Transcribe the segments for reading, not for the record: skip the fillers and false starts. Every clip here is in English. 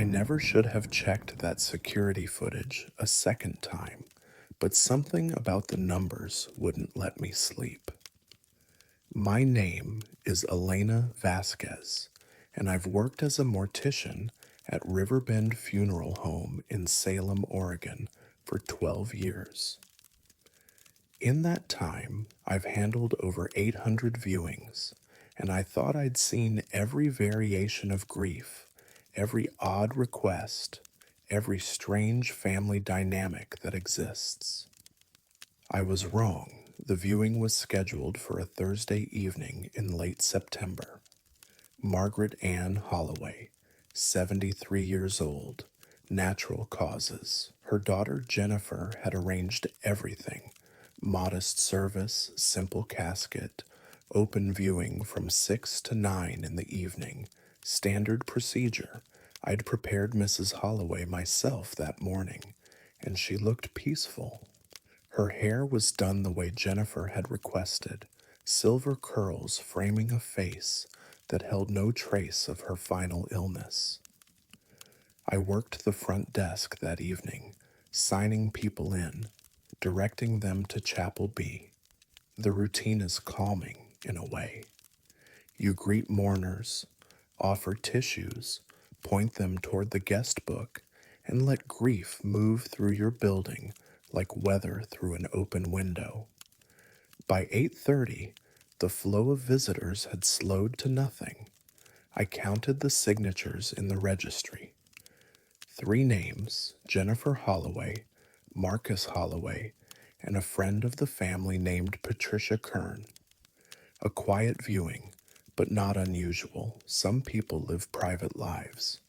I never should have checked that security footage a second time, but something about the numbers wouldn't let me sleep. My name is Elena Vasquez, and I've worked as a mortician at Riverbend Funeral Home in Salem, Oregon for 12 years. In that time, I've handled over 800 viewings, and I thought I'd seen every variation of grief, every odd request, every strange family dynamic that exists. I was wrong. The viewing was scheduled for a Thursday evening in late September. Margaret Ann Holloway, 73 years old, natural causes. Her daughter Jennifer had arranged everything: modest service, simple casket, open viewing from 6 to 9 in the evening, standard procedure. I'd prepared Mrs. Holloway myself that morning, and she looked peaceful. Her hair was done the way Jennifer had requested, silver curls framing a face that held no trace of her final illness. I worked the front desk that evening, signing people in, directing them to Chapel B. The routine is calming, in a way. You greet mourners, offer tissues, point them toward the guest book, and let grief move through your building like weather through an open window. By 8:30, the flow of visitors had slowed to nothing. I counted the signatures in the registry. 3 names: Jennifer Holloway, Marcus Holloway, and a friend of the family named Patricia Kern. A quiet viewing, but not unusual. Some people live private lives.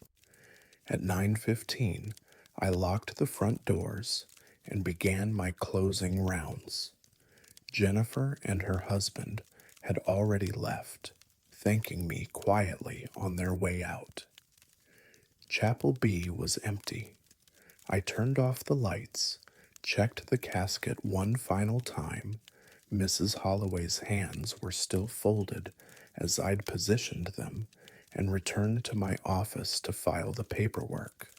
At 9:15, I locked the front doors and began my closing rounds. Jennifer and her husband had already left, thanking me quietly on their way out. Chapel B was empty. I turned off the lights, checked the casket one final time. Mrs. Holloway's hands were still folded as I'd positioned them, and returned to my office to file the paperwork.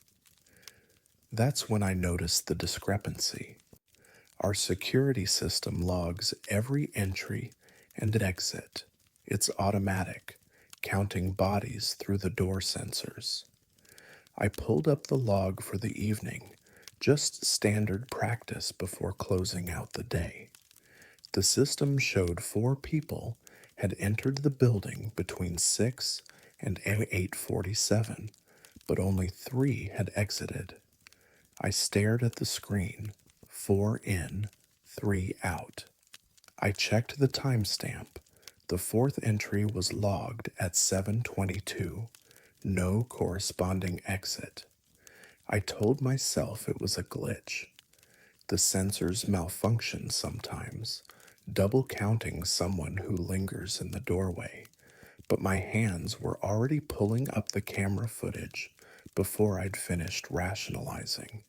That's when I noticed the discrepancy. Our security system logs every entry and exit. It's automatic, counting bodies through the door sensors. I pulled up the log for the evening, just standard practice before closing out the day. The system showed 4 people had entered the building between 6 and 8:47, but only 3 had exited. I stared at the screen: 4 in, 3 out. I checked the timestamp. The 4th entry was logged at 7:22. No corresponding exit. I told myself it was a glitch. The sensors malfunction sometimes, double counting someone who lingers in the doorway, but my hands were already pulling up the camera footage before I'd finished rationalizing.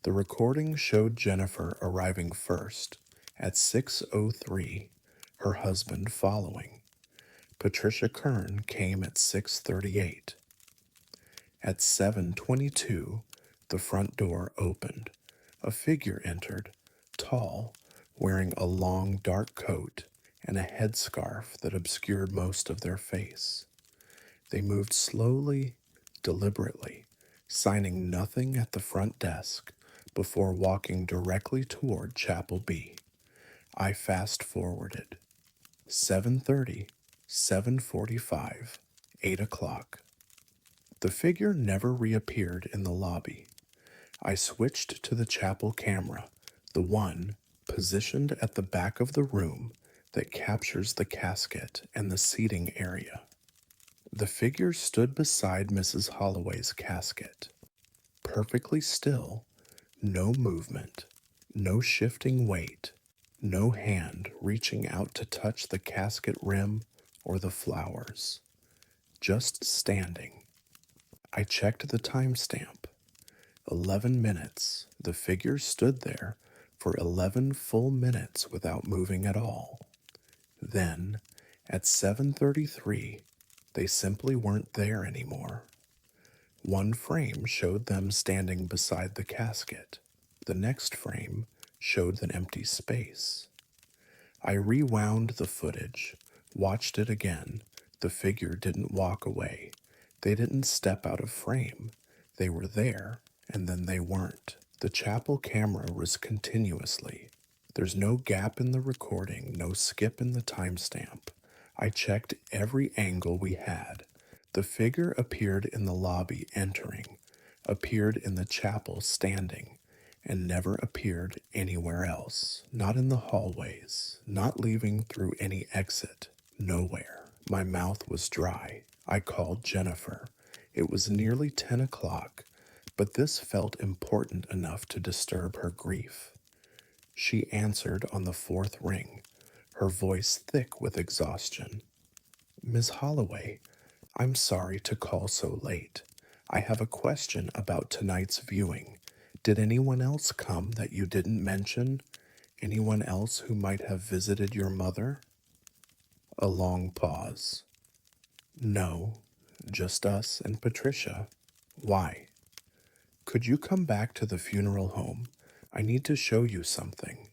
The recording showed Jennifer arriving first at 6:03, her husband following. Patricia Kern came at 6:38. At 7:22, the front door opened. A figure entered, tall, wearing a long dark coat and a headscarf that obscured most of their face. They moved slowly, deliberately, signing nothing at the front desk before walking directly toward Chapel B. I fast-forwarded. 7:30, 7:45, 8 o'clock. The figure never reappeared in the lobby. I switched to the chapel camera, the one positioned at the back of the room that captures the casket and the seating area. The figure stood beside Mrs. Holloway's casket, perfectly still, no movement, no shifting weight, no hand reaching out to touch the casket rim or the flowers, just standing. I checked the timestamp. 11 minutes. The figure stood there for 11 full minutes without moving at all. Then, at 7:33, they simply weren't there anymore. One frame showed them standing beside the casket. The next frame showed an empty space. I rewound the footage, watched it again. The figure didn't walk away. They didn't step out of frame. They were there, and then they weren't. The chapel camera was continuously. There's no gap in the recording, no skip in the timestamp. I checked every angle we had. The figure appeared in the lobby entering, appeared in the chapel standing, and never appeared anywhere else. Not in the hallways, not leaving through any exit, nowhere. My mouth was dry. I called Jennifer. It was nearly 10 o'clock, but this felt important enough to disturb her grief. She answered on the fourth ring, her voice thick with exhaustion. Miss Holloway, I'm sorry to call so late. I have a question about tonight's viewing. Did anyone else come that you didn't mention? Anyone else who might have visited your mother? A long pause. No, just us and Patricia. Why? Could you come back to the funeral home? I need to show you something.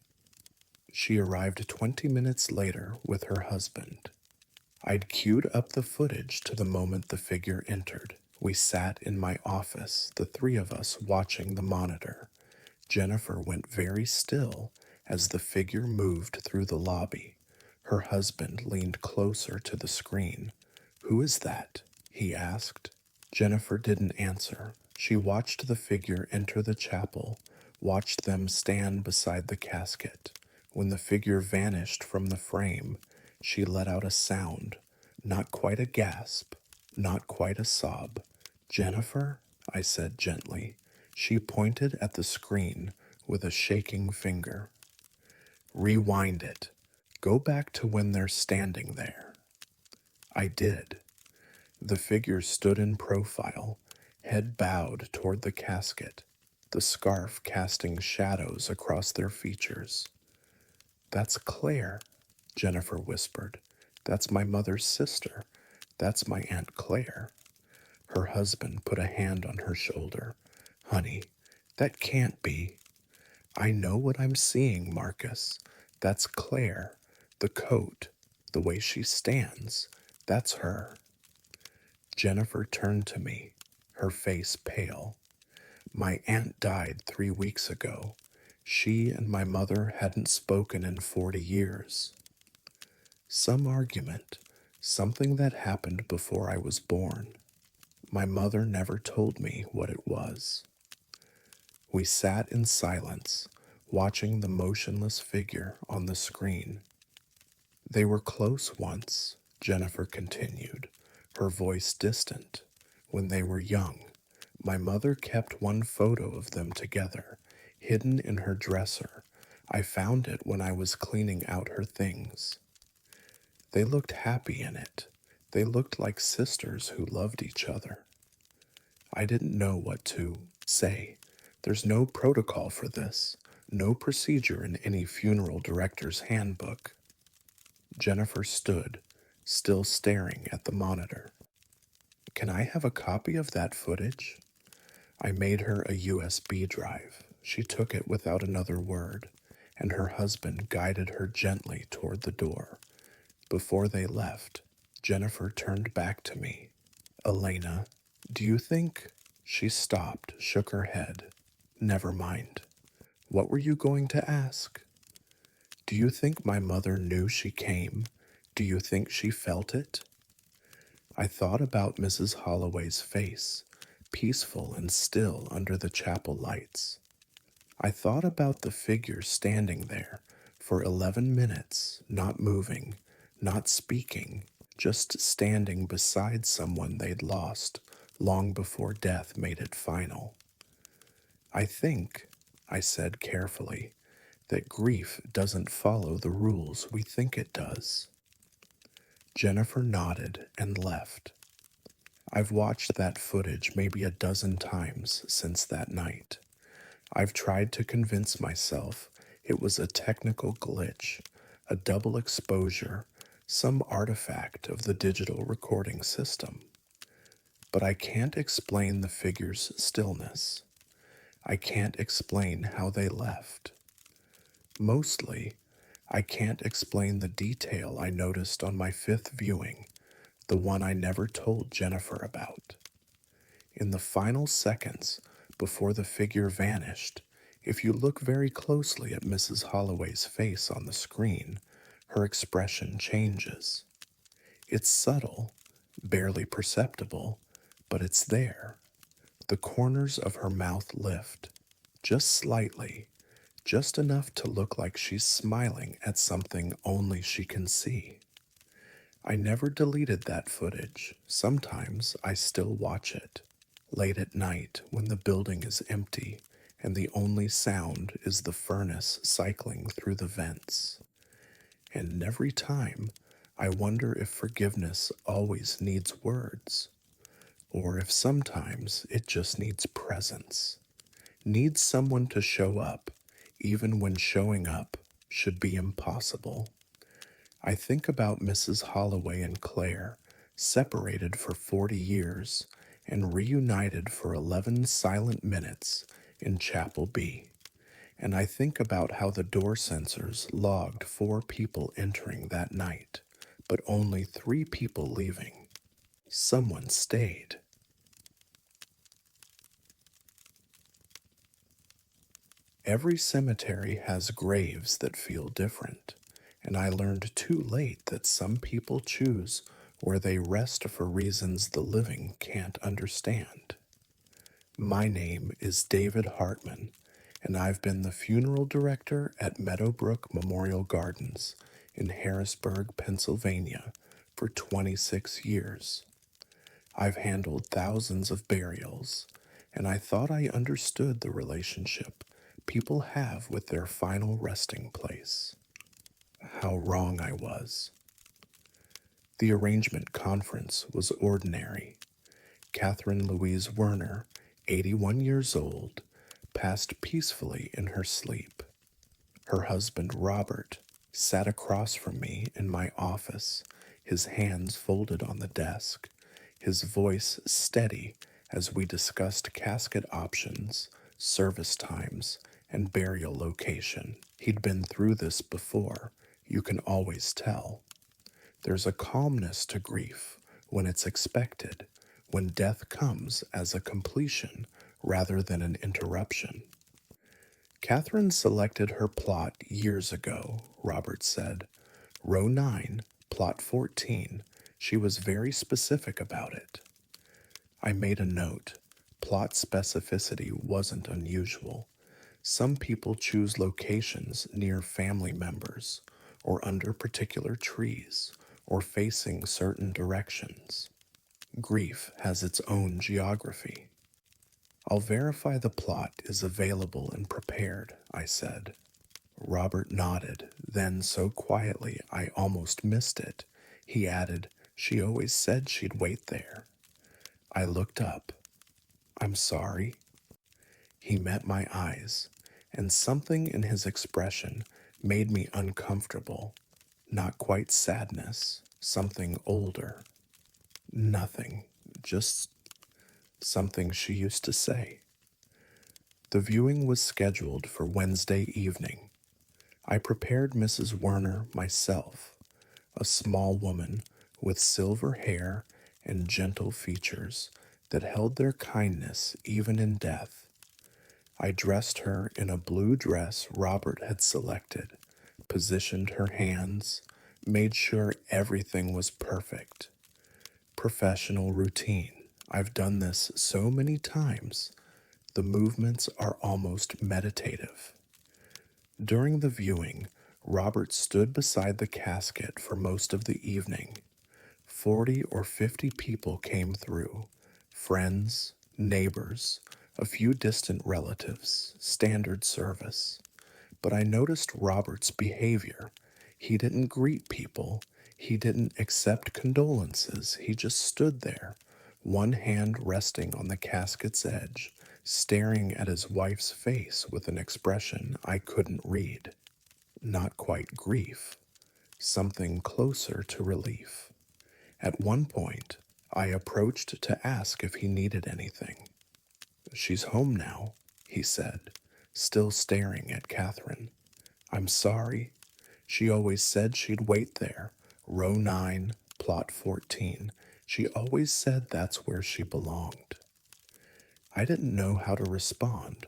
She arrived 20 minutes later with her husband. I'd queued up the footage to the moment the figure entered. We sat in my office, the three of us watching the monitor. Jennifer went very still as the figure moved through the lobby. Her husband leaned closer to the screen. Who is that? He asked. Jennifer didn't answer. She watched the figure enter the chapel, watched them stand beside the casket. When the figure vanished from the frame, she let out a sound, not quite a gasp, not quite a sob. Jennifer, I said gently. She pointed at the screen with a shaking finger. Rewind it. Go back to when they're standing there. I did. The figure stood in profile, head bowed toward the casket, the scarf casting shadows across their features. That's Claire, Jennifer whispered. That's my mother's sister. That's my Aunt Claire. Her husband put a hand on her shoulder. Honey, that can't be. I know what I'm seeing, Marcus. That's Claire. The coat, the way she stands. That's her. Jennifer turned to me, her face pale. My aunt died 3 weeks ago. She and my mother hadn't spoken in 40 years. Some argument, something that happened before I was born. My mother never told me what it was. We sat in silence, watching the motionless figure on the screen. They were close once, Jennifer continued, her voice distant. When they were young, my mother kept one photo of them together, hidden in her dresser. I found it when I was cleaning out her things. They looked happy in it. They looked like sisters who loved each other. I didn't know what to say. There's no protocol for this, no procedure in any funeral director's handbook. Jennifer stood, still staring at the monitor. Can I have a copy of that footage? I made her a USB drive. She took it without another word, and her husband guided her gently toward the door. Before they left, Jennifer turned back to me. Elena, do you think... She stopped, shook her head. Never mind. What were you going to ask? Do you think my mother knew she came? Do you think she felt it? I thought about Mrs. Holloway's face, peaceful and still under the chapel lights. I thought about the figure standing there for 11 minutes, not moving, not speaking, just standing beside someone they'd lost long before death made it final. I think, I said carefully, that grief doesn't follow the rules we think it does. Jennifer nodded and left. I've watched that footage maybe a dozen times since that night. I've tried to convince myself it was a technical glitch, a double exposure, some artifact of the digital recording system. But I can't explain the figure's stillness. I can't explain how they left. Mostly, I can't explain the detail I noticed on my fifth viewing, the one I never told Jennifer about. In the final seconds before the figure vanished, if you look very closely at Mrs. Holloway's face on the screen, her expression changes. It's subtle, barely perceptible, but it's there. The corners of her mouth lift, just slightly, just enough to look like she's smiling at something only she can see. I never deleted that footage. Sometimes I still watch it. Late at night when the building is empty and the only sound is the furnace cycling through the vents. And every time I wonder if forgiveness always needs words, or if sometimes it just needs presence, needs someone to show up, even when showing up should be impossible. I think about Mrs. Holloway and Claire, separated for 40 years and reunited for 11 silent minutes in Chapel B. And I think about how the door sensors logged 4 people entering that night, but only 3 people leaving. Someone stayed. Every cemetery has graves that feel different, and I learned too late that some people choose where they rest for reasons the living can't understand. My name is David Hartman, and I've been the funeral director at Meadowbrook Memorial Gardens in Harrisburg, Pennsylvania for 26 years. I've handled thousands of burials, and I thought I understood the relationship people have with their final resting place. How wrong I was. The arrangement conference was ordinary. Catherine Louise Werner, 81 years old, passed peacefully in her sleep. Her husband, Robert, sat across from me in my office, his hands folded on the desk, his voice steady as we discussed casket options, service times, and burial location. He'd been through this before, you can always tell. There's a calmness to grief when it's expected, when death comes as a completion rather than an interruption. Catherine selected her plot years ago, Robert said. Row 9, plot 14. She was very specific about it. I made a note. Plot specificity wasn't unusual. Some people choose locations near family members, or under particular trees, or facing certain directions. Grief has its own geography. I'll verify the plot is available and prepared, I said. Robert nodded, then so quietly I almost missed it. He added, "She always said she'd wait there." I looked up. "I'm sorry." He met my eyes, and something in his expression made me uncomfortable. Not quite sadness, something older. Nothing, just something she used to say. The viewing was scheduled for Wednesday evening. I prepared Mrs. Werner myself, a small woman with silver hair and gentle features that held their kindness even in death. I dressed her in a blue dress Robert had selected, positioned her hands, made sure everything was perfect. Professional routine. I've done this so many times. The movements are almost meditative. During the viewing, Robert stood beside the casket for most of the evening. 40 or 50 people came through, friends, neighbors, a few distant relatives, standard service. But I noticed Robert's behavior. He didn't greet people. He didn't accept condolences. He just stood there, one hand resting on the casket's edge, staring at his wife's face with an expression I couldn't read. Not quite grief, something closer to relief. At one point, I approached to ask if he needed anything. She's home now, he said, still staring at Catherine. I'm sorry. She always said she'd wait there. Row 9, plot 14. She always said that's where she belonged. I didn't know how to respond,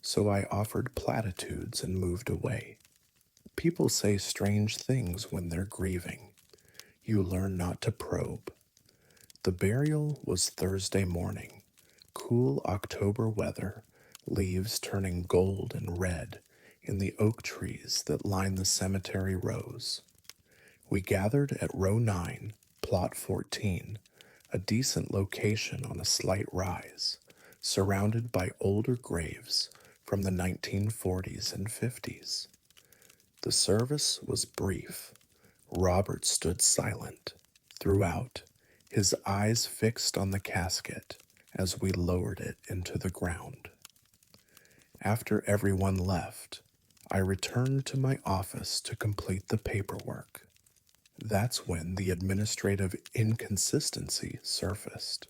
so I offered platitudes and moved away. People say strange things when they're grieving. You learn not to probe. The burial was Thursday morning. Cool October weather, leaves turning gold and red in the oak trees that line the cemetery rows. We gathered at row 9, plot 14, a decent location on a slight rise, surrounded by older graves from the 1940s and 50s. The service was brief. Robert stood silent throughout, his eyes fixed on the casket as we lowered it into the ground. After everyone left, I returned to my office to complete the paperwork. That's when the administrative inconsistency surfaced.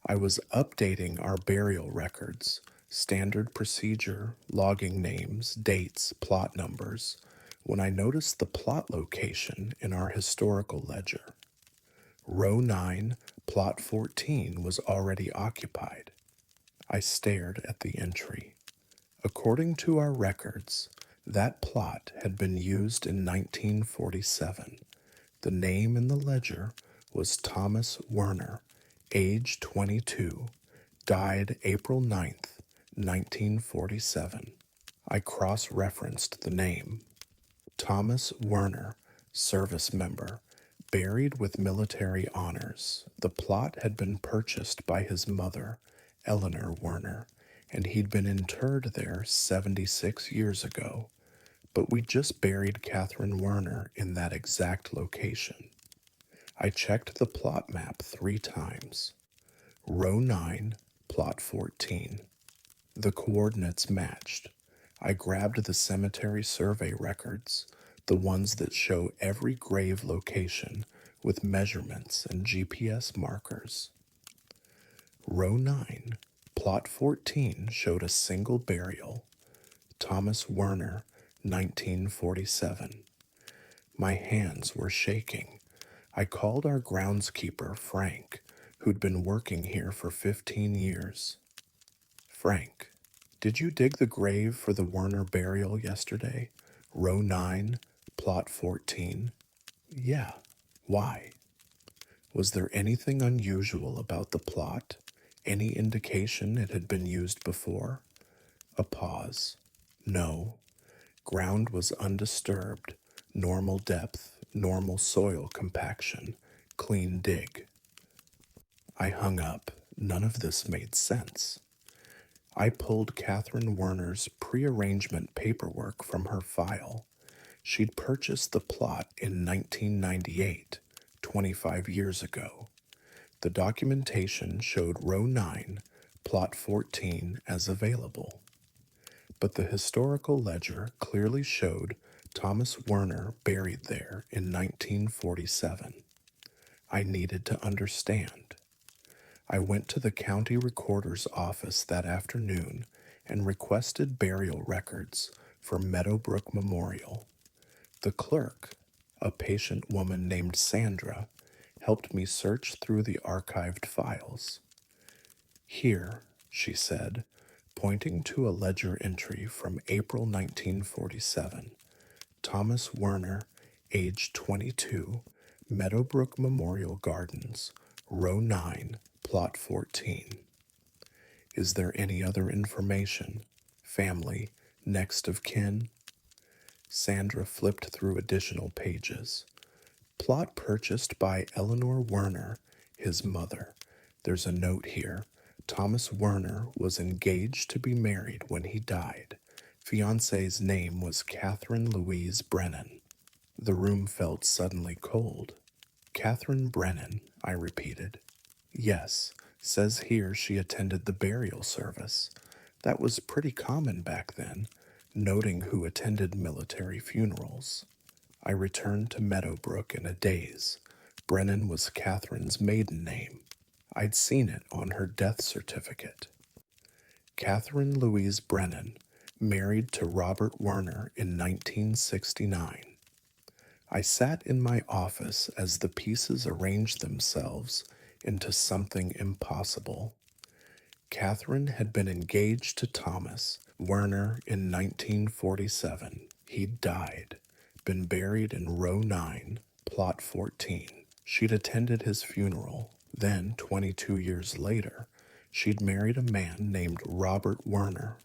I was updating our burial records, standard procedure, logging names, dates, plot numbers, when I noticed the plot location in our historical ledger. Row 9, plot 14 was already occupied. I stared at the entry. According to our records, that plot had been used in 1947. The name in the ledger was Thomas Werner, age 22, died April 9th, 1947. I cross-referenced the name. Thomas Werner, service member, buried with military honors. The plot had been purchased by his mother, Eleanor Werner, and he'd been interred there 76 years ago. But we just buried Catherine Werner in that exact location. I checked the plot map 3 times. Row 9, plot 14. The coordinates matched. I grabbed the cemetery survey records, the ones that show every grave location with measurements and GPS markers. Row 9, plot 14 showed a single burial. Thomas Werner, 1947. My hands were shaking. I called our groundskeeper, Frank, who'd been working here for 15 years. Frank, did you dig the grave for the Werner burial yesterday? Row 9, plot 14? Yeah. Why? Was there anything unusual about the plot? Any indication it had been used before? A pause. No. Ground was undisturbed. Normal depth, normal soil compaction, clean dig. I hung up. None of this made sense. I pulled Catherine Werner's pre-arrangement paperwork from her file. She'd purchased the plot in 1998, 25 years ago. The documentation showed row 9, plot 14 as available. But the historical ledger clearly showed Thomas Werner buried there in 1947. I needed to understand. I went to the county recorder's office that afternoon and requested burial records for Meadowbrook Memorial. The clerk, a patient woman named Sandra, helped me search through the archived files. Here, she said, pointing to a ledger entry from April 1947, Thomas Werner, age 22, Meadowbrook Memorial Gardens, row 9, plot 14. Is there any other information? Family, next of kin? Sandra flipped through additional pages. Plot purchased by Eleanor Werner, his mother. There's a note here. Thomas Werner was engaged to be married when he died. Fiancée's name was Catherine Louise Brennan. The room felt suddenly cold. Catherine Brennan, I repeated. Yes, says here she attended the burial service. That was pretty common back then, noting who attended military funerals. I returned to Meadowbrook in a daze. Brennan was Catherine's maiden name. I'd seen it on her death certificate. Catherine Louise Brennan, married to Robert Werner in 1969. I sat in my office as the pieces arranged themselves into something impossible. Catherine had been engaged to Thomas Werner in 1947. He'd died, been buried in row 9, plot 14. She'd attended his funeral. Then, 22 years later, she'd married a man named Robert Werner.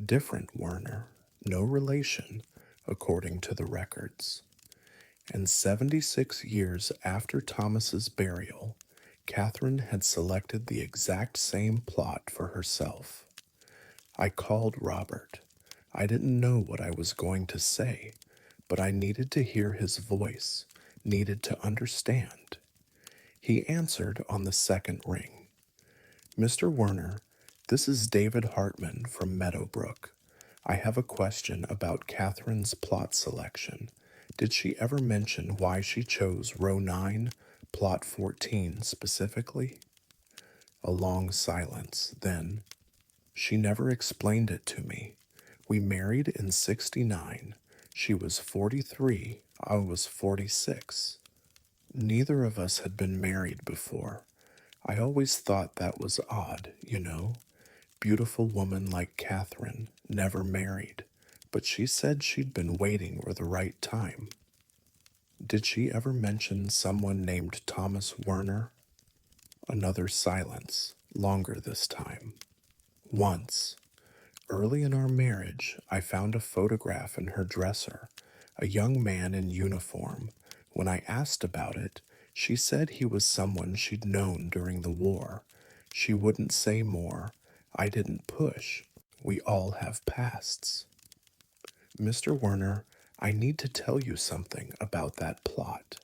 Different Werner, no relation, according to the records. And 76 years after Thomas's burial, Catherine had selected the exact same plot for herself. I called Robert. I didn't know what I was going to say, but I needed to hear his voice, needed to understand. He answered on the second ring. Mr. Werner, this is David Hartman from Meadowbrook. I have a question about Catherine's plot selection. Did she ever mention why she chose row 9, plot 14 specifically? A long silence. Then, she never explained it to me. We married in 69. She was 43. I was 46. Neither of us had been married before. I always thought that was odd, you know. Beautiful woman like Catherine, never married, but she said she'd been waiting for the right time. Did she ever mention someone named Thomas Werner? Another silence, longer this time. Once, early in our marriage, I found a photograph in her dresser, a young man in uniform. When I asked about it, she said he was someone she'd known during the war. She wouldn't say more. I didn't push. We all have pasts. Mr. Werner, I need to tell you something about that plot.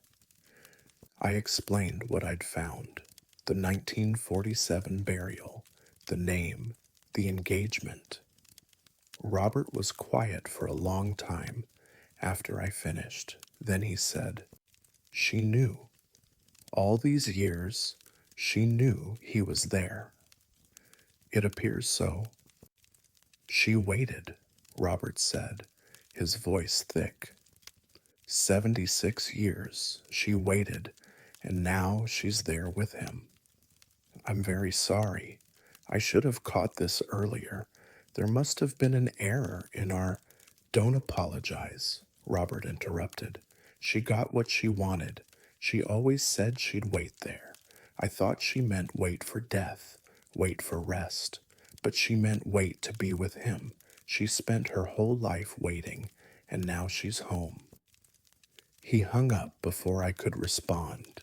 I explained what I'd found. The 1947 burial, the name, the engagement. Robert was quiet for a long time after I finished. Then he said, she knew. All these years, she knew he was there. It appears so. She waited, Robert said, his voice thick. 76 years she waited, and now she's there with him. I'm very sorry. I should have caught this earlier. There must have been an error in our... Don't apologize, Robert interrupted. She got what she wanted. She always said she'd wait there. I thought she meant wait for death, wait for rest. But she meant wait to be with him. She spent her whole life waiting, and now she's home. He hung up before I could respond.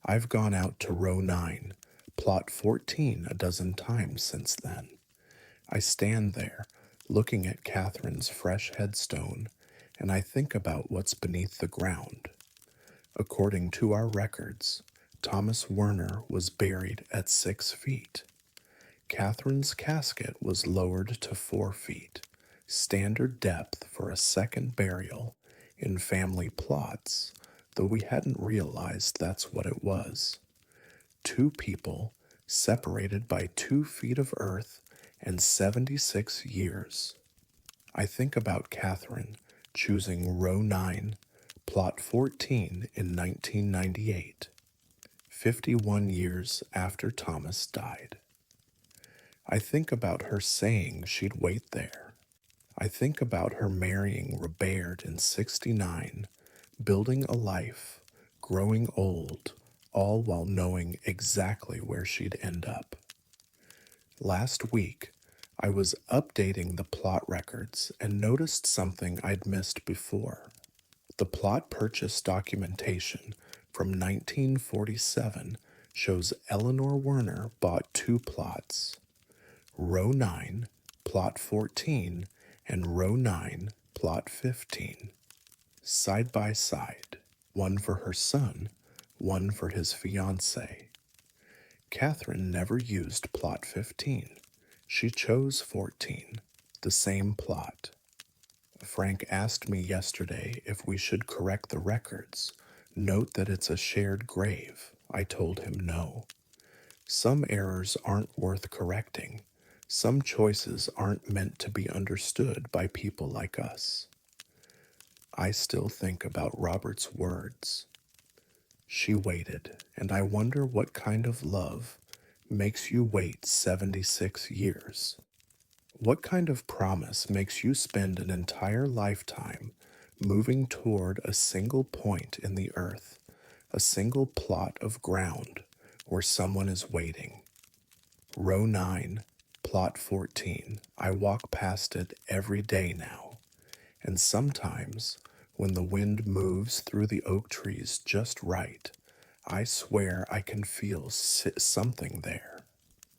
I've gone out to row 9, plot 14 a dozen times since then. I stand there, looking at Catherine's fresh headstone, and I think about what's beneath the ground. According to our records, Thomas Werner was buried at 6 feet. Catherine's casket was lowered to 4 feet, standard depth for a second burial in family plots, though we hadn't realized that's what it was. 2 people separated by 2 feet of earth and 76 years. I think about Catherine choosing row 9, plot 14 in 1998, 51 years after Thomas died. I think about her saying she'd wait there. I think about her marrying Robert in 69, building a life, growing old, all while knowing exactly where she'd end up. Last week, I was updating the plot records and noticed something I'd missed before. The plot purchase documentation from 1947 shows Eleanor Werner bought 2 plots. Row 9, plot 14, and row 9, plot 15. Side by side, one for her son, one for his fiancée. Catherine never used plot 15. She chose 14, the same plot. Frank asked me yesterday if we should correct the records. Note that it's a shared grave. I told him no. Some errors aren't worth correcting. Some choices aren't meant to be understood by people like us. I still think about Robert's words. She waited, and I wonder what kind of love makes you wait 76 years. What kind of promise makes you spend an entire lifetime moving toward a single point in the earth, a single plot of ground where someone is waiting? Row 9, plot 14. I walk past it every day now, and sometimes when the wind moves through the oak trees just right, I swear I can feel something there.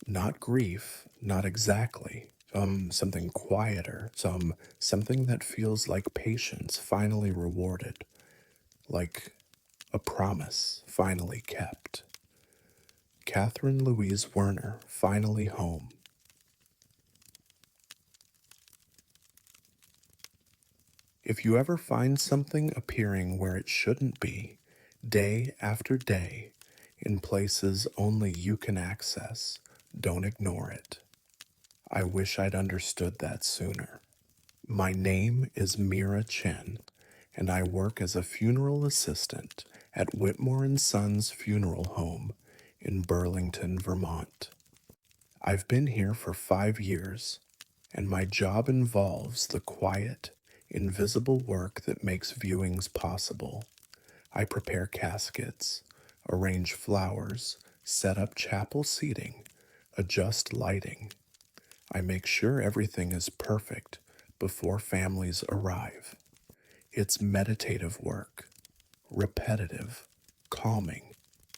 Not grief, not exactly. Something quieter, something that feels like patience finally rewarded, like a promise finally kept. Catherine Louise Werner, finally home. If you ever find something appearing where it shouldn't be, day after day, in places only you can access, don't ignore it. I wish I'd understood that sooner. My name is Mira Chen, and I work as a funeral assistant at Whitmore and Sons Funeral Home in Burlington, Vermont. I've been here for 5 years, and my job involves the quiet, invisible work that makes viewings possible. I prepare caskets, arrange flowers, set up chapel seating, adjust lighting. I make sure everything is perfect before families arrive. It's meditative work, repetitive, calming,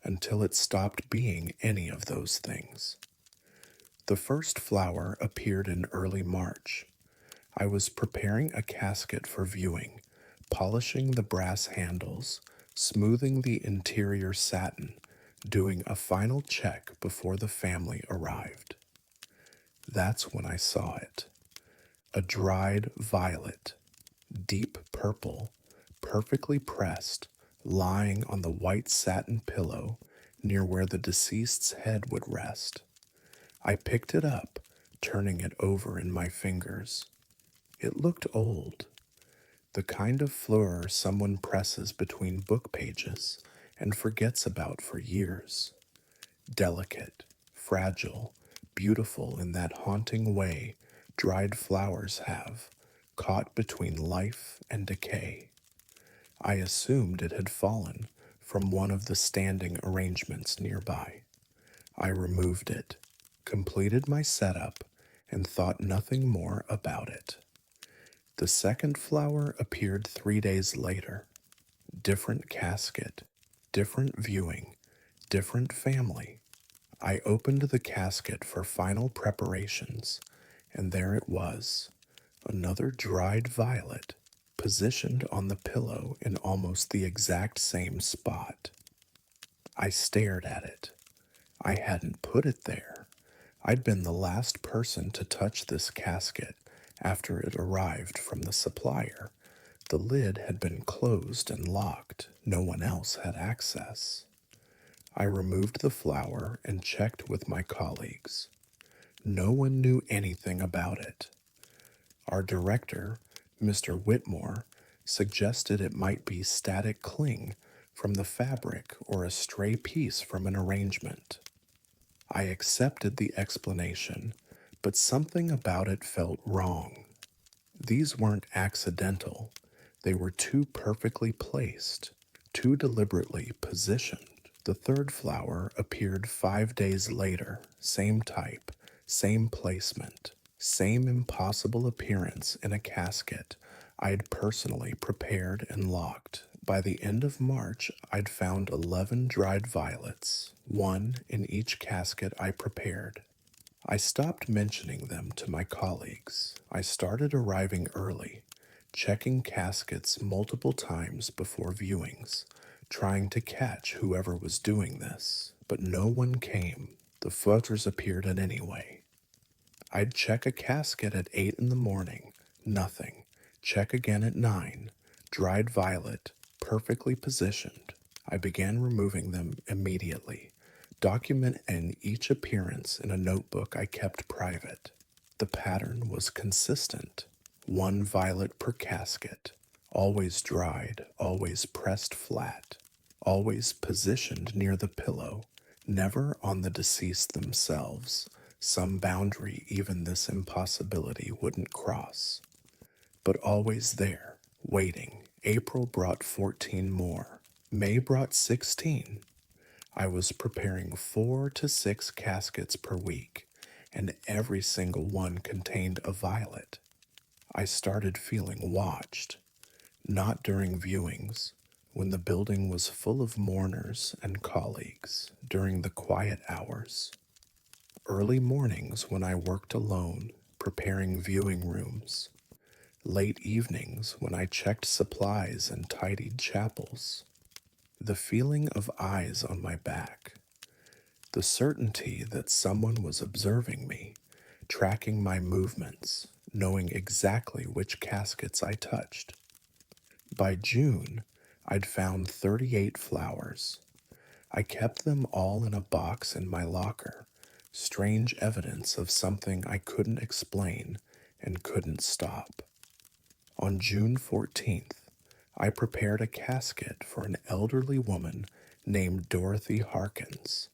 until it stopped being any of those things. The first flower appeared in early March. I was preparing a casket for viewing, polishing the brass handles, smoothing the interior satin, doing a final check before the family arrived. That's when I saw it. A dried violet, deep purple, perfectly pressed, lying on the white satin pillow near where the deceased's head would rest. I picked it up, turning it over in my fingers. It looked old, the kind of fleur someone presses between book pages and forgets about for years. Delicate, fragile, beautiful in that haunting way dried flowers have, caught between life and decay. I assumed it had fallen from one of the standing arrangements nearby. I removed it, completed my setup, and thought nothing more about it. The second flower appeared 3 days later. Different casket, different viewing, different family. I opened the casket for final preparations, and there it was, another dried violet, positioned on the pillow in almost the exact same spot. I stared at it. I hadn't put it there. I'd been the last person to touch this casket after it arrived from the supplier. The lid had been closed and locked. No one else had access. I removed the flower and checked with my colleagues. No one knew anything about it. Our director, Mr. Whitmore, suggested it might be static cling from the fabric or a stray piece from an arrangement. I accepted the explanation, but something about it felt wrong. These weren't accidental. They were too perfectly placed, too deliberately positioned. The third flower appeared 5 days later, same type, same placement, same impossible appearance in a casket I'd personally prepared and locked. By the end of March, I'd found 11 dried violets, one in each casket I prepared. I stopped mentioning them to my colleagues. I started arriving early, checking caskets multiple times before viewings, trying to catch whoever was doing this. But no one came. The floaters appeared at anyway. I'd check a casket at 8 in the morning. Nothing. Check again at 9. Dried violet, perfectly positioned. I began removing them immediately, Document in each appearance in a notebook I kept private. The pattern was consistent. One violet per casket, always dried, always pressed flat, always positioned near the pillow, never on the deceased themselves, some boundary even this impossibility wouldn't cross, but always there, waiting. April brought 14 more. May brought 16. I was preparing 4 to 6 caskets per week, and every single one contained a violet. I started feeling watched, not during viewings, when the building was full of mourners and colleagues, during the quiet hours. Early mornings when I worked alone, preparing viewing rooms. Late evenings when I checked supplies and tidied chapels. The feeling of eyes on my back. The certainty that someone was observing me, tracking my movements, knowing exactly which caskets I touched. By June, I'd found 38 flowers. I kept them all in a box in my locker, strange evidence of something I couldn't explain and couldn't stop. On June 14th, I prepared a casket for an elderly woman named Dorothy Harkins.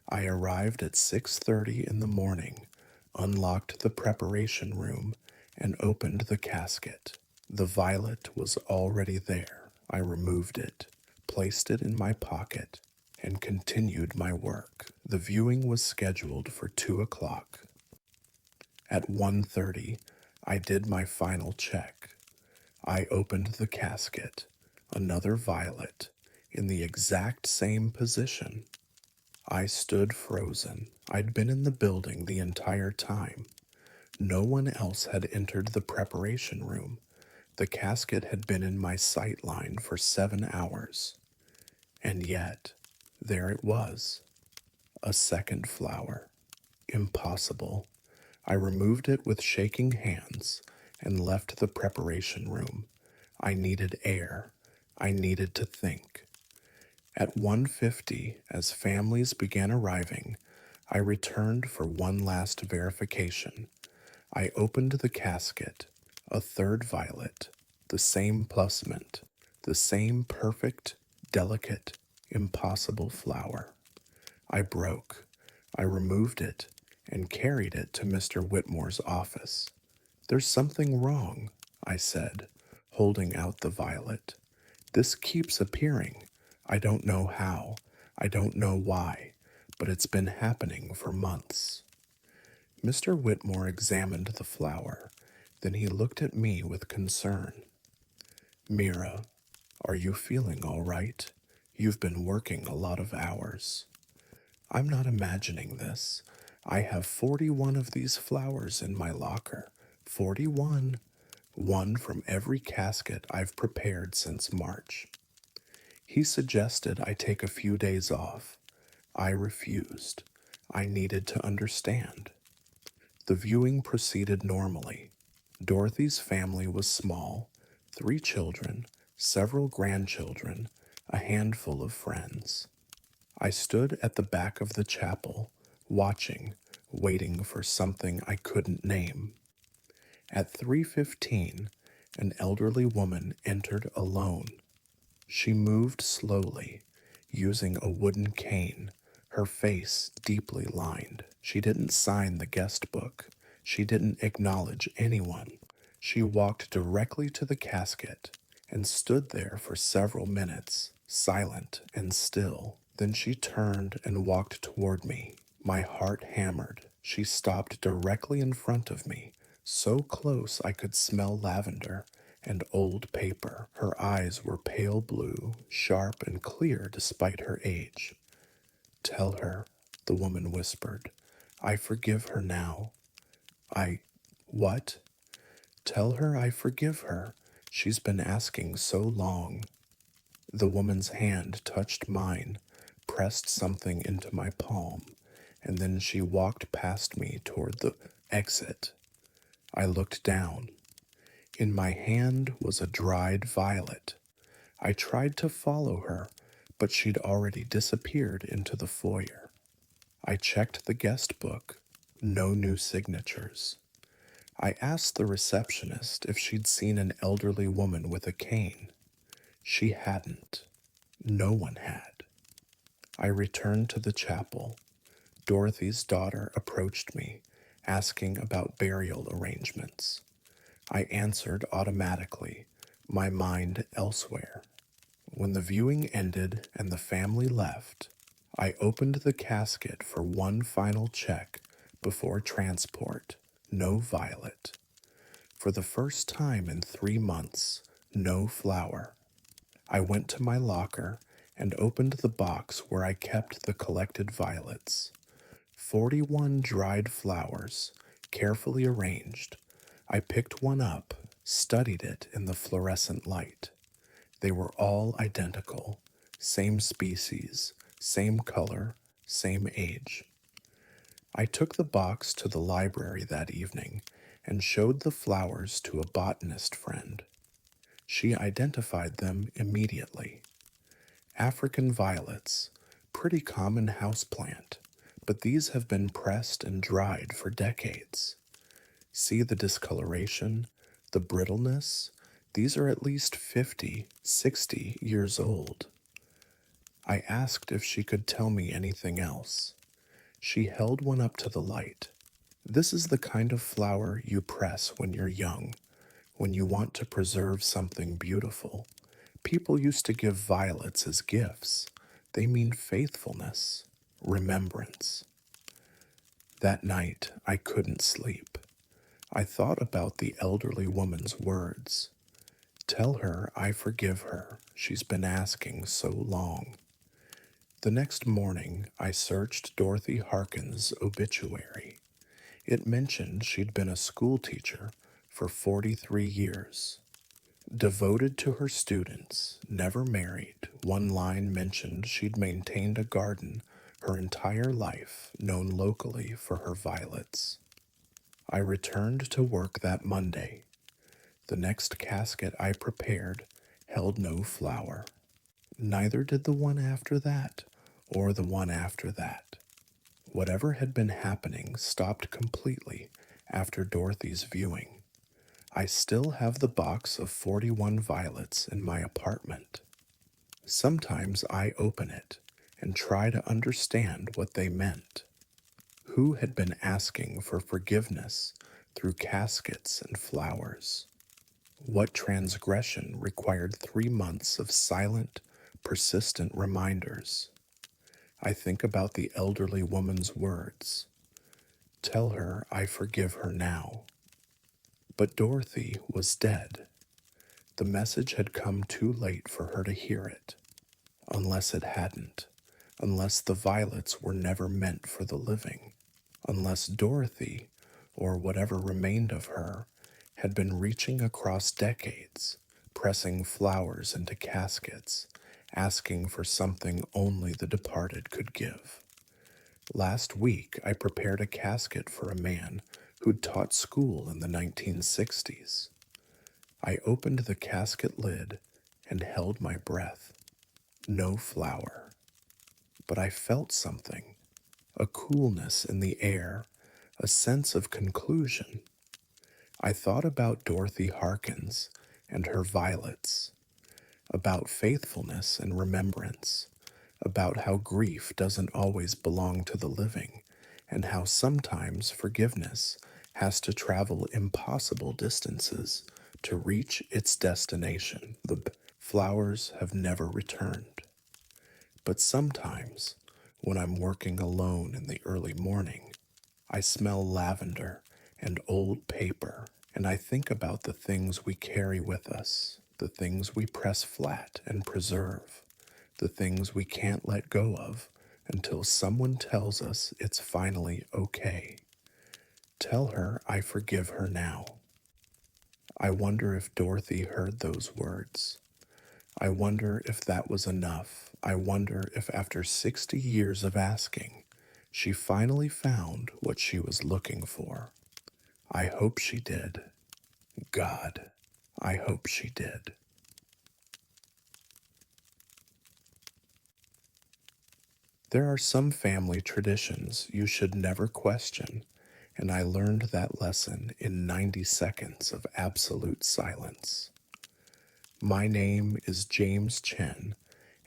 I arrived at 6:30 in the morning, unlocked the preparation room, and opened the casket. The violet was already there. I removed it, placed it in my pocket, and continued my work. The viewing was scheduled for 2 o'clock. At 1:30, I did my final check. I opened the casket, another violet, in the exact same position. I stood frozen. I'd been in the building the entire time. No one else had entered the preparation room. The casket had been in my sight line for 7 hours. And yet, there it was. A second flower. Impossible. I removed it with shaking hands and left the preparation room. I needed air. I needed to think. At 1:50, as families began arriving, I returned for one last verification. I opened the casket, a third violet, the same plusment, the same perfect, delicate, impossible flower. I broke. I removed it and carried it to Mr. Whitmore's office. "There's something wrong," I said, holding out the violet. "This keeps appearing. I don't know how. I don't know why, but it's been happening for months." Mr. Whitmore examined the flower. Then he looked at me with concern. "Mira, are you feeling all right? You've been working a lot of hours." "I'm not imagining this. I have 41 of these flowers in my locker. 41. One from every casket I've prepared since March." He suggested I take a few days off. I refused. I needed to understand. The viewing proceeded normally. Dorothy's family was small, 3 children, several grandchildren, a handful of friends. I stood at the back of the chapel, watching, waiting for something I couldn't name. At 3:15, an elderly woman entered alone. She moved slowly, using a wooden cane, her face deeply lined. She didn't sign the guest book. She didn't acknowledge anyone. She walked directly to the casket and stood there for several minutes, silent and still. Then she turned and walked toward me. My heart hammered. She stopped directly in front of me, so close I could smell lavender and old paper. Her eyes were pale blue, sharp and clear despite her age. "Tell her," the woman whispered. "I forgive her now." What? "Tell her I forgive her. She's been asking so long." The woman's hand touched mine, pressed something into my palm, and then she walked past me toward the exit. I looked down. In my hand was a dried violet. I tried to follow her, but she'd already disappeared into the foyer. I checked the guest book. No new signatures. I asked the receptionist if she'd seen an elderly woman with a cane. She hadn't. No one had. I returned to the chapel. Dorothy's daughter approached me, asking about burial arrangements. I answered automatically, my mind elsewhere. When the viewing ended and the family left, I opened the casket for one final check before transport. No violet. For the first time in 3 months, no flower. I went to my locker and opened the box where I kept the collected violets. 41 dried flowers, carefully arranged. I picked one up, studied it in the fluorescent light. They were all identical, same species, same color, same age. I took the box to the library that evening and showed the flowers to a botanist friend. She identified them immediately. African violets, pretty common houseplant, but these have been pressed and dried for decades. See the discoloration, the brittleness? These are at least 50, 60 years old. I asked if she could tell me anything else. She held one up to the light. This is the kind of flower you press when you're young, when you want to preserve something beautiful. People used to give violets as gifts. They mean faithfulness, remembrance. That night, I couldn't sleep. I thought about the elderly woman's words. Tell her I forgive her. She's been asking so long. The next morning, I searched Dorothy Harkin's obituary. It mentioned she'd been a school teacher for 43 years. Devoted to her students, never married, one line mentioned she'd maintained a garden her entire life, known locally for her violets. I returned to work that Monday. The next casket I prepared held no flower. Neither did the one after that, or the one after that. Whatever had been happening stopped completely after Dorothy's viewing. I still have the box of 41 violets in my apartment. Sometimes I open it and try to understand what they meant. Who had been asking for forgiveness through caskets and flowers? What transgression required 3 months of silent, persistent reminders? I think about the elderly woman's words. Tell her I forgive her now. But Dorothy was dead. The message had come too late for her to hear it. Unless it hadn't. Unless the violets were never meant for the living. Unless Dorothy, or whatever remained of her, had been reaching across decades, pressing flowers into caskets, asking for something only the departed could give. Last week, I prepared a casket for a man who'd taught school in the 1960s. I opened the casket lid and held my breath. No flower. But I felt something, a coolness in the air, a sense of conclusion. I thought about Dorothy Harkins and her violets, about faithfulness and remembrance, about how grief doesn't always belong to the living, and how sometimes forgiveness has to travel impossible distances to reach its destination. The flowers have never returned. But sometimes, when I'm working alone in the early morning, I smell lavender and old paper, and I think about the things we carry with us, the things we press flat and preserve, the things we can't let go of until someone tells us it's finally okay. Tell her I forgive her now. I wonder if Dorothy heard those words. I wonder if that was enough. I wonder if after 60 years of asking, she finally found what she was looking for. I hope she did. God, I hope she did. There are some family traditions you should never question, and I learned that lesson in 90 seconds of absolute silence. My name is James Chen,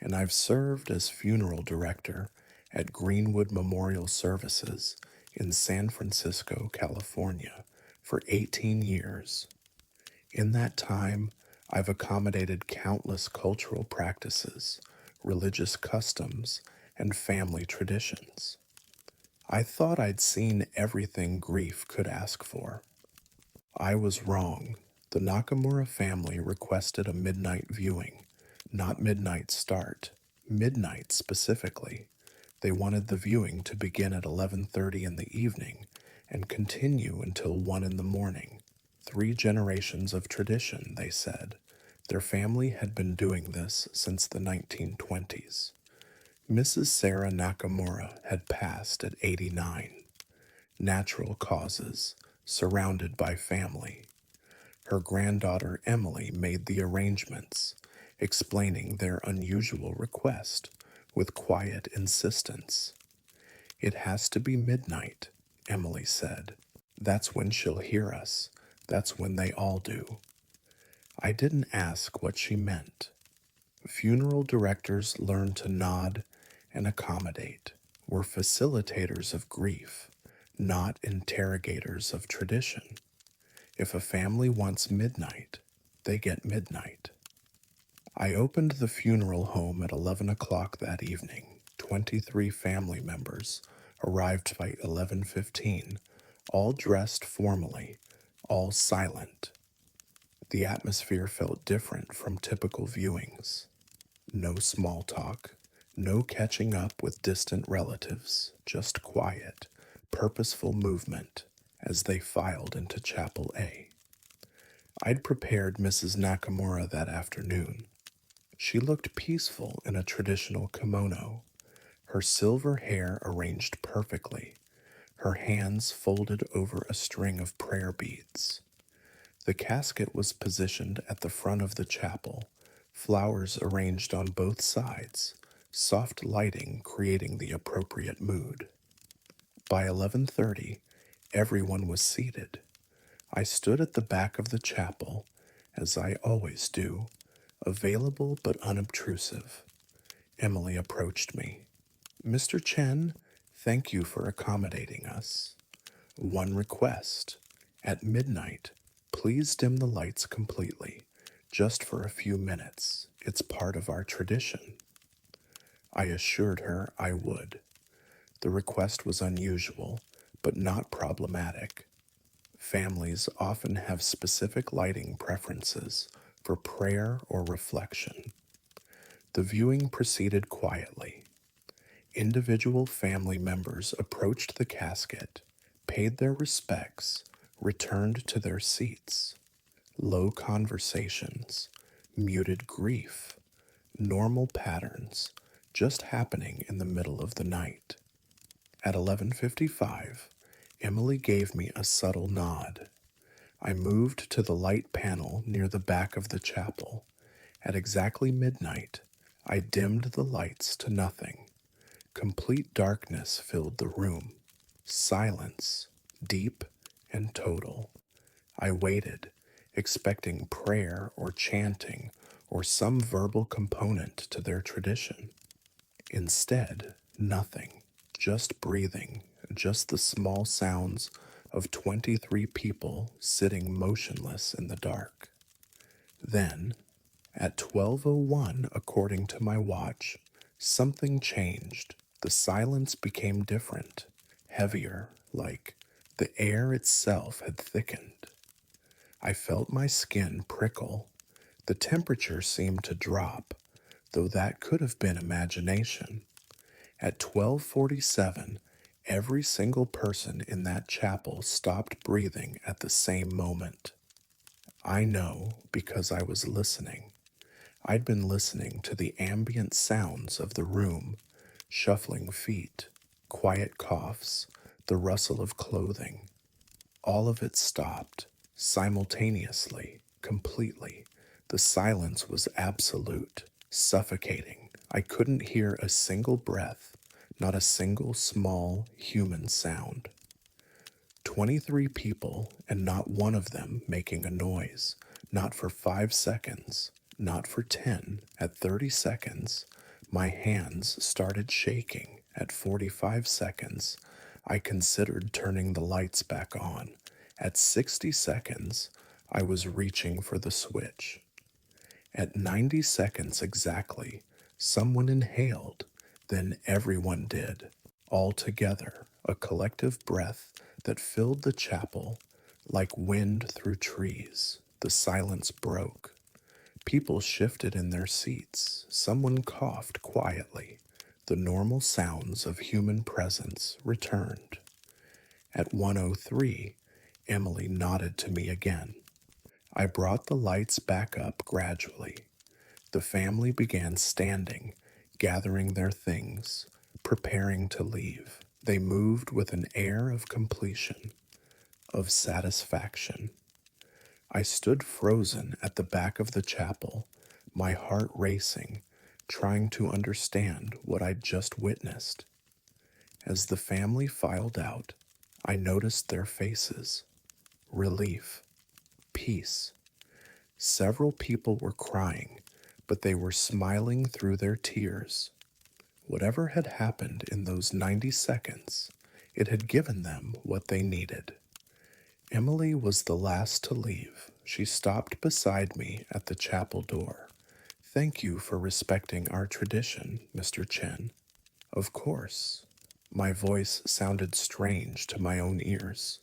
and I've served as funeral director at Greenwood Memorial Services in San Francisco, California, for 18 years. In that time, I've accommodated countless cultural practices, religious customs, and family traditions. I thought I'd seen everything grief could ask for. I was wrong. The Nakamura family requested a midnight viewing, not midnight start, midnight specifically. They wanted the viewing to begin at 11:30 in the evening and continue until 1 in the morning. 3 generations of tradition, they said. Their family had been doing this since the 1920s. Mrs. Sarah Nakamura had passed at 89. Natural causes, surrounded by family. Her granddaughter Emily made the arrangements, explaining their unusual request with quiet insistence. It has to be midnight, Emily said. That's when she'll hear us. That's when they all do. I didn't ask what she meant. Funeral directors learn to nod and accommodate. We're facilitators of grief, not interrogators of tradition. If a family wants midnight, they get midnight. I opened the funeral home at 11 o'clock that evening. 23 family members arrived by 11:15, all dressed formally, all silent. The atmosphere felt different from typical viewings. No small talk, no catching up with distant relatives, just quiet, purposeful movement as they filed into Chapel A. I'd prepared Mrs. Nakamura that afternoon. She looked peaceful in a traditional kimono, her silver hair arranged perfectly, her hands folded over a string of prayer beads. The casket was positioned at the front of the chapel, flowers arranged on both sides, soft lighting creating the appropriate mood. By 11:30, everyone was seated. I stood at the back of the chapel, as I always do, available but unobtrusive. Emily approached me. Mr. Chen, thank you for accommodating us. One request. At midnight, please dim the lights completely, just for a few minutes. It's part of our tradition. I assured her I would. The request was unusual, but not problematic. Families often have specific lighting preferences for prayer or reflection. The viewing proceeded quietly. Individual family members approached the casket, paid their respects, returned to their seats. Low conversations, muted grief, normal patterns, just happening in the middle of the night. At 11:55, Emily gave me a subtle nod. I moved to the light panel near the back of the chapel. At exactly midnight, I dimmed the lights to nothing. Complete darkness filled the room. Silence, deep and total. I waited, expecting prayer or chanting or some verbal component to their tradition. Instead, nothing. Just breathing, just the small sounds of 23 people sitting motionless in the dark. Then, at 12:01, according to my watch, something changed. The silence became different, heavier, like the air itself had thickened. I felt my skin prickle. The temperature seemed to drop, though that could have been imagination. At 12:47, every single person in that chapel stopped breathing at the same moment. I know because I was listening. I'd been listening to the ambient sounds of the room, shuffling feet, quiet coughs, the rustle of clothing. All of it stopped, simultaneously, completely. The silence was absolute, suffocating. I couldn't hear a single breath, Not a single small human sound. 23 people, and not one of them making a noise. Not for 5 seconds, not for 10. At 30 seconds, my hands started shaking. At 45 seconds, I considered turning the lights back on. At 60 seconds, I was reaching for the switch. At 90 seconds exactly, someone inhaled, then everyone did, all together, a collective breath that filled the chapel like wind through trees. The silence broke. People shifted in their seats. Someone coughed quietly. The normal sounds of human presence returned. At 1:03, Emily nodded to me again. I brought the lights back up gradually. The family began standing, gathering their things, preparing to leave. They moved with an air of completion, of satisfaction. I stood frozen at the back of the chapel, my heart racing, trying to understand what I'd just witnessed. As the family filed out, I noticed their faces. Relief, peace. Several people were crying, but they were smiling through their tears. Whatever had happened in those 90 seconds, it had given them what they needed. Emily was the last to leave. She stopped beside me at the chapel door. "Thank you for respecting our tradition, Mr. Chen." "Of course." My voice sounded strange to my own ears.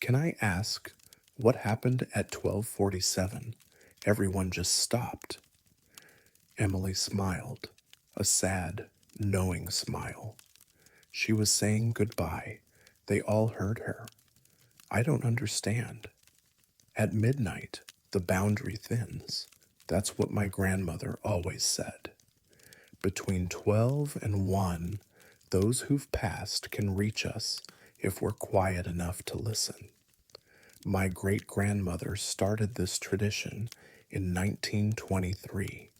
"Can I ask, what happened at 12:47? Everyone just stopped." Emily smiled, a sad, knowing smile. She was saying goodbye. They all heard her. "I don't understand." "At midnight, the boundary thins." That's what my grandmother always said. Between 12 and 1, those who've passed can reach us if we're quiet enough to listen. My great-grandmother started this tradition in 1923.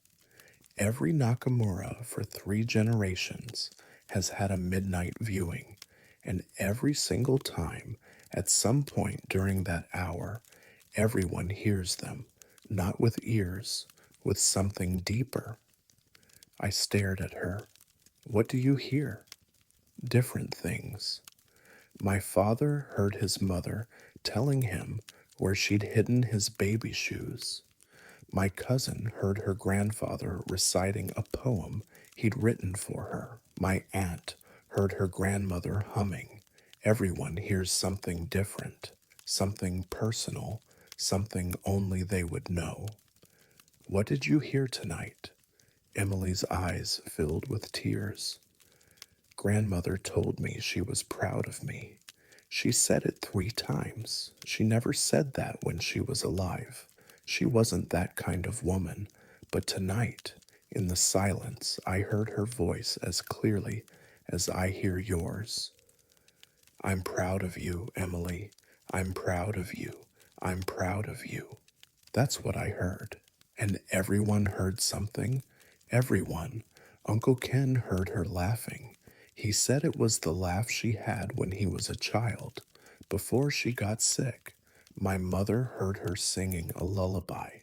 Every Nakamura for 3 generations has had a midnight viewing, and every single time, at some point during that hour, everyone hears them, not with ears, with something deeper. I stared at her. "What do you hear?" "Different things." My father heard his mother telling him where she'd hidden his baby shoes. My cousin heard her grandfather reciting a poem he'd written for her. My aunt heard her grandmother humming. Everyone hears something different, something personal, something only they would know. "What did you hear tonight?" Emily's eyes filled with tears. "Grandmother told me she was proud of me. She said it 3 times. She never said that when she was alive. She wasn't that kind of woman, but tonight, in the silence, I heard her voice as clearly as I hear yours. 'I'm proud of you, Emily. I'm proud of you. I'm proud of you.' That's what I heard. And everyone heard something. Everyone. Uncle Ken heard her laughing. He said it was the laugh she had when he was a child, before she got sick. My mother heard her singing a lullaby.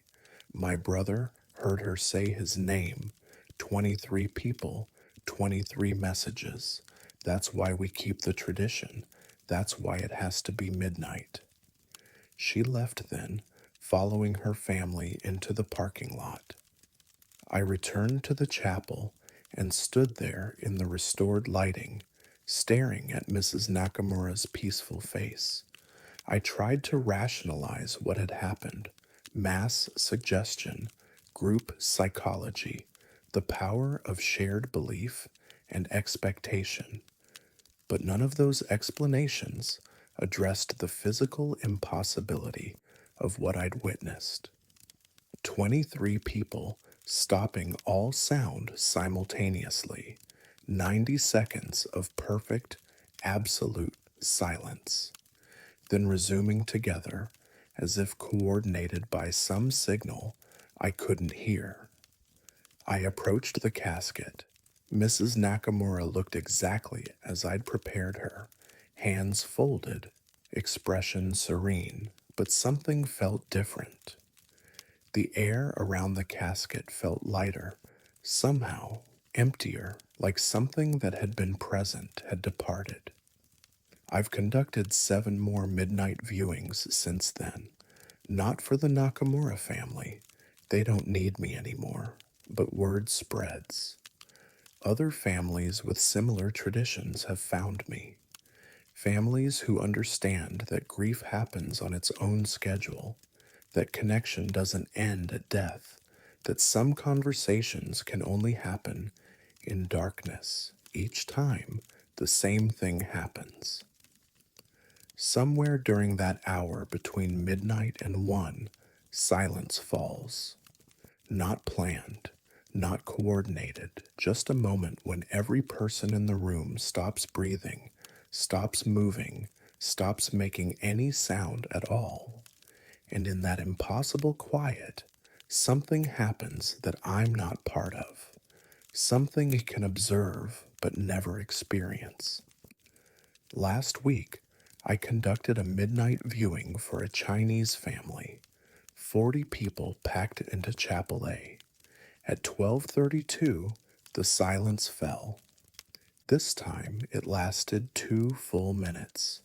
My brother heard her say his name. 23 people, 23 messages. That's why we keep the tradition. That's why it has to be midnight." She left then, following her family into the parking lot. I returned to the chapel and stood there in the restored lighting, staring at Mrs. Nakamura's peaceful face. I tried to rationalize what had happened: mass suggestion, group psychology, the power of shared belief and expectation. But none of those explanations addressed the physical impossibility of what I'd witnessed. 23 people stopping all sound simultaneously. 90 seconds of perfect, absolute silence. Then resuming together as if coordinated by some signal I couldn't hear. I approached the casket. Mrs. Nakamura looked exactly as I'd prepared her, hands folded, expression serene, but something felt different. The air around the casket felt lighter, somehow emptier, like something that had been present had departed. I've conducted 7 more midnight viewings since then, not for the Nakamura family. They don't need me anymore, but word spreads. Other families with similar traditions have found me. Families who understand that grief happens on its own schedule, that connection doesn't end at death, that some conversations can only happen in darkness. Each time, the same thing happens. Somewhere during that hour between midnight and 1, silence falls. Not planned, not coordinated, just a moment when every person in the room stops breathing, stops moving, stops making any sound at all. And in that impossible quiet, something happens that I'm not part of, something you can observe but never experience. Last week, I conducted a midnight viewing for a Chinese family, 40 people packed into Chapel A. At 12:32, the silence fell. This time it lasted 2 full minutes.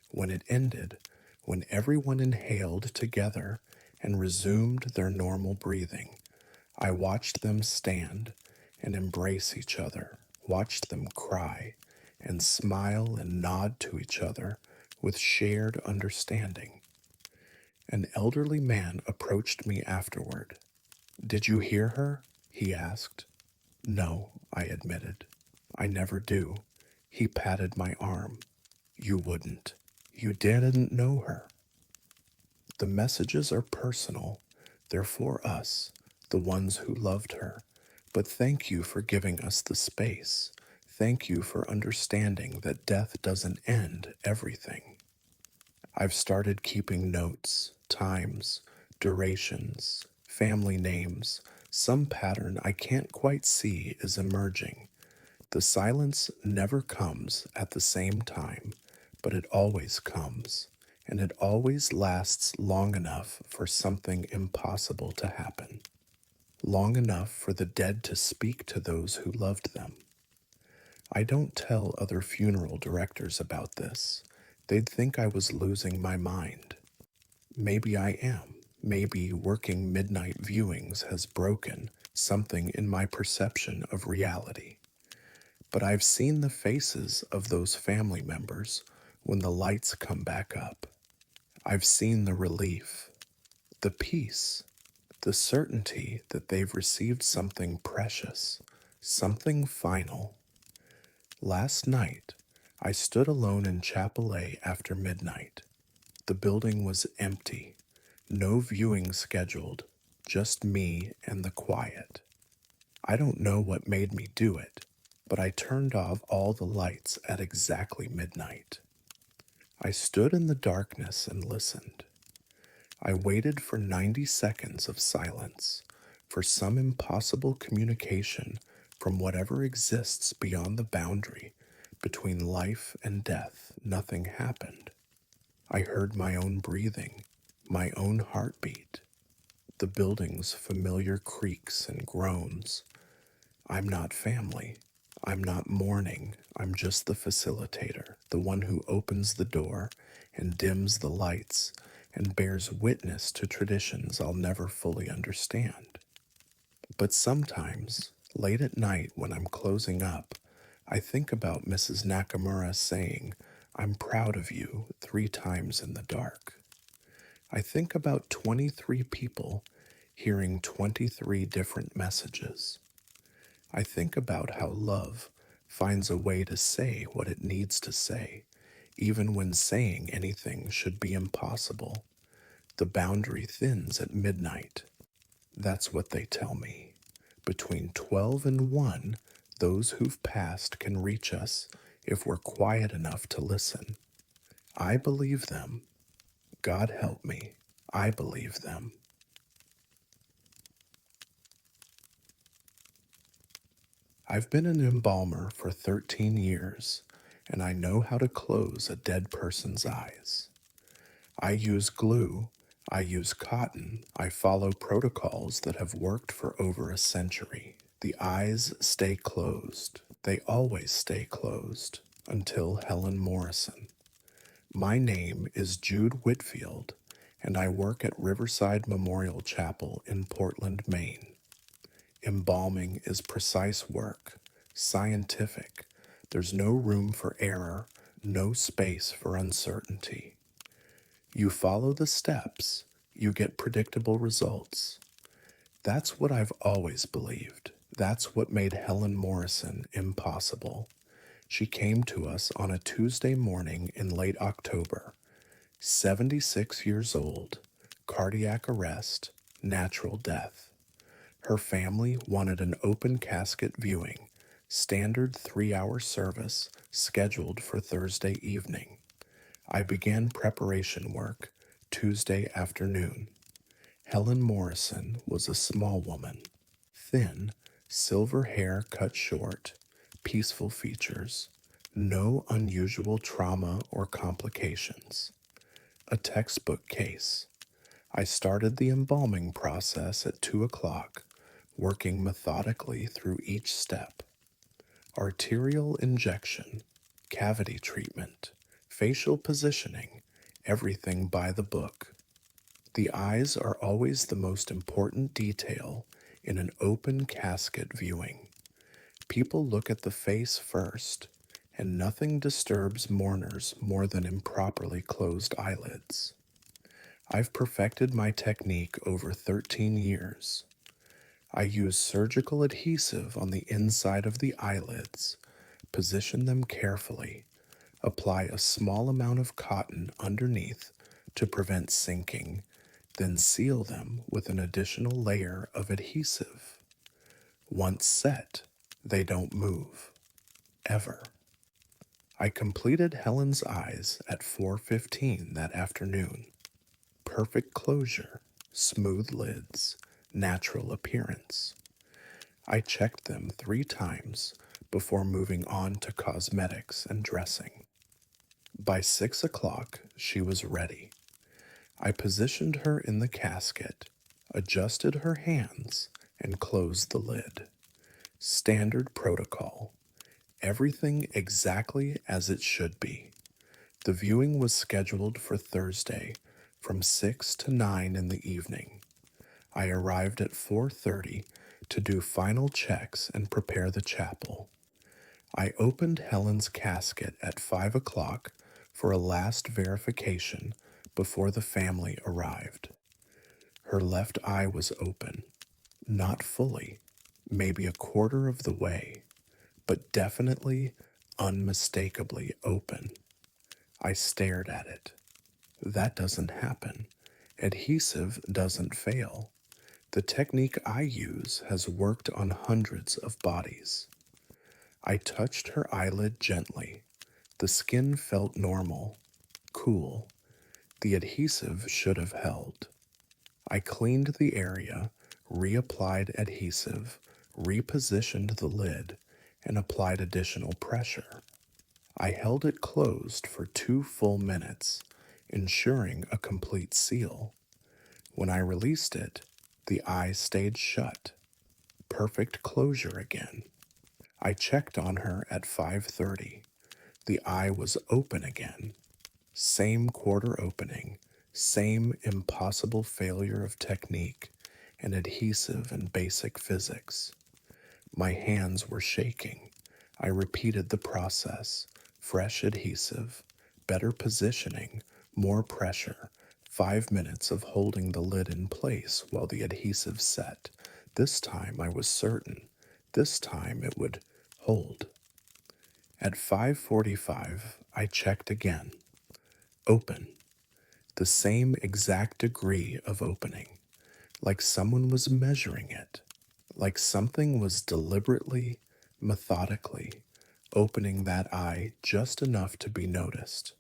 When it ended, when everyone inhaled together and resumed their normal breathing, I watched them stand and embrace each other, watched them cry and smile and nod to each other with shared understanding. An elderly man approached me afterward. "Did you hear her?" he asked. "No," I admitted. "I never do." He patted my arm. "You wouldn't. You didn't know her." The messages are personal. They're for us, the ones who loved her. But thank you for giving us the space. Thank you for understanding that death doesn't end everything. I've started keeping notes, times, durations, family names. Some pattern I can't quite see is emerging. The silence never comes at the same time, but it always comes, and it always lasts long enough for something impossible to happen. Long enough for the dead to speak to those who loved them. I don't tell other funeral directors about this. They'd think I was losing my mind. Maybe I am. Maybe working midnight viewings has broken something in my perception of reality. But I've seen the faces of those family members when the lights come back up. I've seen the relief, the peace, the certainty that they've received something precious, something final. Last night, I stood alone in Chapel A after midnight. The building was empty, no viewing scheduled, just me and the quiet. I don't know what made me do it, but I turned off all the lights at exactly midnight. I stood in the darkness and listened. I waited for 90 seconds of silence, for some impossible communication from whatever exists beyond the boundary between life and death. Nothing happened. I heard my own breathing, my own heartbeat, the building's familiar creaks and groans. I'm not family. I'm not mourning. I'm just the facilitator, the one who opens the door and dims the lights and bears witness to traditions I'll never fully understand. But sometimes, late at night when I'm closing up, I think about Mrs. Nakamura saying, "I'm proud of you," 3 times in the dark. I think about 23 people hearing 23 different messages. I think about how love finds a way to say what it needs to say, even when saying anything should be impossible. The boundary thins at midnight. That's what they tell me. Between 12 and 1, those who've passed can reach us if we're quiet enough to listen. I believe them. God help me. I believe them. I've been an embalmer for 13 years, and I know how to close a dead person's eyes. I use glue, I use cotton, I follow protocols that have worked for over a century. The eyes stay closed. They always stay closed until Helen Morrison. My name is Jude Whitfield, and I work at Riverside Memorial Chapel in Portland, Maine. Embalming is precise work, scientific. There's no room for error, no space for uncertainty. You follow the steps, you get predictable results. That's what I've always believed. That's what made Helen Morrison impossible. She came to us on a Tuesday morning in late October, 76 years old, cardiac arrest, natural death. Her family wanted an open casket viewing, standard 3-hour service scheduled for Thursday evening. I began preparation work Tuesday afternoon. Helen Morrison was a small woman, thin, silver hair cut short, peaceful features, no unusual trauma or complications. A textbook case. I started the embalming process at 2 o'clock, working methodically through each step. Arterial injection, cavity treatment, facial positioning, everything by the book. The eyes are always the most important detail in an open casket viewing. People look at the face first, and nothing disturbs mourners more than improperly closed eyelids. I've perfected my technique over 13 years. I use surgical adhesive on the inside of the eyelids, position them carefully, apply a small amount of cotton underneath to prevent sinking, then seal them with an additional layer of adhesive. Once set, they don't move, ever. I completed Helen's eyes at 4:15 that afternoon. Perfect closure, smooth lids, natural appearance. I checked them 3 times before moving on to cosmetics and dressing. By 6 o'clock, she was ready. I positioned her in the casket, adjusted her hands, and closed the lid. Standard protocol. Everything exactly as it should be. The viewing was scheduled for Thursday from 6 to 9 in the evening. I arrived at 4:30 to do final checks and prepare the chapel. I opened Helen's casket at 5 o'clock for a last verification before the family arrived. Her left eye was open, not fully, maybe a quarter of the way, but definitely, unmistakably open. I stared at it. That doesn't happen. Adhesive doesn't fail. The technique I use has worked on hundreds of bodies. I touched her eyelid gently. The skin felt normal, cool. The adhesive should have held. I cleaned the area, reapplied adhesive, repositioned the lid, and applied additional pressure. I held it closed for 2 full minutes, ensuring a complete seal. When I released it, the eye stayed shut. Perfect closure again. I checked on her at 5:30. The eye was open again. Same quarter opening, same impossible failure of technique and adhesive and basic physics. My hands were shaking. I repeated the process. Fresh adhesive, better positioning, more pressure, 5 minutes of holding the lid in place while the adhesive set. This time I was certain. This time it would hold. At 5:45, I checked again. Open. The same exact degree of opening, like someone was measuring it, like something was deliberately, methodically opening that eye just enough to be noticed.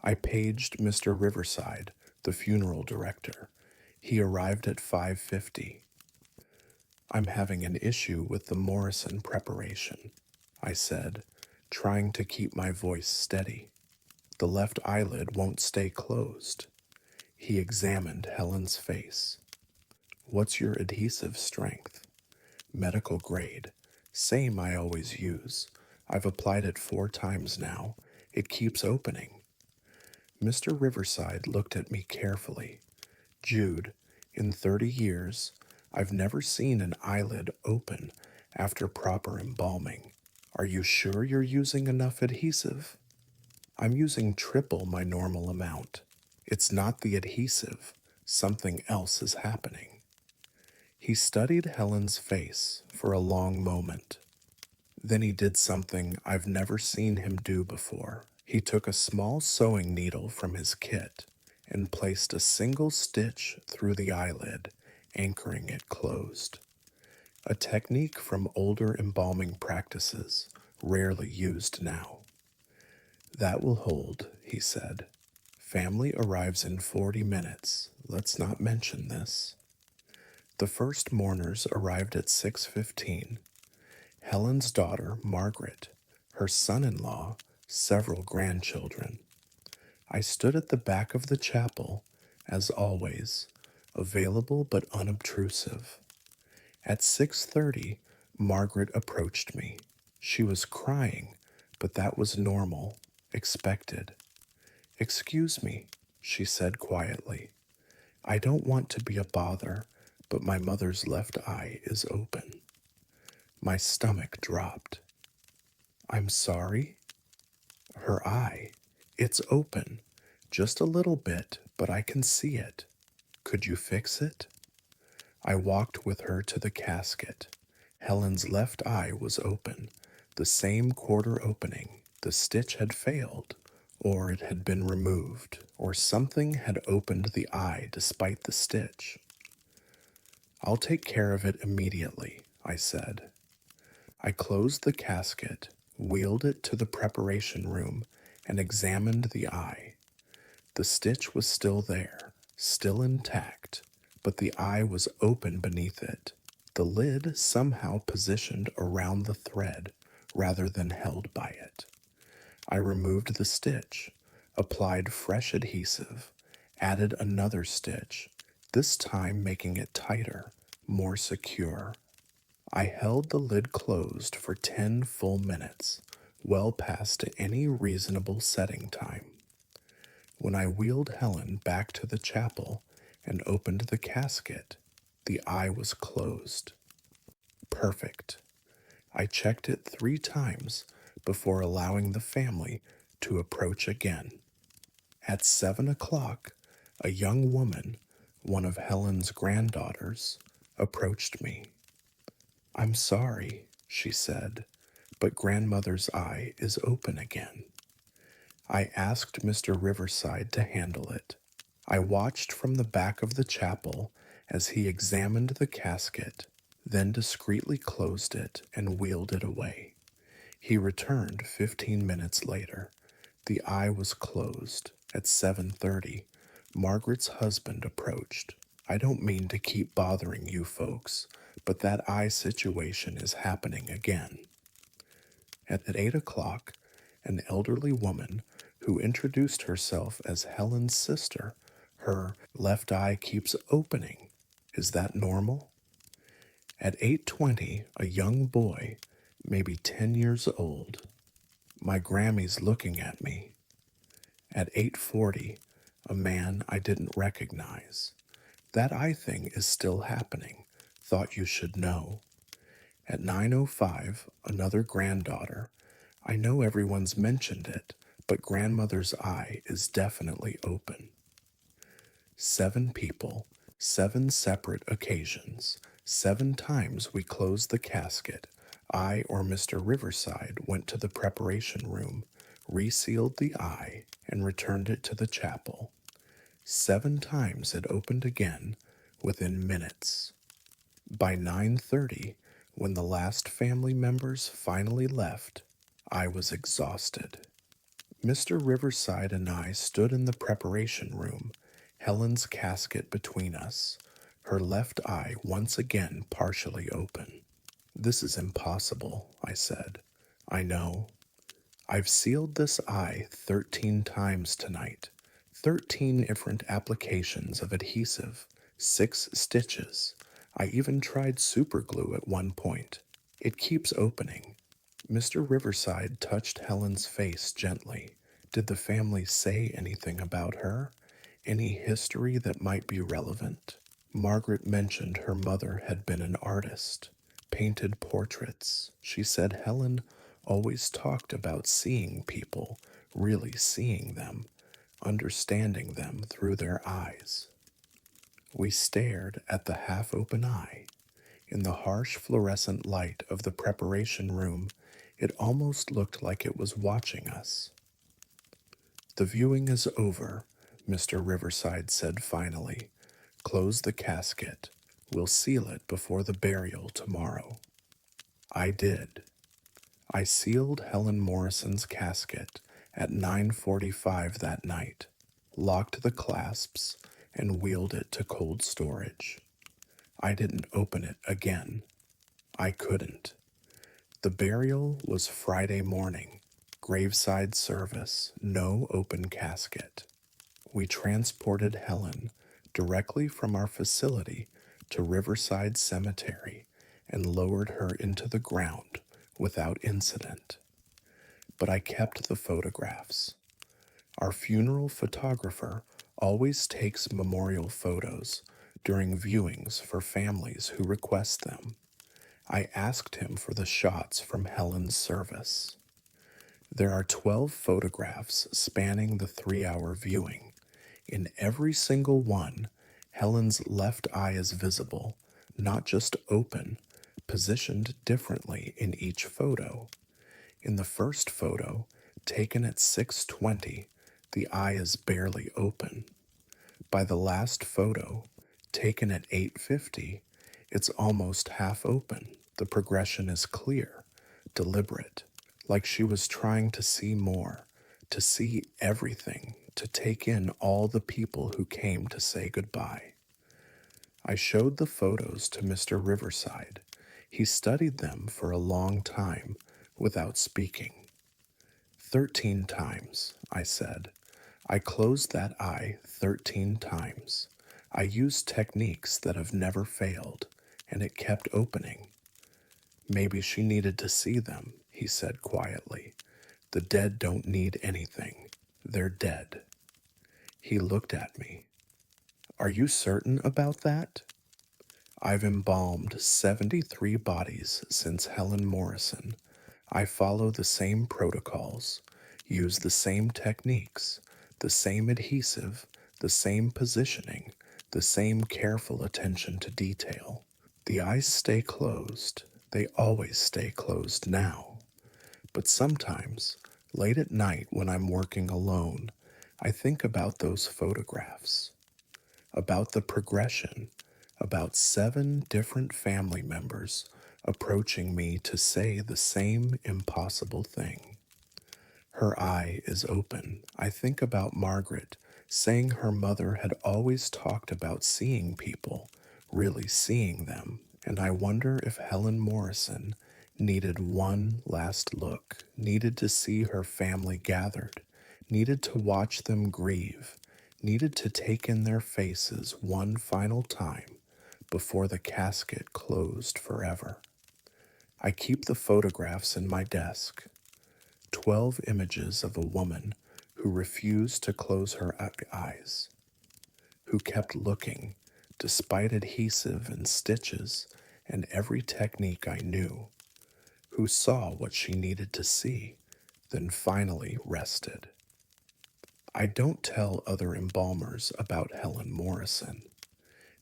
I paged Mr. Riverside, the funeral director. He arrived at 5:50. I'm having an issue with the Morrison preparation, I said, trying to keep my voice steady. The left eyelid won't stay closed. He examined Helen's face. What's your adhesive strength? Medical grade. Same I always use. I've applied it 4 times now. It keeps opening. Mr. Riverside looked at me carefully. Jude, in 30 years, I've never seen an eyelid open after proper embalming. Are you sure you're using enough adhesive? I'm using triple my normal amount. It's not the adhesive. Something else is happening. He studied Helen's face for a long moment. Then he did something I've never seen him do before. He took a small sewing needle from his kit and placed a single stitch through the eyelid, anchoring it closed. A technique from older embalming practices, rarely used now. That will hold, he said. Family arrives in 40 minutes. Let's not mention this. The first mourners arrived at 6:15. Helen's daughter, Margaret, her son-in-law, several grandchildren. I stood at the back of the chapel, as always, available but unobtrusive. At 6:30, Margaret approached me. She was crying, but that was normal, expected. Excuse me, she said quietly. I don't want to be a bother, but my mother's left eye is open. My stomach dropped. I'm sorry? Her eye. It's open. Just a little bit, but I can see it. Could you fix it? I walked with her to the casket. Helen's left eye was open, the same quarter opening. The stitch had failed, or it had been removed, or something had opened the eye despite the stitch. I'll take care of it immediately, I said. I closed the casket, wheeled it to the preparation room, and examined the eye. The stitch was still there, still intact, but the eye was open beneath it, the lid somehow positioned around the thread rather than held by it. I removed the stitch, applied fresh adhesive, added another stitch, this time making it tighter, more secure. I held the lid closed for 10 full minutes, well past any reasonable setting time. When I wheeled Helen back to the chapel and opened the casket, the eye was closed. Perfect. I checked it 3 times before allowing the family to approach again. At 7 o'clock, a young woman, one of Helen's granddaughters, approached me. I'm sorry, she said, but grandmother's eye is open again. I asked Mr. Riverside to handle it. I watched from the back of the chapel as he examined the casket, then discreetly closed it and wheeled it away. He returned 15 minutes later. The eye was closed. At 7:30, Margaret's husband approached. I don't mean to keep bothering you folks, but that eye situation is happening again. At 8 o'clock, an elderly woman who introduced herself as Helen's sister, her left eye keeps opening. Is that normal? At 8:20, a young boy, maybe 10 years old. My Grammy's looking at me. At 8:40, a man I didn't recognize. That eye thing is still happening. Thought you should know. At 9:05, another granddaughter. I know everyone's mentioned it, but grandmother's eye is definitely open. 7 people, 7 separate occasions. 7 times we closed the casket. I or Mr. Riverside went to the preparation room, resealed the eye, and returned it to the chapel. 7 times it opened again within minutes. By 9:30, when the last family members finally left, I was exhausted. Mr. Riverside and I stood in the preparation room, Helen's casket between us, her left eye once again partially open. "This is impossible," I said. "I know. I've sealed this eye 13 times tonight. 13 different applications of adhesive, 6 stitches. I even tried super glue at one point. It keeps opening." Mr. Riverside touched Helen's face gently. "Did the family say anything about her? Any history that might be relevant?" Margaret mentioned her mother had been an artist, painted portraits. She said Helen always talked about seeing people, really seeing them, understanding them through their eyes. We stared at the half open eye. In the harsh fluorescent light of the preparation room, it almost looked like it was watching us. "The viewing is over," Mr. Riverside said finally. "Close the casket. We'll seal it before the burial tomorrow." I did. I sealed Helen Morrison's casket at 9:45 that night, locked the clasps, and wheeled it to cold storage. I didn't open it again. I couldn't. The burial was Friday morning, graveside service, no open casket. We transported Helen directly from our facility to Riverside Cemetery and lowered her into the ground without incident. But I kept the photographs. Our funeral photographer always takes memorial photos during viewings for families who request them. I asked him for the shots from Helen's service. There are 12 photographs spanning the 3-hour viewing. In every single one, Helen's left eye is visible, not just open, positioned differently in each photo. In the first photo, taken at 6:20, the eye is barely open. By the last photo, taken at 8:50, it's almost half open. The progression is clear, deliberate, like she was trying to see more, to see everything, to take in all the people who came to say goodbye. I showed the photos to Mr. Riverside. He studied them for a long time without speaking. 13 times, I said. I closed that eye 13 times. I used techniques that have never failed, and it kept opening. "Maybe she needed to see them," he said quietly. "The dead don't need anything. They're dead." He looked at me. "Are you certain about that?" "I've embalmed 73 bodies since Helen Morrison. I follow the same protocols, use the same techniques, the same adhesive, the same positioning, the same careful attention to detail. The eyes stay closed. They always stay closed now. But sometimes, late at night when I'm working alone, I think about those photographs, about the progression, about 7 different family members approaching me to say the same impossible thing. Her eye is open. I think about Margaret saying her mother had always talked about seeing people, really seeing them, and I wonder if Helen Morrison needed one last look, needed to see her family gathered, needed to watch them grieve, needed to take in their faces one final time before the casket closed forever. I keep the photographs in my desk. 12 images of a woman who refused to close her eyes, who kept looking despite adhesive and stitches and every technique I knew, who saw what she needed to see, then finally rested. I don't tell other embalmers about Helen Morrison.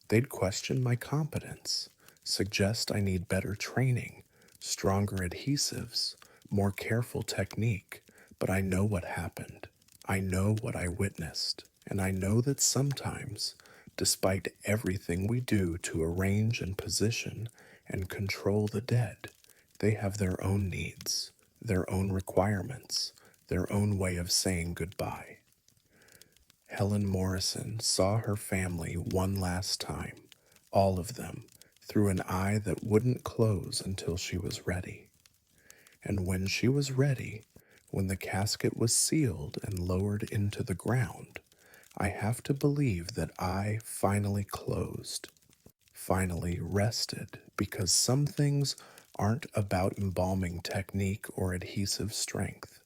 They'd question my competence, suggest I need better training, stronger adhesives, more careful technique, but I know what happened. I know what I witnessed, and I know that sometimes, despite everything we do to arrange and position and control the dead, they have their own needs, their own requirements, their own way of saying goodbye. Helen Morrison saw her family one last time, all of them, through an eye that wouldn't close until she was ready. And when she was ready, when the casket was sealed and lowered into the ground, I have to believe that I finally closed, finally rested, because some things aren't about embalming technique or adhesive strength.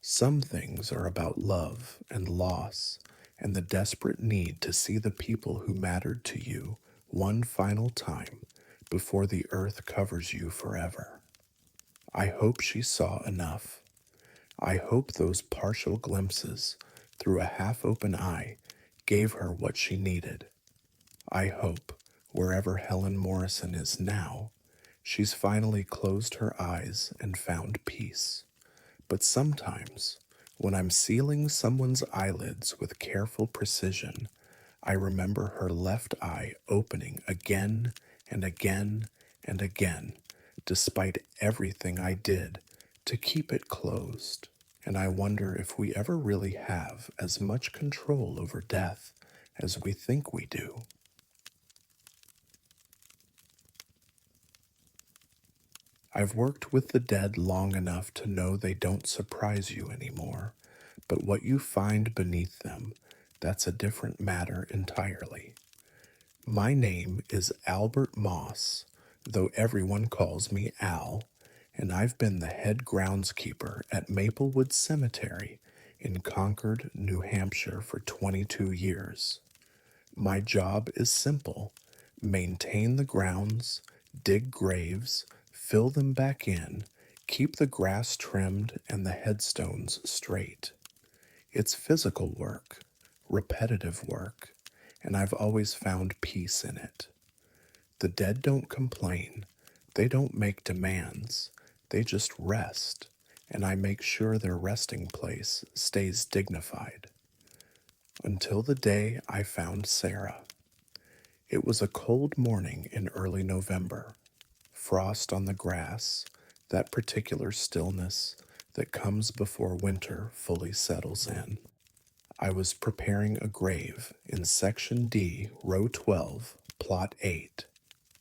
Some things are about love and loss and the desperate need to see the people who mattered to you one final time before the earth covers you forever. I hope she saw enough. I hope those partial glimpses through a half open eye gave her what she needed. I hope, wherever Helen Morrison is now, she's finally closed her eyes and found peace. But sometimes, when I'm sealing someone's eyelids with careful precision, I remember her left eye opening again and again and again, despite everything I did to keep it closed. And I wonder if we ever really have as much control over death as we think we do. I've worked with the dead long enough to know they don't surprise you anymore, but what you find beneath them, that's a different matter entirely. My name is Albert Moss, though everyone calls me Al, and I've been the head groundskeeper at Maplewood Cemetery in Concord, New Hampshire for 22 years. My job is simple: maintain the grounds, dig graves, fill them back in, keep the grass trimmed and the headstones straight. It's physical work, repetitive work, and I've always found peace in it. The dead don't complain, they don't make demands, they just rest, and I make sure their resting place stays dignified. Until the day I found Sarah. It was a cold morning in early November. Frost on the grass, that particular stillness that comes before winter fully settles in. I was preparing a grave in Section D, Row 12, Plot 8.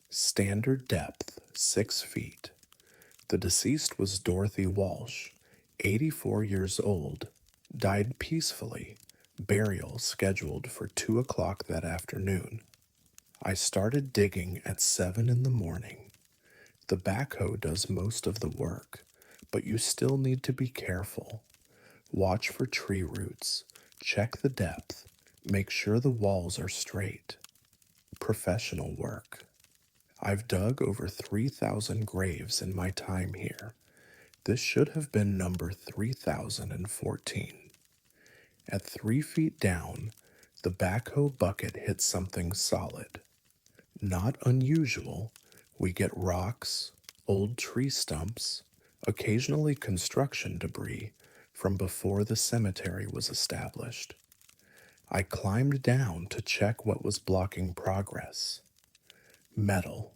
Standard depth, 6 feet. The deceased was Dorothy Walsh, 84 years old, died peacefully, burial scheduled for 2 o'clock that afternoon. I started digging at 7 in the morning. The backhoe does most of the work, but you still need to be careful. Watch for tree roots, check the depth, make sure the walls are straight. Professional work. I've dug over 3,000 graves in my time here. This should have been number 3014. At 3 feet down, the backhoe bucket hit something solid. Not unusual, we get rocks, old tree stumps, occasionally construction debris from before the cemetery was established. I climbed down to check what was blocking progress. Metal.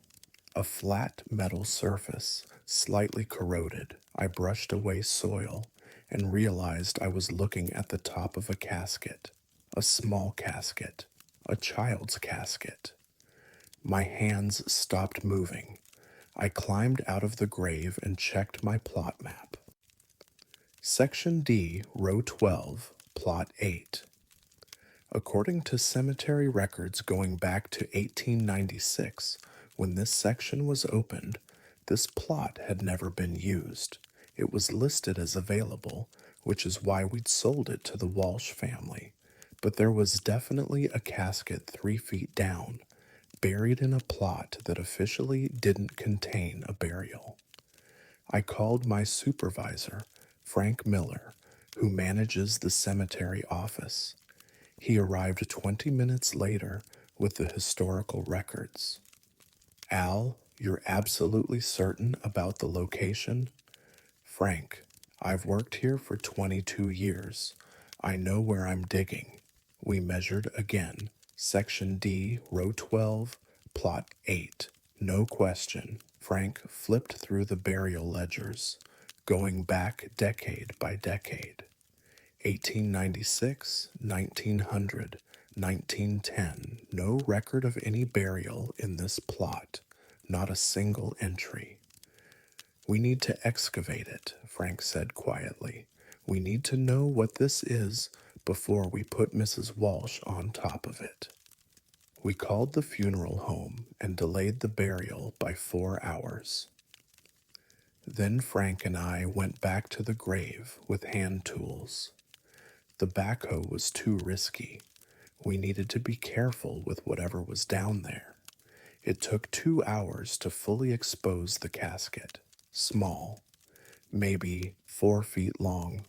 A flat metal surface, slightly corroded. I brushed away soil and realized I was looking at the top of a casket. A small casket. A child's casket. My hands stopped moving. I climbed out of the grave and checked my plot map. Section D, Row 12, Plot 8. According to cemetery records going back to 1896, when this section was opened, this plot had never been used. It was listed as available, which is why we'd sold it to the Walsh family. But there was definitely a casket 3 feet down, buried in a plot that officially didn't contain a burial. I called my supervisor, Frank Miller, who manages the cemetery office. He arrived 20 minutes later with the historical records. Al, you're absolutely certain about the location? Frank, I've worked here for 22 years. I know where I'm digging. We measured again. Section D, Row 12, Plot 8. No question. Frank flipped through the burial ledgers, going back decade by decade. 1896, 1900, 1910, no record of any burial in this plot, not a single entry. We need to excavate it, Frank said quietly. We need to know what this is before we put Mrs. Walsh on top of it. We called the funeral home and delayed the burial by 4 hours. Then Frank and I went back to the grave with hand tools. The backhoe was too risky. We needed to be careful with whatever was down there. It took 2 hours to fully expose the casket. Small, maybe 4 feet long,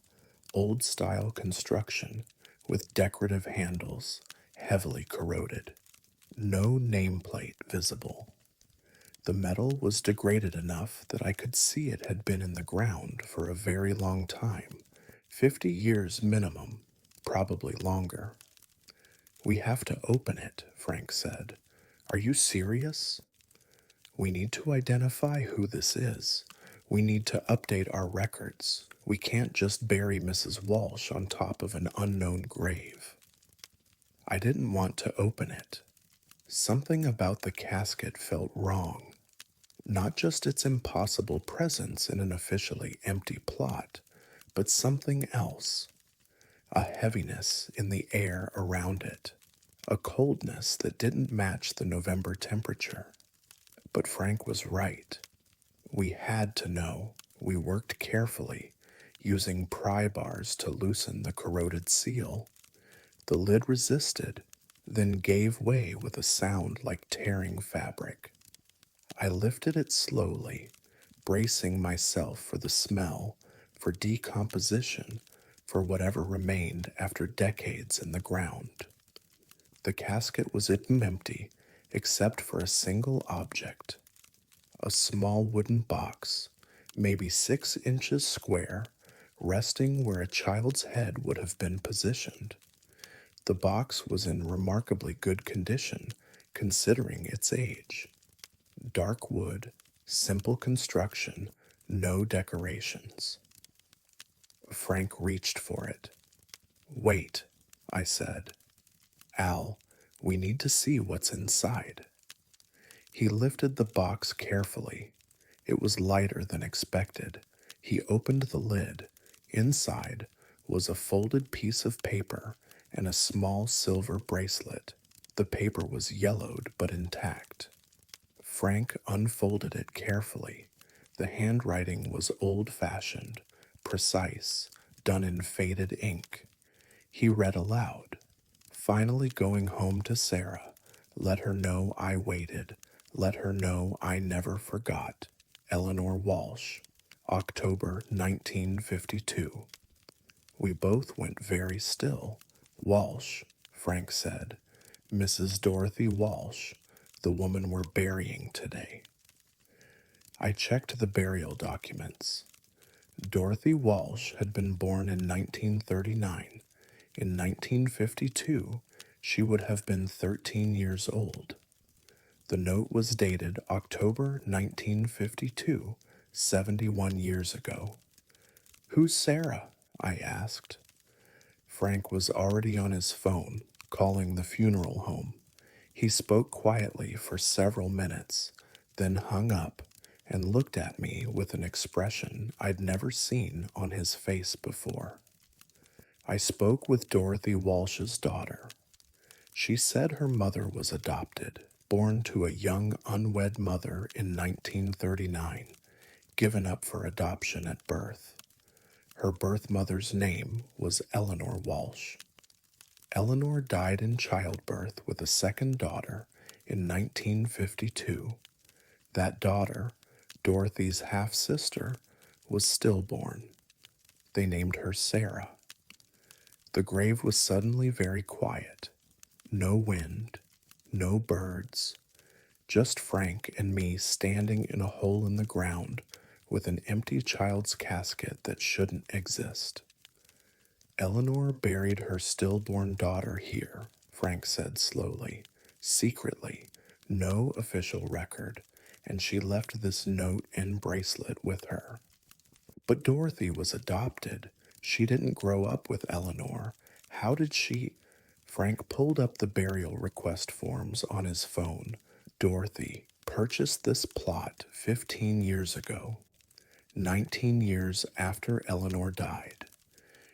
old style construction with decorative handles, heavily corroded. No nameplate visible. The metal was degraded enough that I could see it had been in the ground for a very long time, 50 years minimum, probably longer. We have to open it, Frank said. Are you serious? We need to identify who this is. We need to update our records. We can't just bury Mrs. Walsh on top of an unknown grave. I didn't want to open it. Something about the casket felt wrong. Not just its impossible presence in an officially empty plot, but something else. A heaviness in the air around it. A coldness that didn't match the November temperature. But Frank was right. We had to know. We worked carefully, using pry bars to loosen the corroded seal. The lid resisted, then gave way with a sound like tearing fabric. I lifted it slowly, bracing myself for the smell, for decomposition, for whatever remained after decades in the ground. The casket was empty, except for a single object. A small wooden box, maybe 6 inches square, resting where a child's head would have been positioned. The box was in remarkably good condition, considering its age. Dark wood, simple construction, no decorations. Frank reached for it. Wait, I said. Al, we need to see what's inside. He lifted the box carefully. It was lighter than expected. He opened the lid. Inside was a folded piece of paper and a small silver bracelet. The paper was yellowed but intact. Frank unfolded it carefully. The handwriting was old-fashioned, precise, done in faded ink. He read aloud. Finally going home to Sarah, let her know I waited. Let her know I never forgot. Eleanor Walsh, October 1952. We both went very still. Walsh, Frank said. Mrs. Dorothy Walsh, the woman we're burying today. I checked the burial documents. Dorothy Walsh had been born in 1939. In 1952, she would have been 13 years old. The note was dated October 1952, 71 years ago. Who's Sarah? I asked. Frank was already on his phone, calling the funeral home. He spoke quietly for several minutes, then hung up and looked at me with an expression I'd never seen on his face before. I spoke with Dorothy Walsh's daughter. She said her mother was adopted, born to a young unwed mother in 1939, given up for adoption at birth. Her birth mother's name was Eleanor Walsh. Eleanor died in childbirth with a second daughter in 1952. That daughter, Dorothy's half-sister, was stillborn. They named her Sarah. The grave was suddenly very quiet. No wind, no birds, just Frank and me standing in a hole in the ground with an empty child's casket that shouldn't exist. Eleanor buried her stillborn daughter here, Frank said slowly, secretly, no official record, and she left this note and bracelet with her. But Dorothy was adopted. She didn't grow up with Eleanor. How did she... Frank pulled up the burial request forms on his phone. Dorothy purchased this plot 15 years ago, 19 years after Eleanor died.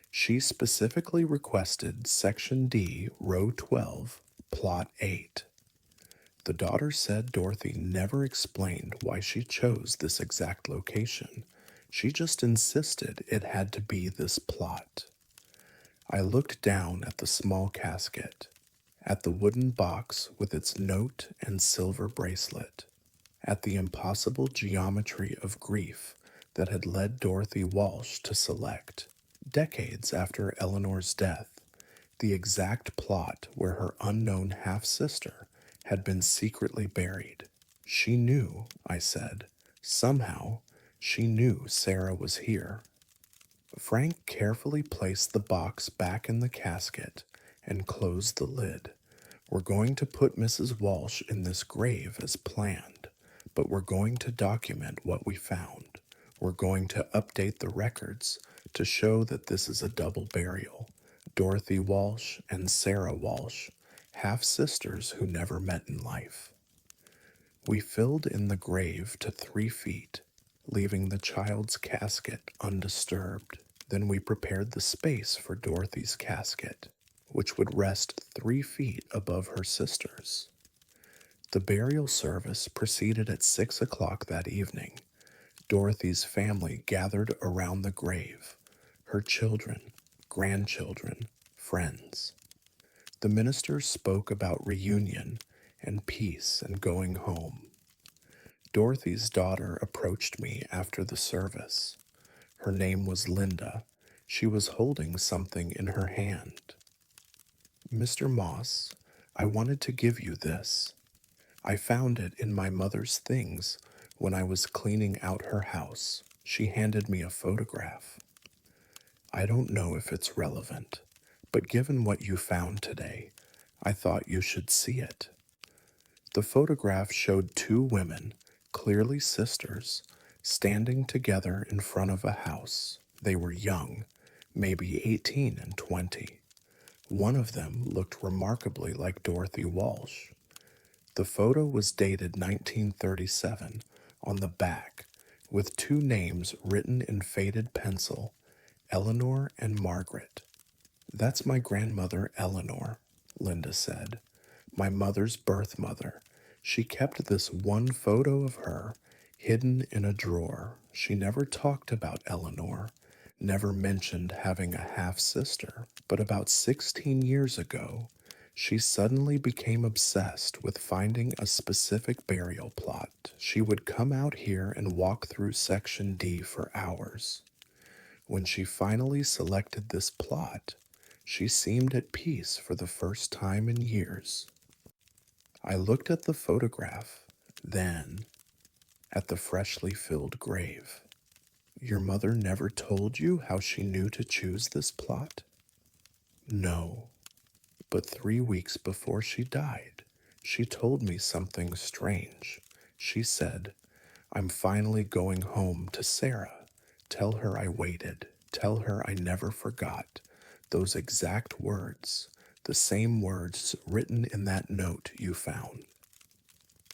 She specifically requested Section D, Row 12, Plot 8. The daughter said Dorothy never explained why she chose this exact location. She just insisted it had to be this plot. I looked down at the small casket, at the wooden box with its note and silver bracelet, at the impossible geometry of grief that had led Dorothy Walsh to select, decades after Eleanor's death, the exact plot where her unknown half sister had been secretly buried. She knew, I said. Somehow, she knew Sarah was here. Frank carefully placed the box back in the casket and closed the lid. We're going to put Mrs. Walsh in this grave as planned, but we're going to document what we found. We're going to update the records to show that this is a double burial. Dorothy Walsh and Sarah Walsh, half sisters who never met in life. We filled in the grave to 3 feet, leaving the child's casket undisturbed. Then we prepared the space for Dorothy's casket, which would rest 3 feet above her sister's. The burial service proceeded at 6 o'clock that evening. Dorothy's family gathered around the grave, her children, grandchildren, friends. The minister spoke about reunion and peace and going home. Dorothy's daughter approached me after the service. Her name was Linda. She was holding something in her hand. Mr. Moss, I wanted to give you this. I found it in my mother's things when I was cleaning out her house. She handed me a photograph. I don't know if it's relevant, but given what you found today, I thought you should see it. The photograph showed 2 women, clearly sisters, standing together in front of a house. They were young, maybe 18 and 20. One of them looked remarkably like Dorothy Walsh. The photo was dated 1937 on the back, with 2 names written in faded pencil, Eleanor and Margaret. That's my grandmother Eleanor, Linda said. My mother's birth mother. She kept this one photo of her hidden in a drawer. She never talked about Eleanor, never mentioned having a half-sister, but about 16 years ago, she suddenly became obsessed with finding a specific burial plot. She would come out here and walk through Section D for hours. When she finally selected this plot, she seemed at peace for the first time in years. I looked at the photograph, then at the freshly filled grave. Your mother never told you how she knew to choose this plot? No, but 3 weeks before she died, she told me something strange. She said, I'm finally going home to Sarah. Tell her I waited. Tell her I never forgot. Those exact words, the same words written in that note you found.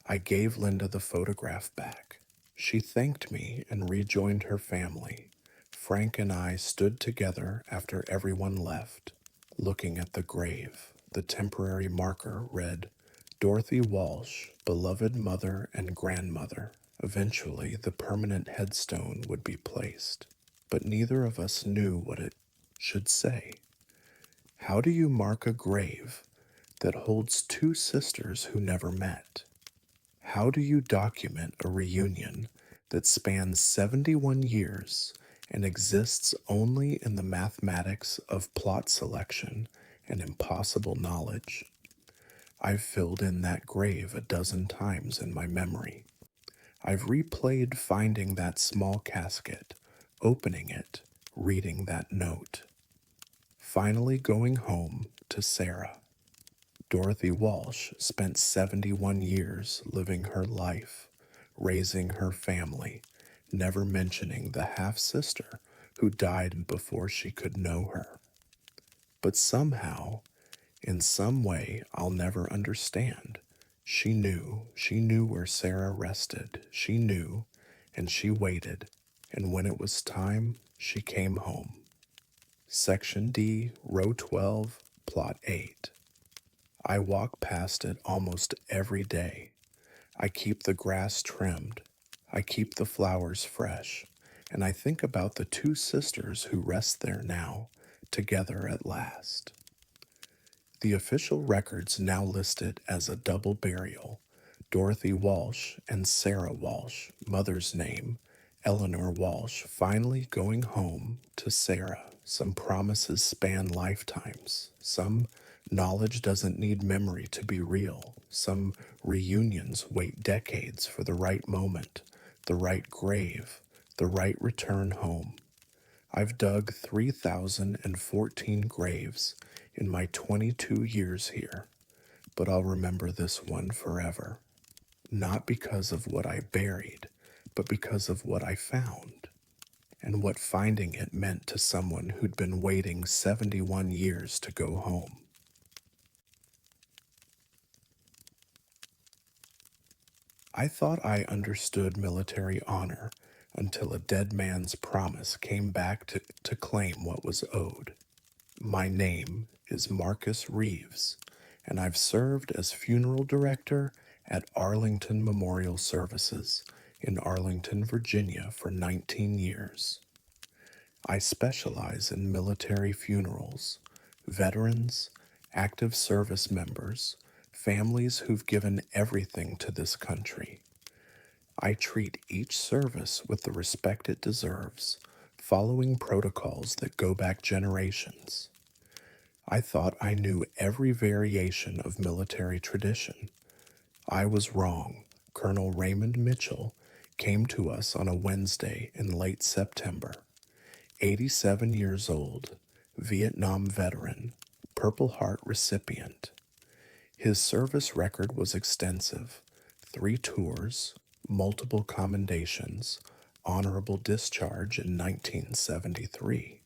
I gave Linda the photograph back. She thanked me and rejoined her family. Frank and I stood together after everyone left, looking at the grave. The temporary marker read, Dorothy Walsh, beloved mother and grandmother. Eventually, the permanent headstone would be placed, but neither of us knew what it should say. How do you mark a grave that holds 2 sisters who never met? How do you document a reunion that spans 71 years and exists only in the mathematics of plot selection and impossible knowledge? I've filled in that grave a dozen times in my memory. I've replayed finding that small casket, opening it, reading that note. Finally going home to Sarah. Dorothy Walsh spent 71 years living her life, raising her family, never mentioning the half-sister who died before she could know her. But somehow, In some way I'll never understand. She knew where Sarah rested. She knew, and she waited, and when it was time, she came home. Section D, Row 12, Plot 8. I walk past it almost every day. I keep the grass trimmed. I keep the flowers fresh. And I think about the two sisters who rest there now, together at last. The official records now list it as a double burial. Dorothy Walsh and Sarah Walsh, mother's name, Eleanor Walsh, finally going home to Sarah. Some promises span lifetimes. Some knowledge doesn't need memory to be real. Some reunions wait decades for the right moment, the right grave, the right return home. I've dug 3,014 graves in my 22 years here, but I'll remember this one forever. Not because of what I buried, but because of what I found, and what finding it meant to someone who'd been waiting 71 years to go home. I thought I understood military honor until a dead man's promise came back to claim what was owed. My name is Marcus Reeves, and I've served as funeral director at Arlington Memorial Services in Arlington, Virginia for 19 years. I specialize in military funerals, veterans, active service members, families who've given everything to this country. I treat each service with the respect it deserves, following protocols that go back generations. I thought I knew every variation of military tradition. I was wrong. Colonel Raymond Mitchell came to us on a Wednesday in late September. 87 years old, Vietnam veteran, Purple Heart recipient. His service record was extensive: 3 tours, multiple commendations, honorable discharge in 1973.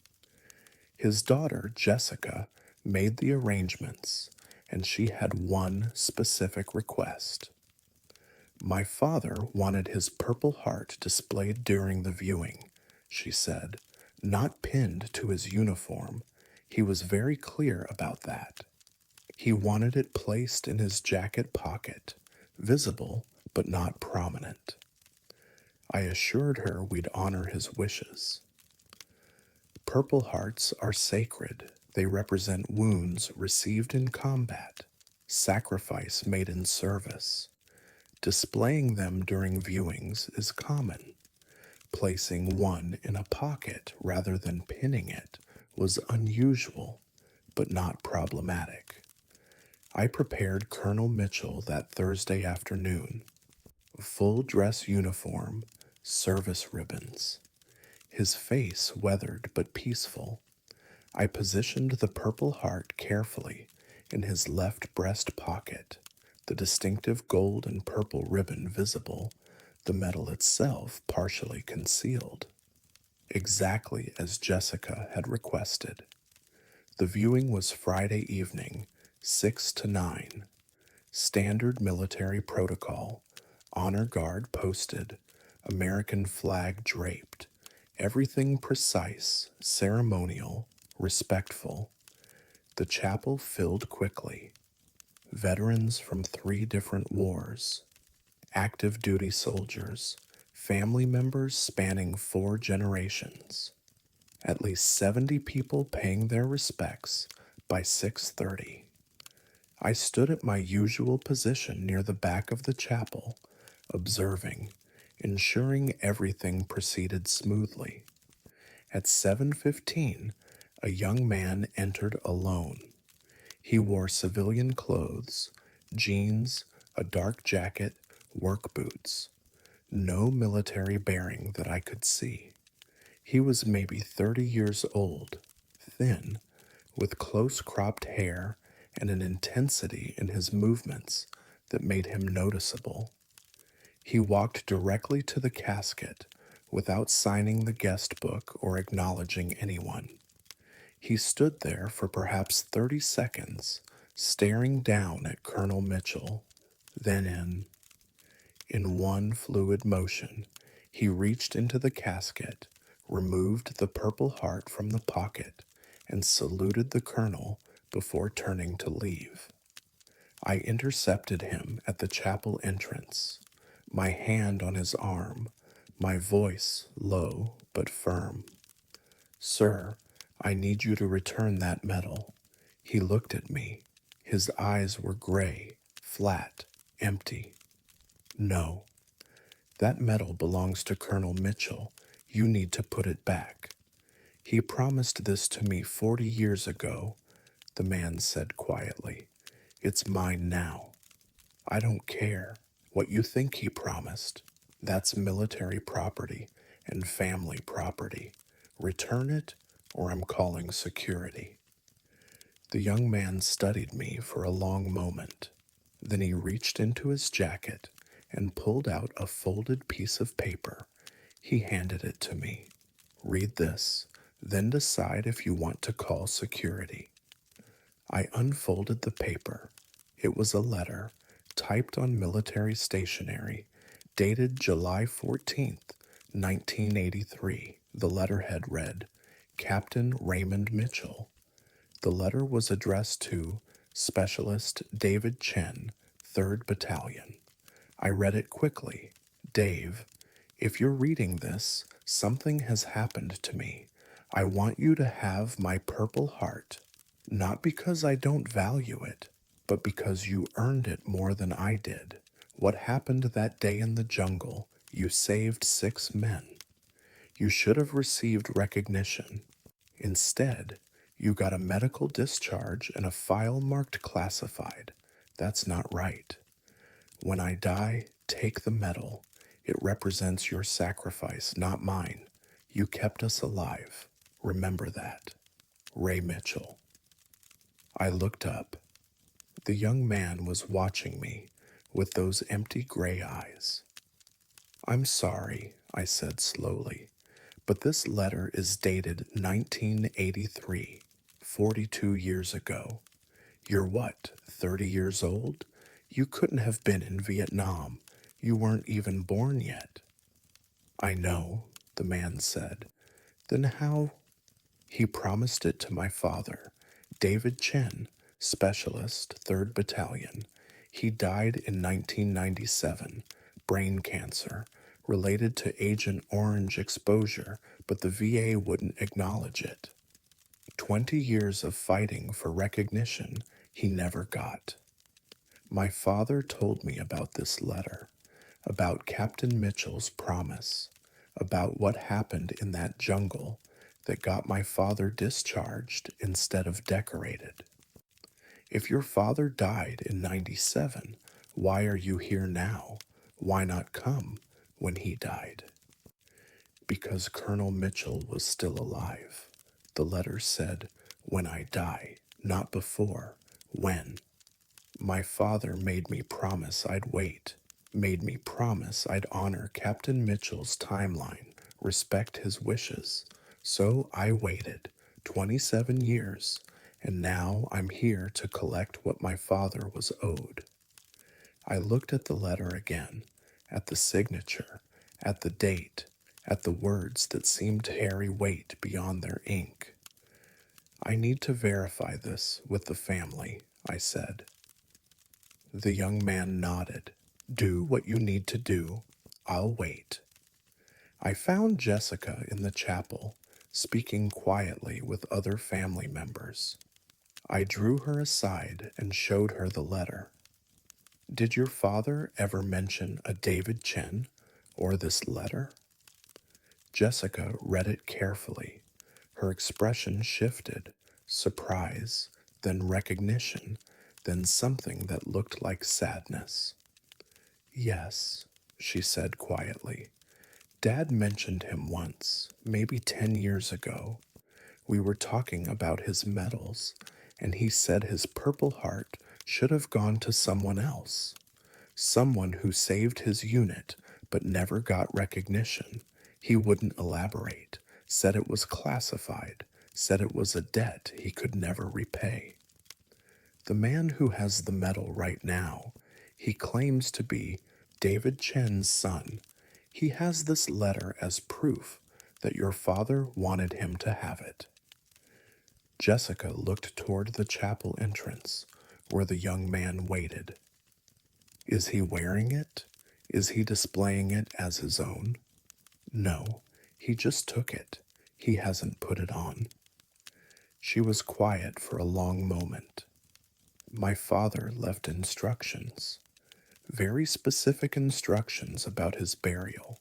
His daughter, Jessica, made the arrangements, and she had one specific request. My father wanted his Purple Heart displayed during the viewing, she said, not pinned to his uniform. He was very clear about that. He wanted it placed in his jacket pocket, visible but not prominent. I assured her we'd honor his wishes. Purple Hearts are sacred. They represent wounds received in combat, sacrifice made in service. Displaying them during viewings is common. Placing one in a pocket rather than pinning it was unusual, but not problematic. I prepared Colonel Mitchell that Thursday afternoon. Full dress uniform, service ribbons. His face weathered but peaceful. I positioned the Purple Heart carefully in his left breast pocket, the distinctive gold and purple ribbon visible, the medal itself partially concealed. Exactly as Jessica had requested. The viewing was Friday evening, 6 to 9. Standard military protocol, honor guard posted, American flag draped, everything precise, ceremonial, respectful. The chapel filled quickly. Veterans from 3 different wars, active duty soldiers, family members spanning 4 generations. At least 70 people paying their respects by 6:30. I stood at my usual position near the back of the chapel, observing, ensuring everything proceeded smoothly. At 7:15, a young man entered alone. He wore civilian clothes, jeans, a dark jacket, work boots. No military bearing that I could see. He was maybe 30 years old, thin, with close cropped hair and an intensity in his movements that made him noticeable. He walked directly to the casket without signing the guest book or acknowledging anyone. He stood there for perhaps 30 seconds, staring down at Colonel Mitchell. Then in one fluid motion, he reached into the casket, removed the Purple Heart from the pocket, and saluted the colonel before turning to leave. I intercepted him at the chapel entrance, my hand on his arm, my voice low but firm. "Sir, I need you to return that medal." He looked at me. His eyes were gray, flat, empty. "No, that medal belongs to Colonel Mitchell. You need to put it back." "He promised this to me 40 years ago," the man said quietly. "It's mine now." "I don't care what you think he promised. That's military property and family property. Return it, or I'm calling security." The young man studied me for a long moment. Then he reached into his jacket and pulled out a folded piece of paper. He handed it to me. "Read this, then decide if you want to call security." I unfolded the paper. It was a letter, typed on military stationery, dated July 14th, 1983. The letterhead read, "Captain Raymond Mitchell." The letter was addressed to Specialist David Chen, 3rd Battalion. I read it quickly. "Dave, if you're reading this, something has happened to me. I want you to have my Purple Heart. Not because I don't value it, but because you earned it more than I did. What happened that day in the jungle? You saved 6 men. You should have received recognition. Instead, you got a medical discharge and a file marked classified. That's not right. When I die, take the medal. It represents your sacrifice, not mine. You kept us alive. Remember that. Ray Mitchell." I looked up. The young man was watching me with those empty gray eyes. "I'm sorry," I said slowly, "but this letter is dated 1983, 42 years ago. You're what, 30 years old? You couldn't have been in Vietnam. You weren't even born yet." "I know," the man said. "Then how—" "He promised it to my father, David Chen, Specialist, 3rd Battalion. He died in 1997, brain cancer, related to Agent Orange exposure, but the VA wouldn't acknowledge it. 20 years of fighting for recognition he never got. My father told me about this letter, about Captain Mitchell's promise, about what happened in that jungle that got my father discharged instead of decorated. If your father died in 97, why are you here now? Why not come when he died?" "Because Colonel Mitchell was still alive." The letter said, "When I die, not before. When." My father made me promise I'd wait, made me promise I'd honor Captain Mitchell's timeline, respect his wishes. So I waited 27 years, and now I'm here to collect what my father was owed." I looked at the letter again, at the signature, at the date, at the words that seemed to carry weight beyond their ink. "I need to verify this with the family," I said. The young man nodded. "Do what you need to do. I'll wait." I found Jessica in the chapel, speaking quietly with other family members. I drew her aside and showed her the letter. "Did your father ever mention a David Chen or this letter?" Jessica read it carefully. Her expression shifted, surprise, then recognition, then something that looked like sadness. "Yes," she said quietly. "Dad mentioned him once, maybe 10 years ago. We were talking about his medals, and he said his Purple Heart should have gone to someone else. Someone who saved his unit but never got recognition. He wouldn't elaborate, said it was classified, said it was a debt he could never repay." The man who has the medal right now, he claims to be David Chen's son. He has this letter as proof that your father wanted him to have it. Jessica looked toward the chapel entrance, where the young man waited. Is he wearing it? Is he displaying it as his own? No, he just took it. He hasn't put it on. She was quiet for a long moment. My father left instructions, very specific instructions about his burial.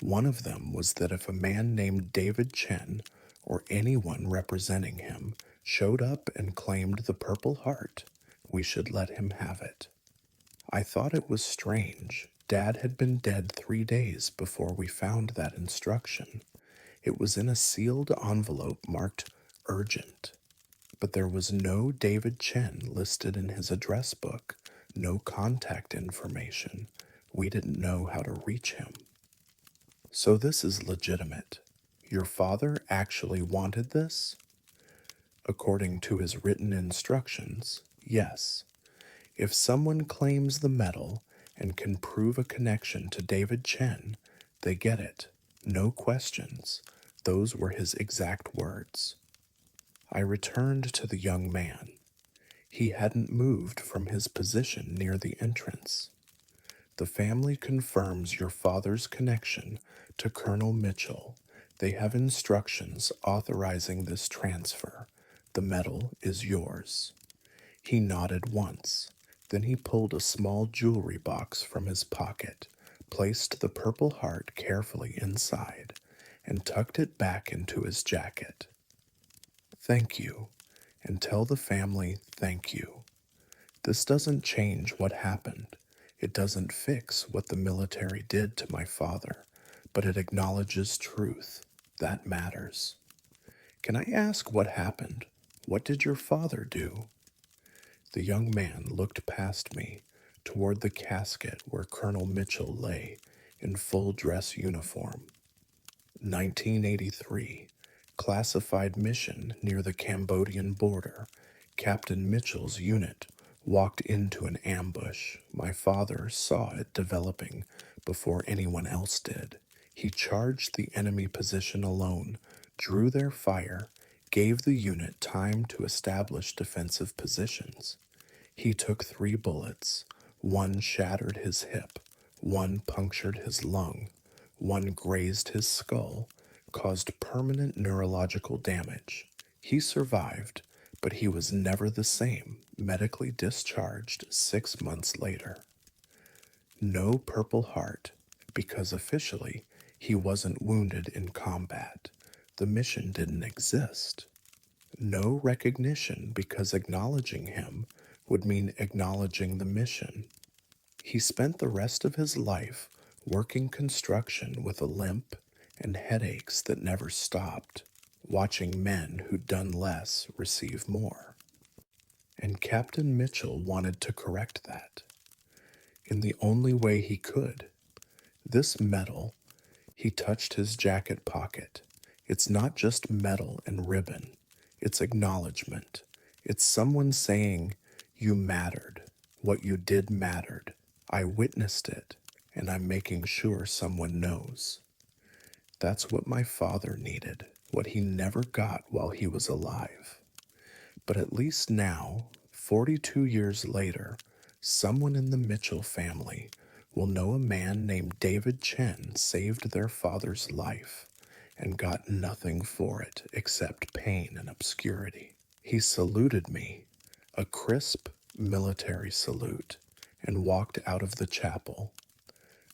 One of them was that if a man named David Chen or anyone representing him showed up and claimed the Purple Heart, we should let him have it. I thought it was strange. Dad had been dead 3 days before we found that instruction. It was in a sealed envelope marked urgent, but there was no David Chen listed in his address book, no contact information. We didn't know how to reach him. So this is legitimate. Your father actually wanted this? According to his written instructions, yes. If someone claims the medal and can prove a connection to David Chen, they get it. No questions. Those were his exact words. I returned to the young man. He hadn't moved from his position near the entrance. The family confirms your father's connection to Colonel Mitchell. They have instructions authorizing this transfer. The medal is yours. He nodded once. Then he pulled a small jewelry box from his pocket, placed the Purple Heart carefully inside, and tucked it back into his jacket. Thank you, and tell the family thank you. This doesn't change what happened. It doesn't fix what the military did to my father, but it acknowledges truth. That matters. Can I ask what happened? What did your father do? The young man looked past me toward the casket where Colonel Mitchell lay in full dress uniform. 1983, classified mission near the Cambodian border. Captain Mitchell's unit walked into an ambush. My father saw it developing before anyone else did. He charged the enemy position alone, drew their fire, gave the unit time to establish defensive positions. He took 3 bullets. One shattered his hip, one punctured his lung, one grazed his skull, caused permanent neurological damage. He survived, but he was never the same, medically discharged 6 months later. No Purple Heart, because officially he wasn't wounded in combat. The mission didn't exist. No recognition, because acknowledging him would mean acknowledging the mission. He spent the rest of his life working construction with a limp and headaches that never stopped, watching men who'd done less receive more. And Captain Mitchell wanted to correct that in the only way he could. This medal, he touched his jacket pocket. It's not just metal and ribbon, it's acknowledgement. It's someone saying, you mattered. What you did mattered. I witnessed it, and I'm making sure someone knows. That's what my father needed, what he never got while he was alive. But at least now, 42 years later, someone in the Mitchell family will know a man named David Chen saved their father's life and got nothing for it except pain and obscurity. He saluted me, a crisp military salute, and walked out of the chapel.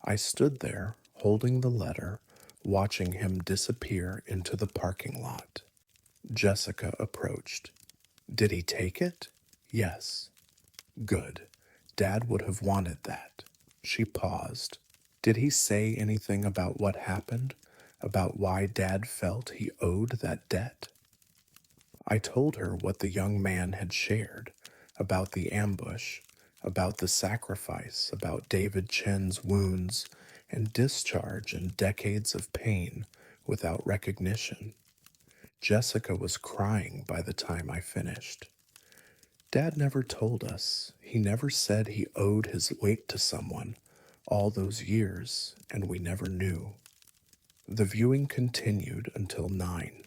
I stood there, holding the letter, watching him disappear into the parking lot. Jessica approached. Did he take it? Yes. Good. Dad would have wanted that. She paused. Did he say anything about what happened? About why Dad felt he owed that debt? I told her what the young man had shared about the ambush, about the sacrifice, about David Chen's wounds and discharge and decades of pain without recognition. Jessica was crying by the time I finished. Dad never told us. He never said he owed his weight to someone all those years, and we never knew. The viewing continued until 9.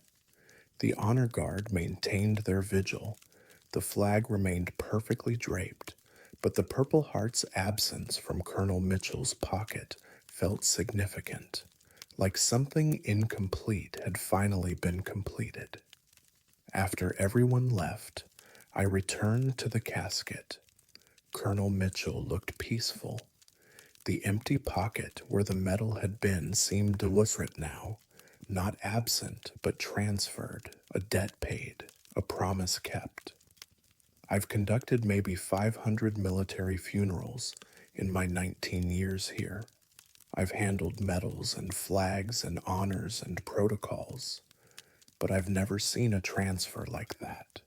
The honor guard maintained their vigil. The flag remained perfectly draped, but the Purple Heart's absence from Colonel Mitchell's pocket felt significant, like something incomplete had finally been completed. After everyone left, I returned to the casket. Colonel Mitchell looked peaceful. The empty pocket where the medal had been seemed deliberate now, not absent, but transferred, a debt paid, a promise kept. I've conducted maybe 500 military funerals in my 19 years here. I've handled medals and flags and honors and protocols, but I've never seen a transfer like that.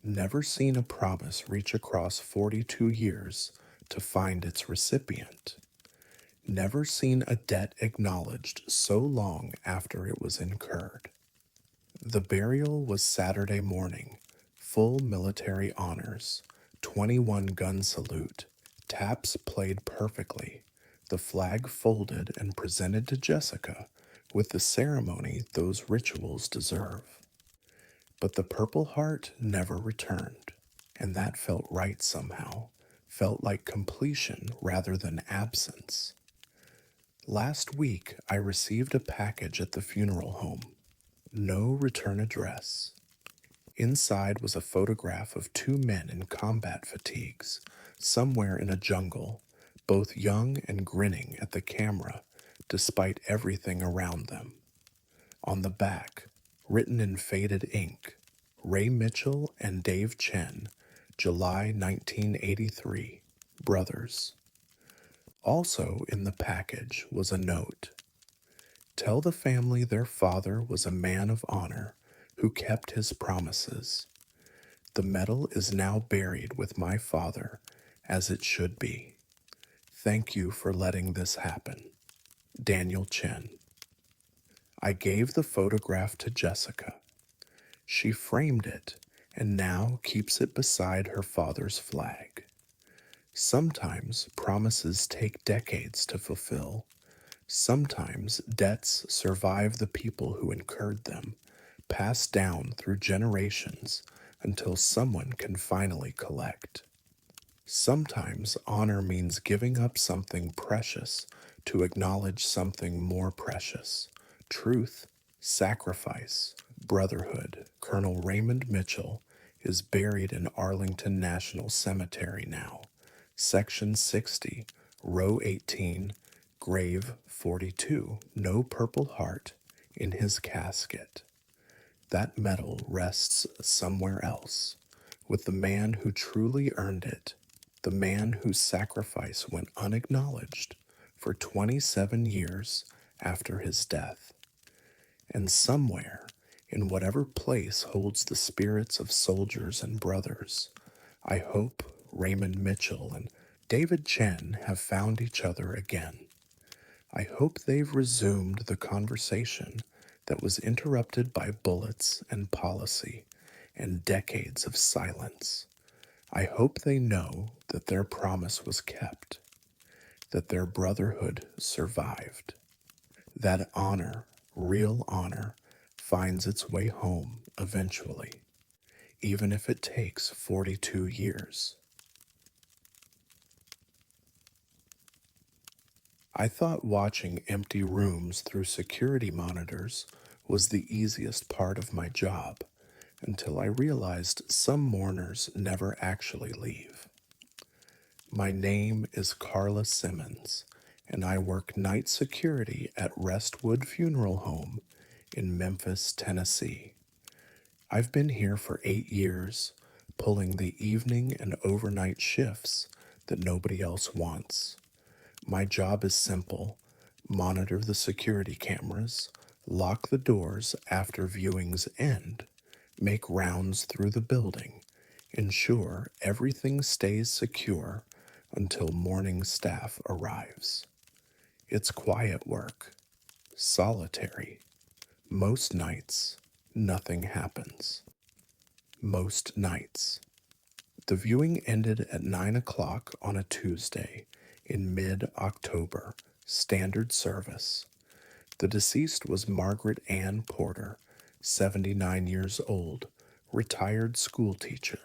Never seen a promise reach across 42 years to find its recipient. Never seen a debt acknowledged so long after it was incurred. The burial was Saturday morning, full military honors, 21 gun salute, taps played perfectly, the flag folded and presented to Jessica with the ceremony those rituals deserve. But the Purple Heart never returned, and that felt right somehow, felt like completion rather than absence. Last week, I received a package at the funeral home. No return address. Inside was a photograph of two men in combat fatigues, somewhere in a jungle, both young and grinning at the camera, despite everything around them. On the back, written in faded ink, Ray Mitchell and Dave Chen, July 1983, brothers. Also in the package was a note. Tell the family their father was a man of honor who kept his promises. The medal is now buried with my father, as it should be. Thank you for letting this happen. Daniel Chen. I gave the photograph to Jessica. She framed it and now keeps it beside her father's flag. Sometimes promises take decades to fulfill. Sometimes debts survive the people who incurred them, passed down through generations until someone can finally collect. Sometimes honor means giving up something precious to acknowledge something more precious. Truth, sacrifice, brotherhood. Colonel Raymond Mitchell is buried in Arlington National Cemetery now. Section 60, row 18, grave 42. No Purple Heart in his casket. That medal rests somewhere else, with the man who truly earned it, the man whose sacrifice went unacknowledged for 27 years after his death. And somewhere, in whatever place holds the spirits of soldiers and brothers, I hope Raymond Mitchell and David Chen have found each other again. I hope they've resumed the conversation that was interrupted by bullets and policy and decades of silence. I hope they know that their promise was kept, that their brotherhood survived, that honor, real honor, finds its way home eventually, even if it takes 42 years. I thought watching empty rooms through security monitors was the easiest part of my job until I realized some mourners never actually leave. My name is Carla Simmons, and I work night security at Restwood Funeral Home in Memphis, Tennessee. I've been here for 8 years, pulling the evening and overnight shifts that nobody else wants. My job is simple: monitor the security cameras, lock the doors after viewings end, make rounds through the building, ensure everything stays secure until morning staff arrives. It's quiet work, solitary. Most nights, nothing happens. Most nights. The viewing ended at 9 o'clock on a Tuesday in mid October, standard service. The deceased was Margaret Ann Porter, 79 years old, retired school teacher.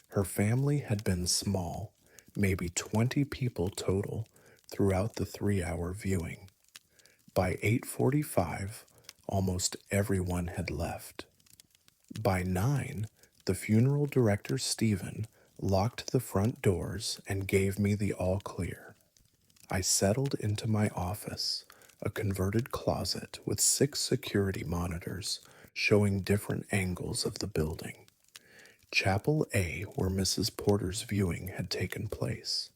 Her family had been small, maybe 20 people total, throughout the 3-hour viewing. By 8:45, almost everyone had left. By 9, the funeral director, Stephen, locked the front doors and gave me the all clear. I settled into my office, a converted closet with 6 security monitors showing different angles of the building. Chapel A, where Mrs. Porter's viewing had taken place.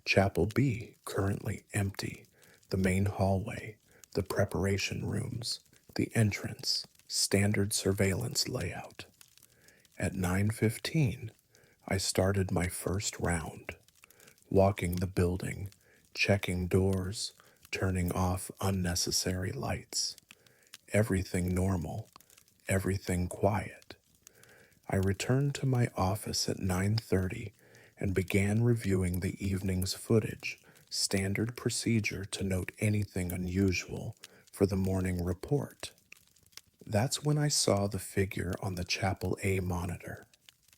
Chapel B, currently empty. The main hallway, the preparation rooms, the entrance, standard surveillance layout. At 9:15, I started my first round, walking the building, checking doors, turning off unnecessary lights. Everything normal, everything quiet. I returned to my office at 9:30 and began reviewing the evening's footage, standard procedure to note anything unusual for the morning report. That's when I saw the figure on the Chapel A monitor.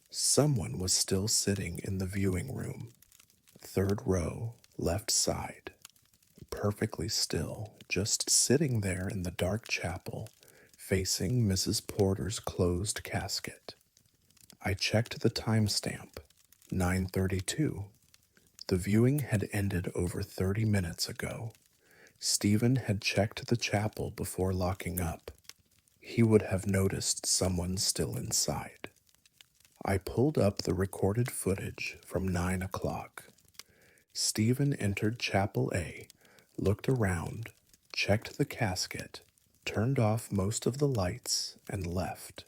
Someone was still sitting in the viewing room, third row, left side, perfectly still, just sitting there in the dark chapel, facing Mrs. Porter's closed casket. I checked the timestamp, 9:32. The viewing had ended over 30 minutes ago. Stephen had checked the chapel before locking up. He would have noticed someone still inside. I pulled up the recorded footage from 9 o'clock. Stephen entered Chapel A, looked around, checked the casket, turned off most of the lights, and left.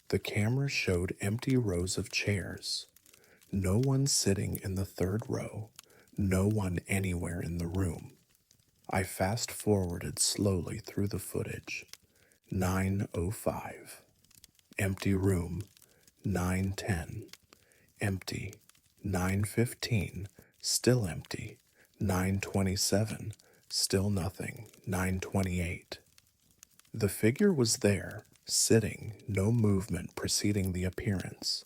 The camera showed empty rows of chairs. No one sitting in the third row, no one anywhere in the room. I fast forwarded slowly through the footage. 9:05. Empty room. 9:10. Empty. 9:15. Still empty. 9:27. Still nothing. 9:28. The figure was there, sitting, no movement preceding the appearance.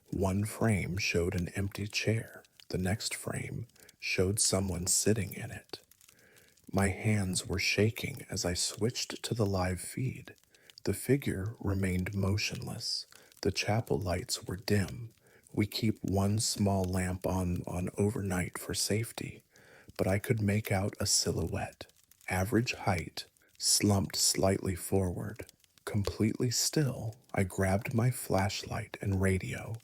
One frame showed an empty chair. The next frame showed someone sitting in it. My hands were shaking as I switched to the live feed. The figure remained motionless. The chapel lights were dim. We keep one small lamp on overnight for safety, but I could make out a silhouette, average height, slumped slightly forward. Completely still, I grabbed my flashlight and radio.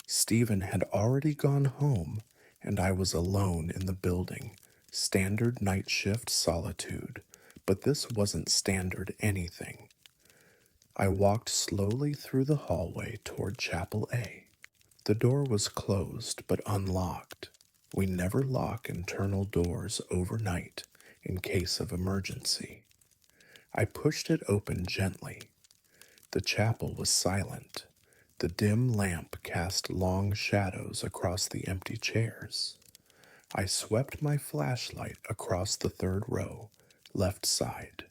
Stephen had already gone home, and I was alone in the building. Standard night shift solitude, but this wasn't standard anything. I walked slowly through the hallway toward Chapel A. The door was closed but unlocked. We never lock internal doors overnight in case of emergency. I pushed it open gently. The chapel was silent. The dim lamp cast long shadows across the empty chairs. I swept my flashlight across the third row, left side.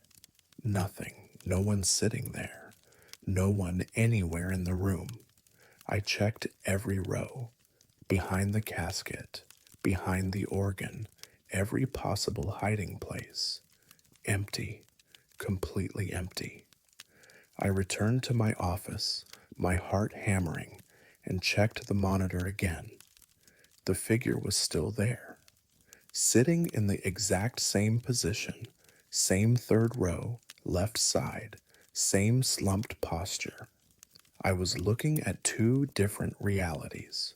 Nothing, no one sitting there, no one anywhere in the room. I checked every row, behind the casket, behind the organ, every possible hiding place. Empty, completely empty. I returned to my office, my heart hammering, and checked the monitor again. The figure was still there, sitting in the exact same position, same third row, left side, same slumped posture. I was looking at 2 different realities.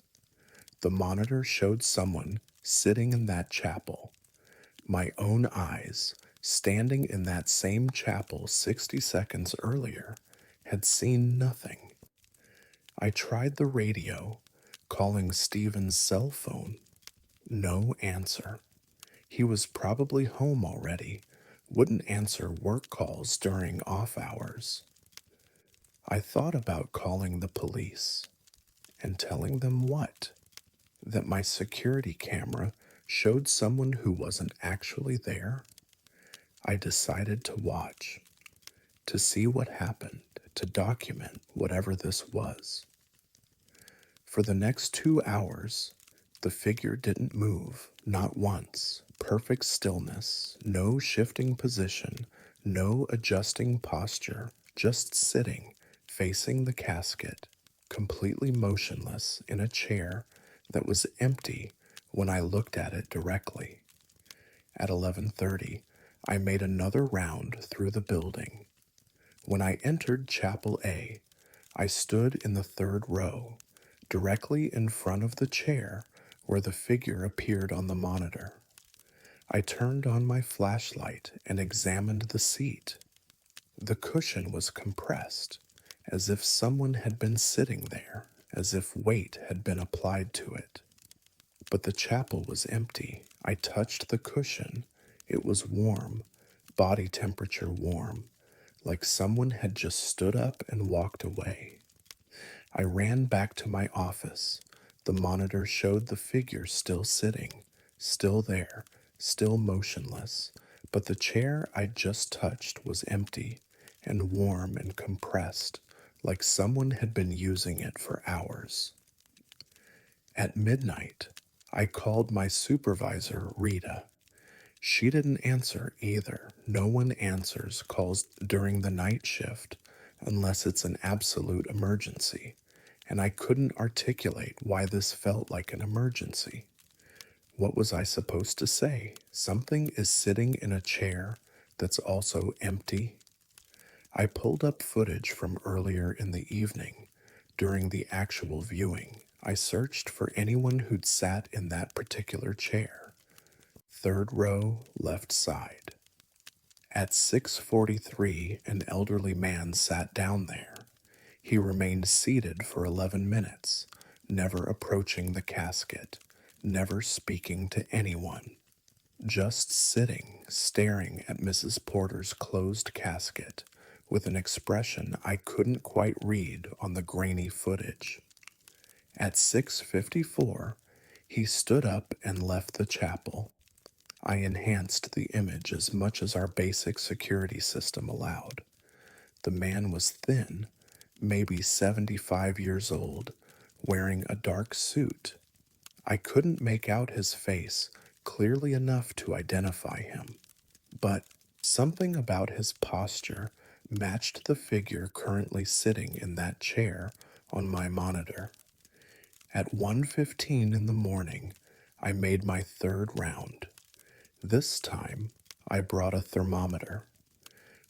The monitor showed someone sitting in that chapel. My own eyes, standing in that same chapel 60 seconds earlier, had seen nothing. I tried the radio, calling Stephen's cell phone. No answer. He was probably home already, wouldn't answer work calls during off hours. I thought about calling the police, And telling them what? That my security camera showed someone who wasn't actually there? I decided to watch, to see what happened, to document whatever this was. For the next 2 hours, the figure didn't move, not once. Perfect stillness, no shifting position, no adjusting posture, just sitting, facing the casket, completely motionless in a chair that was empty when I looked at it directly. At 11:30, I made another round through the building. When I entered Chapel A, I stood in the third row, directly in front of the chair where the figure appeared on the monitor. I turned on my flashlight and examined the seat. The cushion was compressed, as if someone had been sitting there, as if weight had been applied to it. But the chapel was empty. I touched the cushion. It was warm, body temperature warm, like someone had just stood up and walked away. I ran back to my office. The monitor showed the figure still sitting, still there, still motionless, but the chair I'd just touched was empty and warm and compressed, like someone had been using it for hours. At midnight, I called my supervisor, Rita. She didn't answer either. No one answers calls during the night shift unless it's an absolute emergency, and I couldn't articulate why this felt like an emergency. What was I supposed to say? Something is sitting in a chair that's also empty? I pulled up footage from earlier in the evening. During the actual viewing, I searched for anyone who'd sat in that particular chair. Third row, left side. At 6:43, an elderly man sat down there. He remained seated for 11 minutes, never approaching the casket, never speaking to anyone, just sitting, staring at Mrs. Porter's closed casket with an expression I couldn't quite read on the grainy footage. At 6:54, he stood up and left the chapel. I enhanced the image as much as our basic security system allowed. The man was thin, maybe 75 years old, wearing a dark suit. I couldn't make out his face clearly enough to identify him, but something about his posture matched the figure currently sitting in that chair on my monitor. At 1:15 in the morning, I made my third round. This time, I brought a thermometer.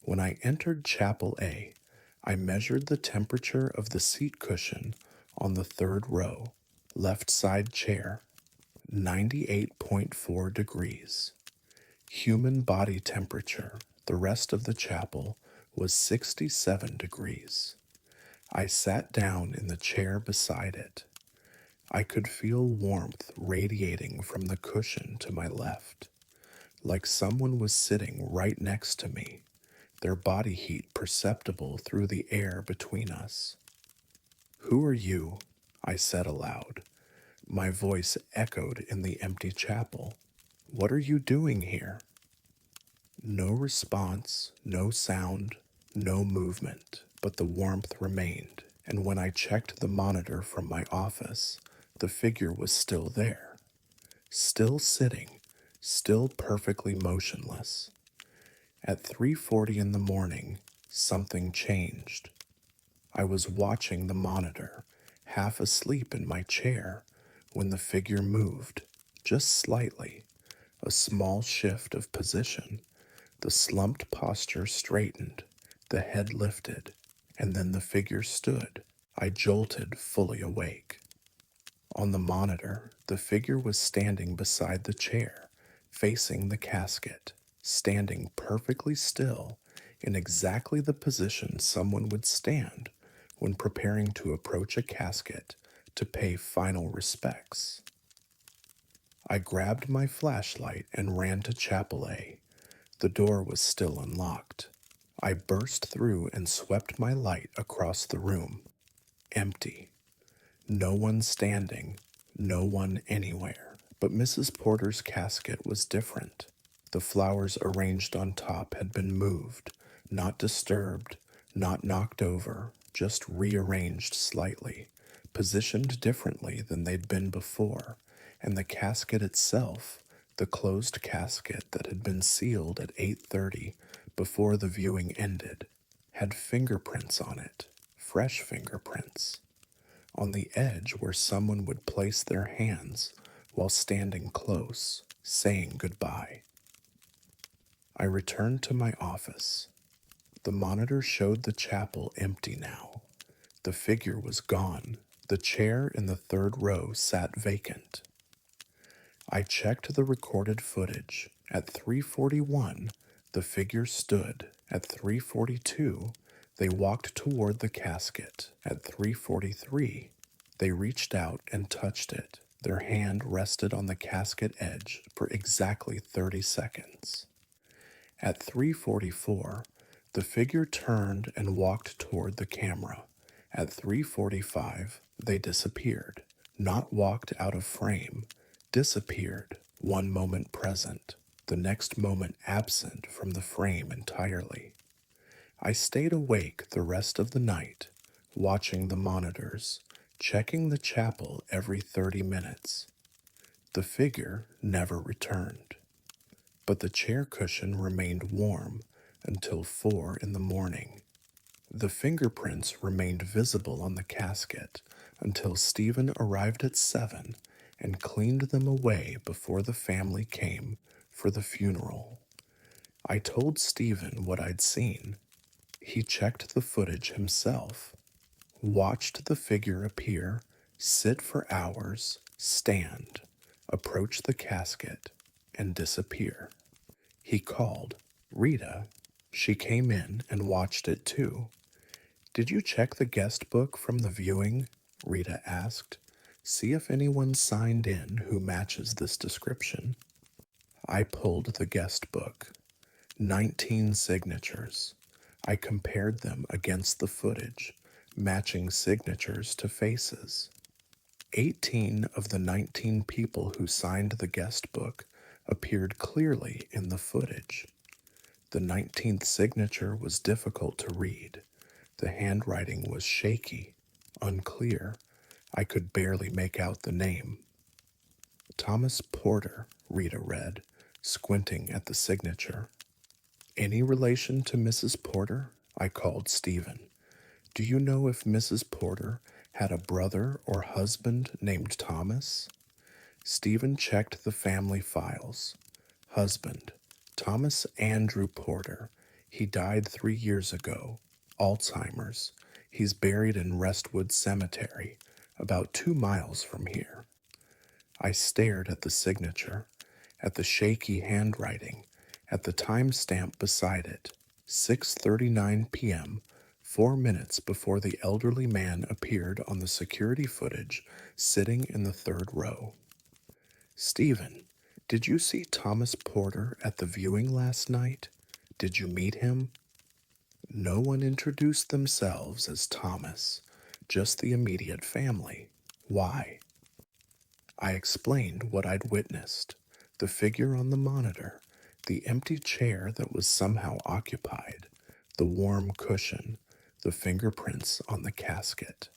When I entered Chapel A, I measured the temperature of the seat cushion on the third row, left side chair, 98.4 degrees. Human body temperature, the rest of the chapel, was 67 degrees. I sat down in the chair beside it. I could feel warmth radiating from the cushion to my left, like someone was sitting right next to me, their body heat perceptible through the air between us. "Who are you?" I said aloud. My voice echoed in the empty chapel. "What are you doing here?" No response, no sound, no movement, but the warmth remained, and when I checked the monitor from my office, the figure was still there, still sitting, still perfectly motionless. At 3:40 in the morning, something changed. I was watching the monitor, half asleep in my chair, when the figure moved, just slightly, a small shift of position. The slumped posture straightened, the head lifted, and then the figure stood. I jolted, fully awake. On the monitor, the figure was standing beside the chair, facing the casket, standing perfectly still in exactly the position someone would stand when preparing to approach a casket to pay final respects. I grabbed my flashlight and ran to Chapel A. The door was still unlocked. I burst through and swept my light across the room. Empty. No one standing, no one anywhere. But Mrs. Porter's casket was different. The flowers arranged on top had been moved, not disturbed, not knocked over, just rearranged slightly, positioned differently than they'd been before, and the casket itself, the closed casket that had been sealed at 8:30 before the viewing ended, had fingerprints on it, fresh fingerprints, on the edge where someone would place their hands while standing close, saying goodbye. I returned to my office. The monitor showed the chapel empty now. The figure was gone. The chair in the third row sat vacant. I checked the recorded footage. At 3:41, the figure stood. At 3:42, they walked toward the casket. At 3:43, they reached out and touched it. Their hand rested on the casket edge for exactly 30 seconds. At 3:44, the figure turned and walked toward the camera. At 3:45, they disappeared. Not walked out of frame, disappeared, one moment present, the next moment absent from the frame entirely. I stayed awake the rest of the night, watching the monitors, checking the chapel every 30 minutes. The figure never returned, but the chair cushion remained warm until 4 in the morning. The fingerprints remained visible on the casket until Stephen arrived at 7 and cleaned them away before the family came for the funeral. I told Stephen what I'd seen. He checked the footage himself, watched the figure appear, sit for hours, stand, approach the casket, and disappear. He called Rita. She came in and watched it too. "Did you check the guest book from the viewing?" Rita asked. "See if anyone signed in who matches this description." I pulled the guest book. 19 signatures. I compared them against the footage, matching signatures to faces. 18 of the 19 people who signed the guest book appeared clearly in the footage. The 19th signature was difficult to read. The handwriting was shaky, unclear. I could barely make out the name. Thomas Porter, Rita read, squinting at the signature. "Any relation to Mrs. Porter?" I called Stephen. "Do you know if Mrs. Porter had a brother or husband named Thomas?" Stephen checked the family files. Husband, Thomas Andrew Porter. He died 3 years ago. Alzheimer's. He's buried in Restwood Cemetery, about 2 miles from here. I stared at the signature, at the shaky handwriting, at the timestamp beside it, 6:39 p.m., 4 minutes before the elderly man appeared on the security footage sitting in the third row. "Stephen, did you see Thomas Porter at the viewing last night? Did you meet him?" No one introduced themselves as Thomas, just the immediate family. Why? I explained what I'd witnessed, the figure on the monitor, the empty chair that was somehow occupied, the warm cushion, the fingerprints on the casket.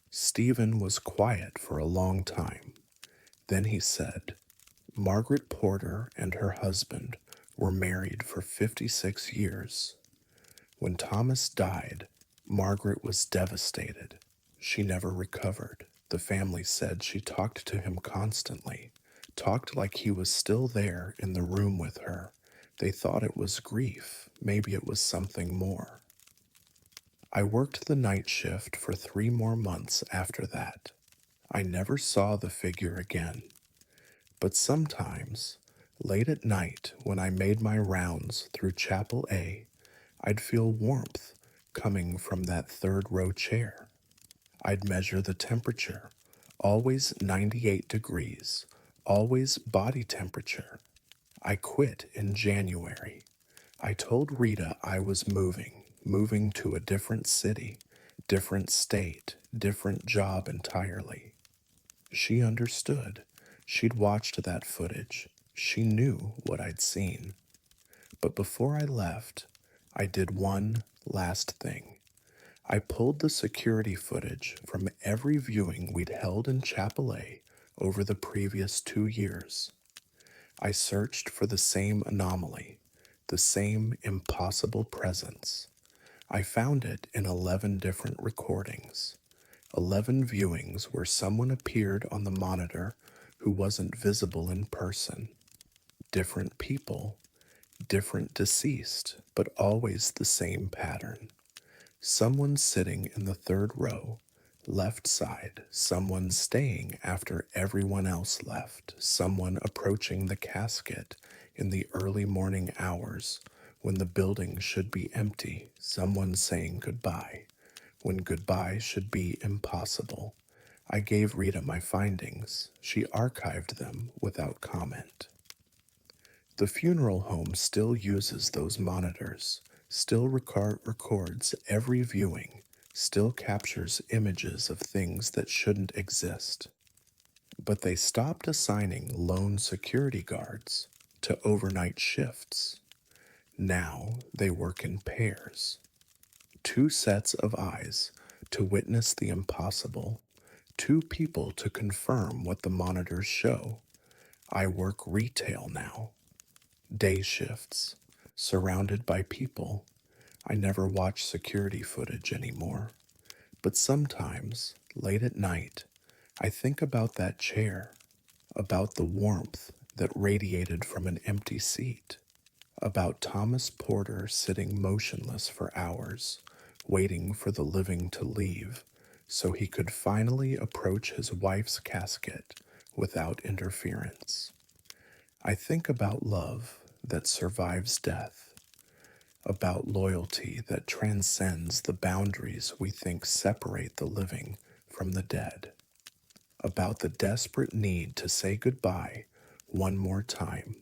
Stephen was quiet for a long time. Then he said, "Margaret Porter and her husband were married for 56 years. When Thomas died, Margaret was devastated. She never recovered. The family said she talked to him constantly, talked like he was still there in the room with her. They thought it was grief. Maybe it was something more." I worked the night shift for 3 more months after that. I never saw the figure again. But sometimes, late at night when I made my rounds through Chapel A, I'd feel warmth coming from that third row chair. I'd measure the temperature, always 98 degrees, always body temperature. I quit in January. I told Rita I was moving to a different city, Different state, different job entirely. She understood. She'd watched that footage. She knew what I'd seen. But before I left, I did one last thing. I pulled the security footage from every viewing we'd held in Chapel A over the previous 2 years. I searched for the same anomaly, the same impossible presence. I found it in 11 different recordings, 11 viewings where someone appeared on the monitor who wasn't visible in person. Different people, different deceased, but always the same pattern. Someone sitting in the third row, left side, someone staying after everyone else left, someone approaching the casket in the early morning hours when the building should be empty, someone saying goodbye when goodbye should be impossible. I gave Rita my findings. She archived them without comment. The funeral home still uses those monitors, still records every viewing, still captures images of things that shouldn't exist. But they stopped assigning lone security guards to overnight shifts. Now they work in pairs. Two sets of eyes to witness the impossible, two people to confirm what the monitors show. I work retail now. Day shifts, surrounded by people. I never watch security footage anymore. But sometimes, late at night, I think about that chair, about the warmth that radiated from an empty seat, about Thomas Porter sitting motionless for hours, waiting for the living to leave so he could finally approach his wife's casket without interference. I think about love that survives death, about loyalty that transcends the boundaries we think separate the living from the dead, about the desperate need to say goodbye one more time,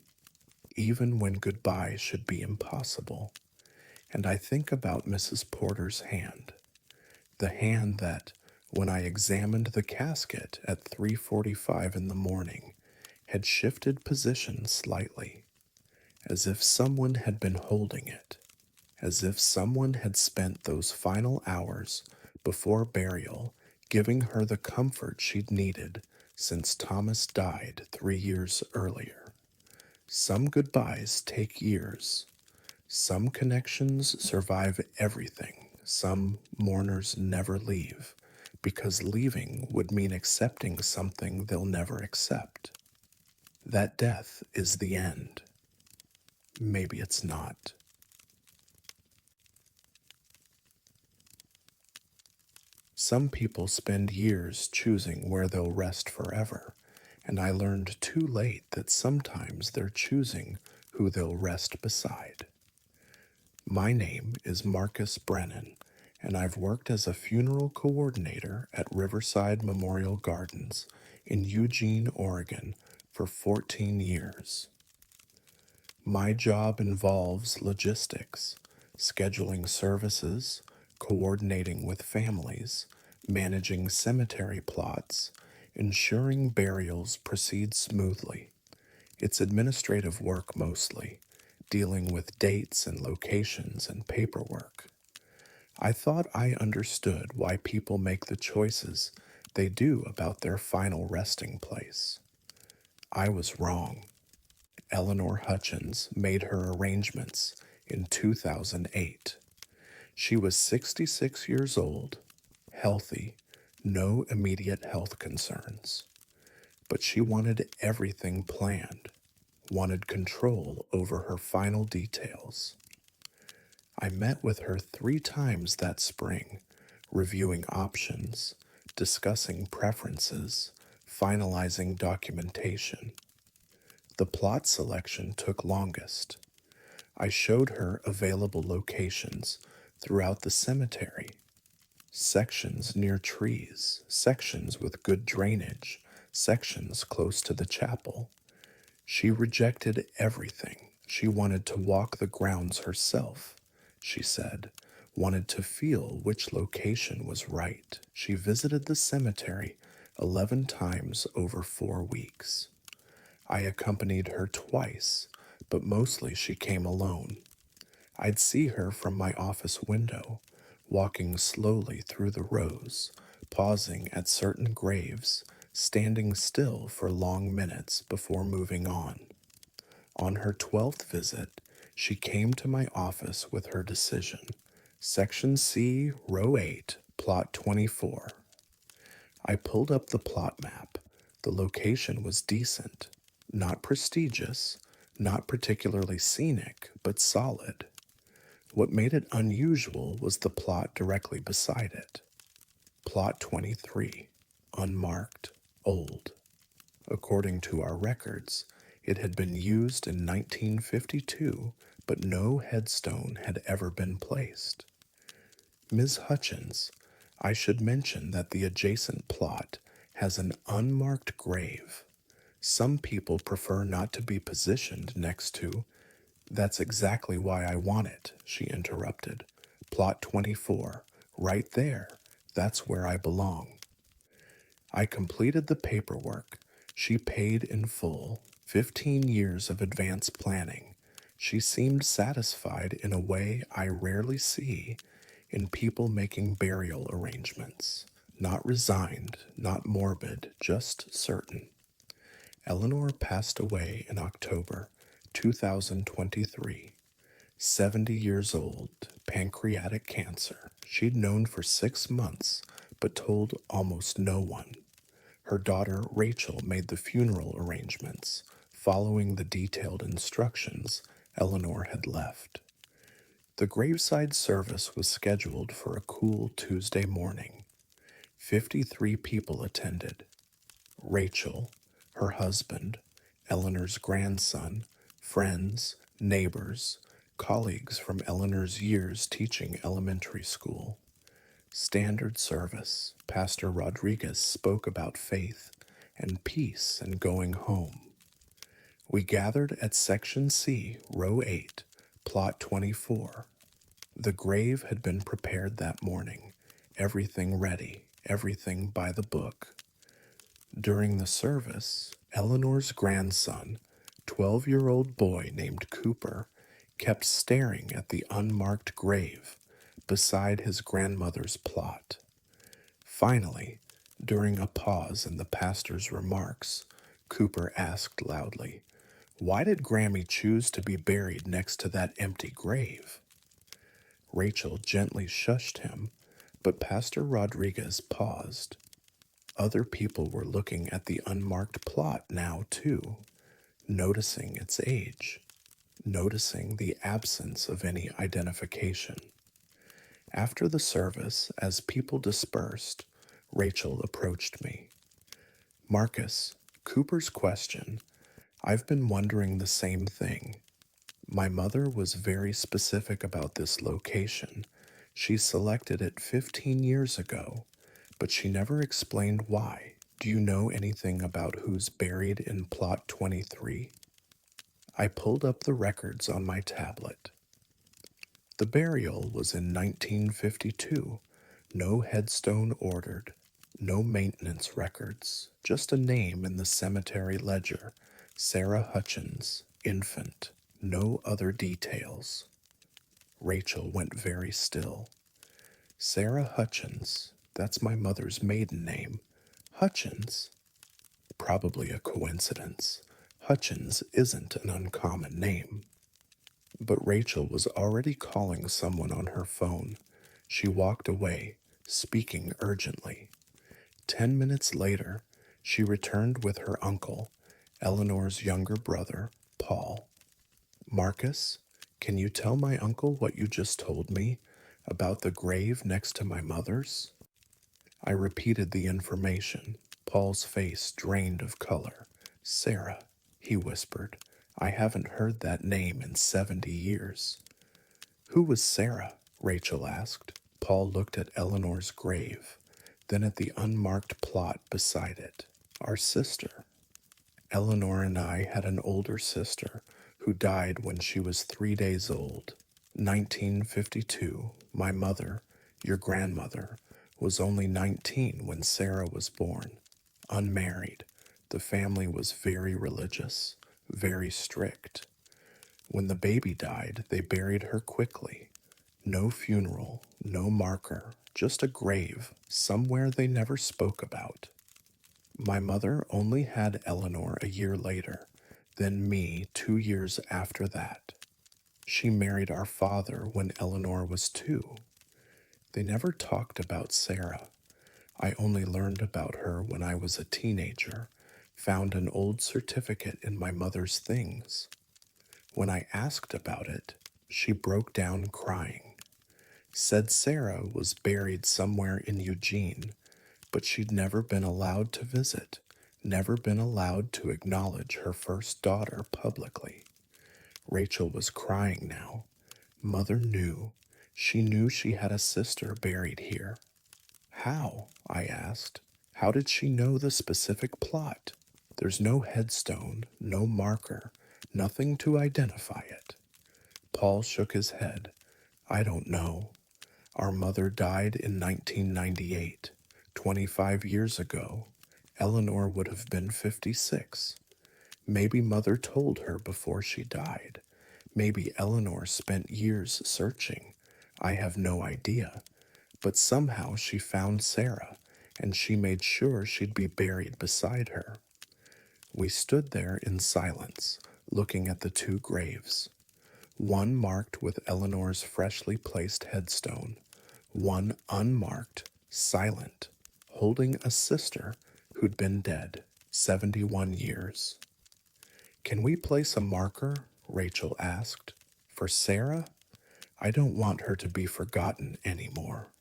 even when goodbye should be impossible. And I think about Mrs. Porter's hand, the hand that, when I examined the casket at 3:45 in the morning, had shifted position slightly, as if someone had been holding it, as if someone had spent those final hours before burial giving her the comfort she'd needed since Thomas died 3 years earlier. Some goodbyes take years. Some connections survive everything. Some mourners never leave, because leaving would mean accepting something they'll never accept. That death is the end. Maybe it's not. Some people spend years choosing where they'll rest forever, and I learned too late that sometimes they're choosing who they'll rest beside. My name is Marcus Brennan, and I've worked as a funeral coordinator at Riverside Memorial Gardens in Eugene, Oregon for 14 years. My job involves logistics, scheduling services, coordinating with families, managing cemetery plots, ensuring burials proceed smoothly. It's administrative work mostly, dealing with dates and locations and paperwork. I thought I understood why people make the choices they do about their final resting place. I was wrong. Eleanor Hutchins made her arrangements in 2008. She was 66 years old, healthy, no immediate health concerns. But she wanted everything planned, wanted control over her final details. I met with her 3 times that spring, reviewing options, discussing preferences, finalizing documentation. The plot selection took longest. I showed her available locations throughout the cemetery, sections near trees, sections with good drainage, sections close to the chapel. She rejected everything. She wanted to walk the grounds herself, she said, wanted to feel which location was right. She visited the cemetery 11 times over 4 weeks. I accompanied her twice, but mostly she came alone. I'd see her from my office window, walking slowly through the rows, pausing at certain graves, standing still for long minutes before moving on. On her 12th visit, she came to my office with her decision. Section C, Row 8, Plot 24. I pulled up the plot map. The location was decent, not prestigious, not particularly scenic, but solid. What made it unusual was the plot directly beside it. Plot 23, unmarked, old. According to our records, it had been used in 1952, but no headstone had ever been placed. Ms. Hutchins, I should mention that the adjacent plot has an unmarked grave. Some people prefer not to be positioned next to. That's exactly why I want it, she interrupted. Plot 24, right there. That's where I belong. I completed the paperwork. She paid in full, 15 years of advance planning. She seemed satisfied in a way I rarely see in people making burial arrangements. Not resigned, not morbid, just certain. Eleanor passed away in October 2023. 70 years old, pancreatic cancer. She'd known for 6 months, but told almost no one. Her daughter, Rachel, made the funeral arrangements, following the detailed instructions Eleanor had left. The graveside service was scheduled for a cool Tuesday morning. 53 people attended. Rachel, her husband, Eleanor's grandson, friends, neighbors, colleagues from Eleanor's years teaching elementary school. Standard service. Pastor Rodriguez spoke about faith and peace and going home. We gathered at Section C, Row 8, Plot 24. The grave had been prepared that morning, everything ready, everything by the book. During the service, Eleanor's grandson, 12-year-old boy named Cooper, kept staring at the unmarked grave beside his grandmother's plot. Finally, during a pause in the pastor's remarks, Cooper asked loudly, "Why did Grammy choose to be buried next to that empty grave?" Rachel gently shushed him, but Pastor Rodriguez paused. Other people were looking at the unmarked plot now, too, noticing its age, noticing the absence of any identification. After the service, as people dispersed, Rachel approached me. "Marcus, Cooper's question. I've been wondering the same thing. My mother was very specific about this location. She selected it 15 years ago, but she never explained why. Do you know anything about who's buried in Plot 23? I pulled up the records on my tablet. The burial was in 1952. No headstone ordered, no maintenance records, just a name in the cemetery ledger. Sarah Hutchins, infant. No other details. Rachel went very still. Sarah Hutchins, that's my mother's maiden name. Hutchins? Probably a coincidence. Hutchins isn't an uncommon name. But Rachel was already calling someone on her phone. She walked away, speaking urgently. 10 minutes later, she returned with her uncle, Eleanor's younger brother, Paul. "Marcus, can you tell my uncle what you just told me about the grave next to my mother's?" I repeated the information. Paul's face drained of color. "Sarah," he whispered. "I haven't heard that name in 70 years. "Who was Sarah?" Rachel asked. Paul looked at Eleanor's grave, then at the unmarked plot beside it. "Our sister. Eleanor and I had an older sister who died when she was 3 days old. 1952, my mother, your grandmother, was only 19 when Sarah was born, unmarried. The family was very religious, very strict. When the baby died, they buried her quickly. No funeral, no marker, just a grave somewhere they never spoke about. My mother only had Eleanor a year later, then me 2 years after that. She married our father when Eleanor was 2. They never talked about Sarah. I only learned about her when I was a teenager, found an old certificate in my mother's things. When I asked about it, she broke down crying. Said Sarah was buried somewhere in Eugene, but she'd never been allowed to visit, never been allowed to acknowledge her first daughter publicly. Rachel was crying now. Mother knew. She knew she had a sister buried here. How? I asked. How did she know the specific plot? There's no headstone, no marker, nothing to identify it. Paul shook his head. I don't know. Our mother died in 1998, 25 years ago. Eleanor would have been 56. Maybe Mother told her before she died. Maybe Eleanor spent years searching. I have no idea. But somehow she found Sarah, and she made sure she'd be buried beside her. We stood there in silence, looking at the 2 graves. One marked with Eleanor's freshly placed headstone, one unmarked, silent, holding a sister who'd been dead 71 years. Can we place a marker? Rachel asked. For Sarah? I don't want her to be forgotten anymore.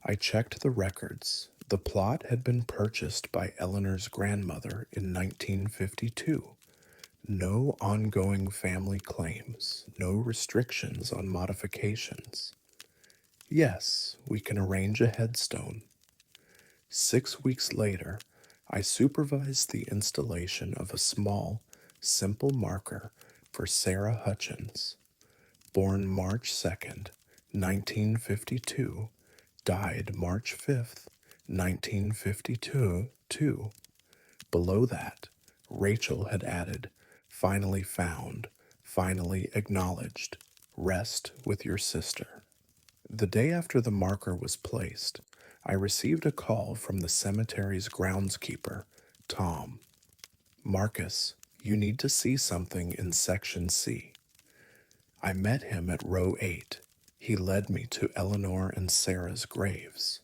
I checked the records. The plot had been purchased by Eleanor's grandmother in 1952. No ongoing family claims, no restrictions on modifications. Yes, we can arrange a headstone. 6 weeks later, I supervised the installation of a small, simple marker for Sarah Hutchins, born March 2nd, 1952, died March 5th, 1952, too. Below that, Rachel had added, finally found, finally acknowledged, rest with your sister. The day after the marker was placed, I received a call from the cemetery's groundskeeper, Tom. Marcus, you need to see something in Section C. I met him at row 8. He led me to Eleanor and Sarah's graves.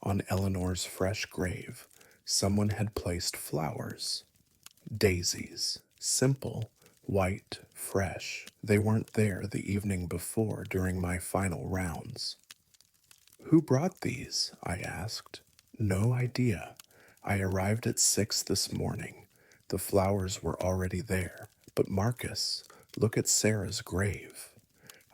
On Eleanor's fresh grave, someone had placed flowers. Daisies. Simple, white, fresh. They weren't there the evening before during my final rounds. Who brought these? I asked. No idea. I arrived at 6 this morning. The flowers were already there. But Marcus, look at Sarah's grave.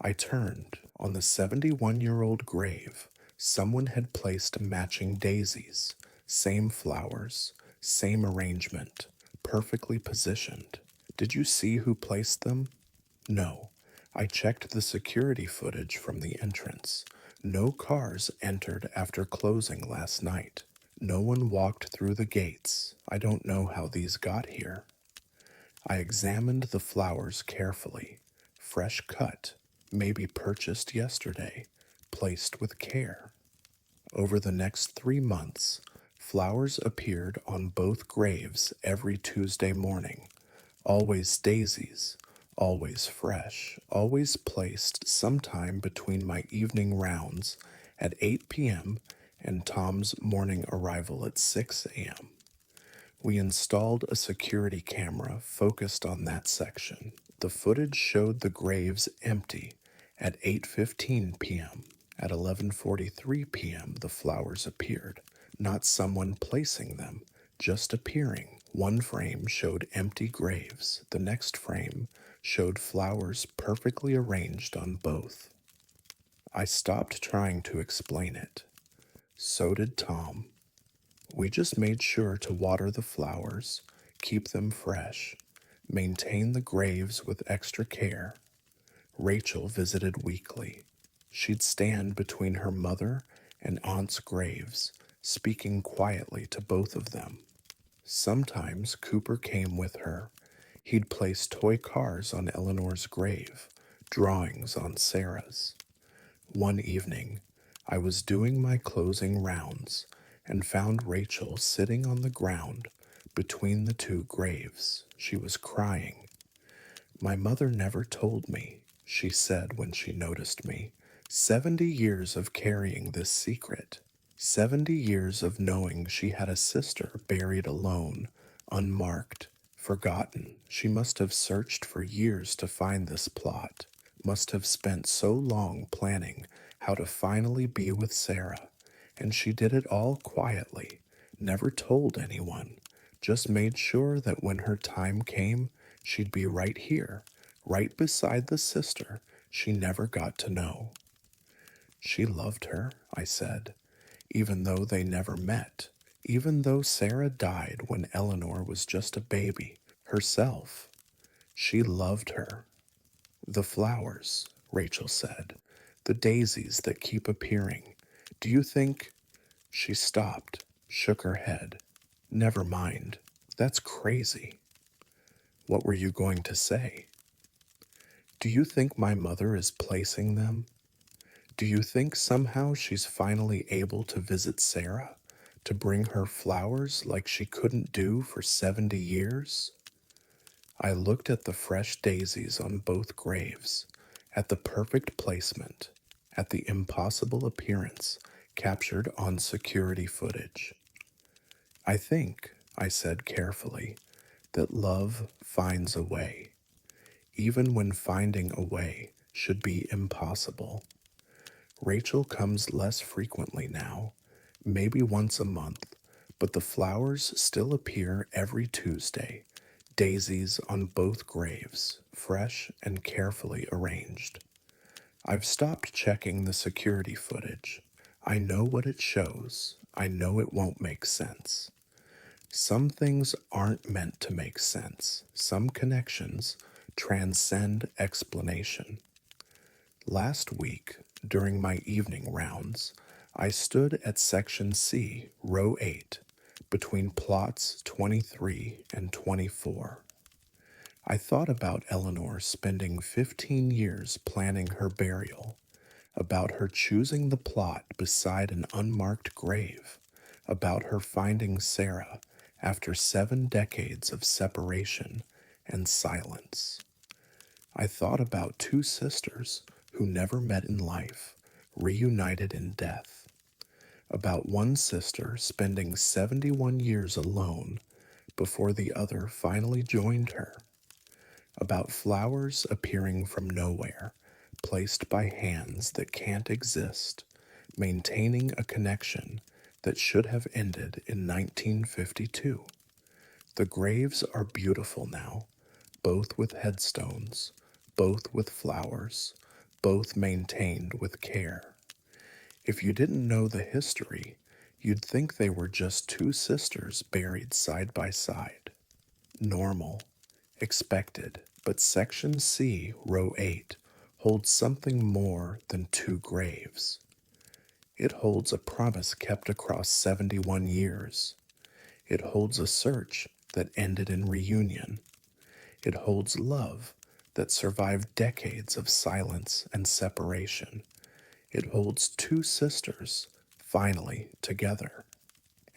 I turned. On the 71-year-old grave, someone had placed matching daisies. Same flowers, same arrangement, perfectly positioned. Did you see who placed them? No. I checked the security footage from the entrance. No cars entered after closing last night. No one walked through the gates. I don't know how these got here. I examined the flowers carefully. Fresh cut, maybe purchased yesterday, placed with care. Over the next 3 months, flowers appeared on both graves every Tuesday morning. Always daisies, always fresh, always placed sometime between my evening rounds at 8 p.m. and Tom's morning arrival at 6 a.m. We installed a security camera focused on that section. The footage showed the graves empty at 8:15 p.m. At 11:43 p.m., the flowers appeared, not someone placing them, just appearing. One frame showed empty graves. The next frame showed flowers perfectly arranged on both. I stopped trying to explain it. So did Tom. We just made sure to water the flowers, keep them fresh, maintain the graves with extra care. Rachel visited weekly. She'd stand between her mother and aunt's graves, speaking quietly to both of them. Sometimes Cooper came with her. He'd place toy cars on Eleanor's grave, drawings on Sarah's. One evening, I was doing my closing rounds and found Rachel sitting on the ground between the two graves. She was crying. My mother never told me, she said when she noticed me. 70 years of carrying this secret. 70 years of knowing she had a sister buried alone, unmarked, forgotten. She must have searched for years to find this plot, must have spent so long planning how to finally be with Sarah. And she did it all quietly, never told anyone, just made sure that when her time came, she'd be right here, right beside the sister she never got to know. She loved her, I said, even though they never met, even though Sarah died when Eleanor was just a baby herself. She loved her. The flowers, Rachel said, the daisies that keep appearing. Do you think... She stopped, shook her head. Never mind. That's crazy. What were you going to say? Do you think my mother is placing them? Do you think somehow she's finally able to visit Sarah, to bring her flowers like she couldn't do for 70 years? I looked at the fresh daisies on both graves, at the perfect placement, at the impossible appearance captured on security footage. I think, I said carefully, that love finds a way, even when finding a way should be impossible. Rachel comes less frequently now, maybe once a month, but the flowers still appear every Tuesday, daisies on both graves, fresh and carefully arranged. I've stopped checking the security footage. I know what it shows. I know it won't make sense. Some things aren't meant to make sense. Some connections transcend explanation. Last week, during my evening rounds, I stood at Section C, Row 8, between plots 23 and 24. I thought about Eleanor spending 15 years planning her burial, about her choosing the plot beside an unmarked grave, about her finding Sarah after 7 decades of separation and silence. I thought about two sisters who never met in life, reunited in death, about one sister spending 71 years alone before the other finally joined her, about flowers appearing from nowhere, placed by hands that can't exist, maintaining a connection that should have ended in 1952. The graves are beautiful now, both with headstones, both with flowers, both maintained with care. If you didn't know the history, you'd think they were just two sisters buried side by side. Normal, expected, but Section C, Row 8, holds something more than two graves. It holds a promise kept across 71 years. It holds a search that ended in reunion. It holds love that survived decades of silence and separation. It holds two sisters finally together.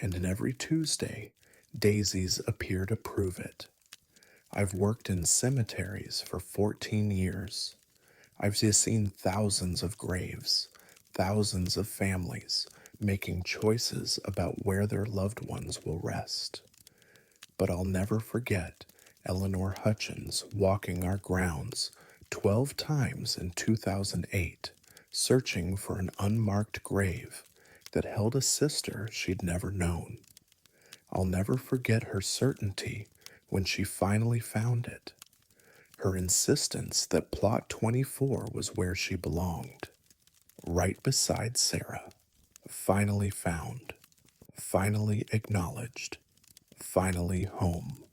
And in every Tuesday, daisies appear to prove it. I've worked in cemeteries for 14 years. I've seen thousands of graves, thousands of families making choices about where their loved ones will rest. But I'll never forget Eleanor Hutchins walking our grounds 12 times in 2008, searching for an unmarked grave that held a sister she'd never known. I'll never forget her certainty when she finally found it, her insistence that plot 24 was where she belonged, right beside Sarah. Finally found, finally acknowledged, finally home.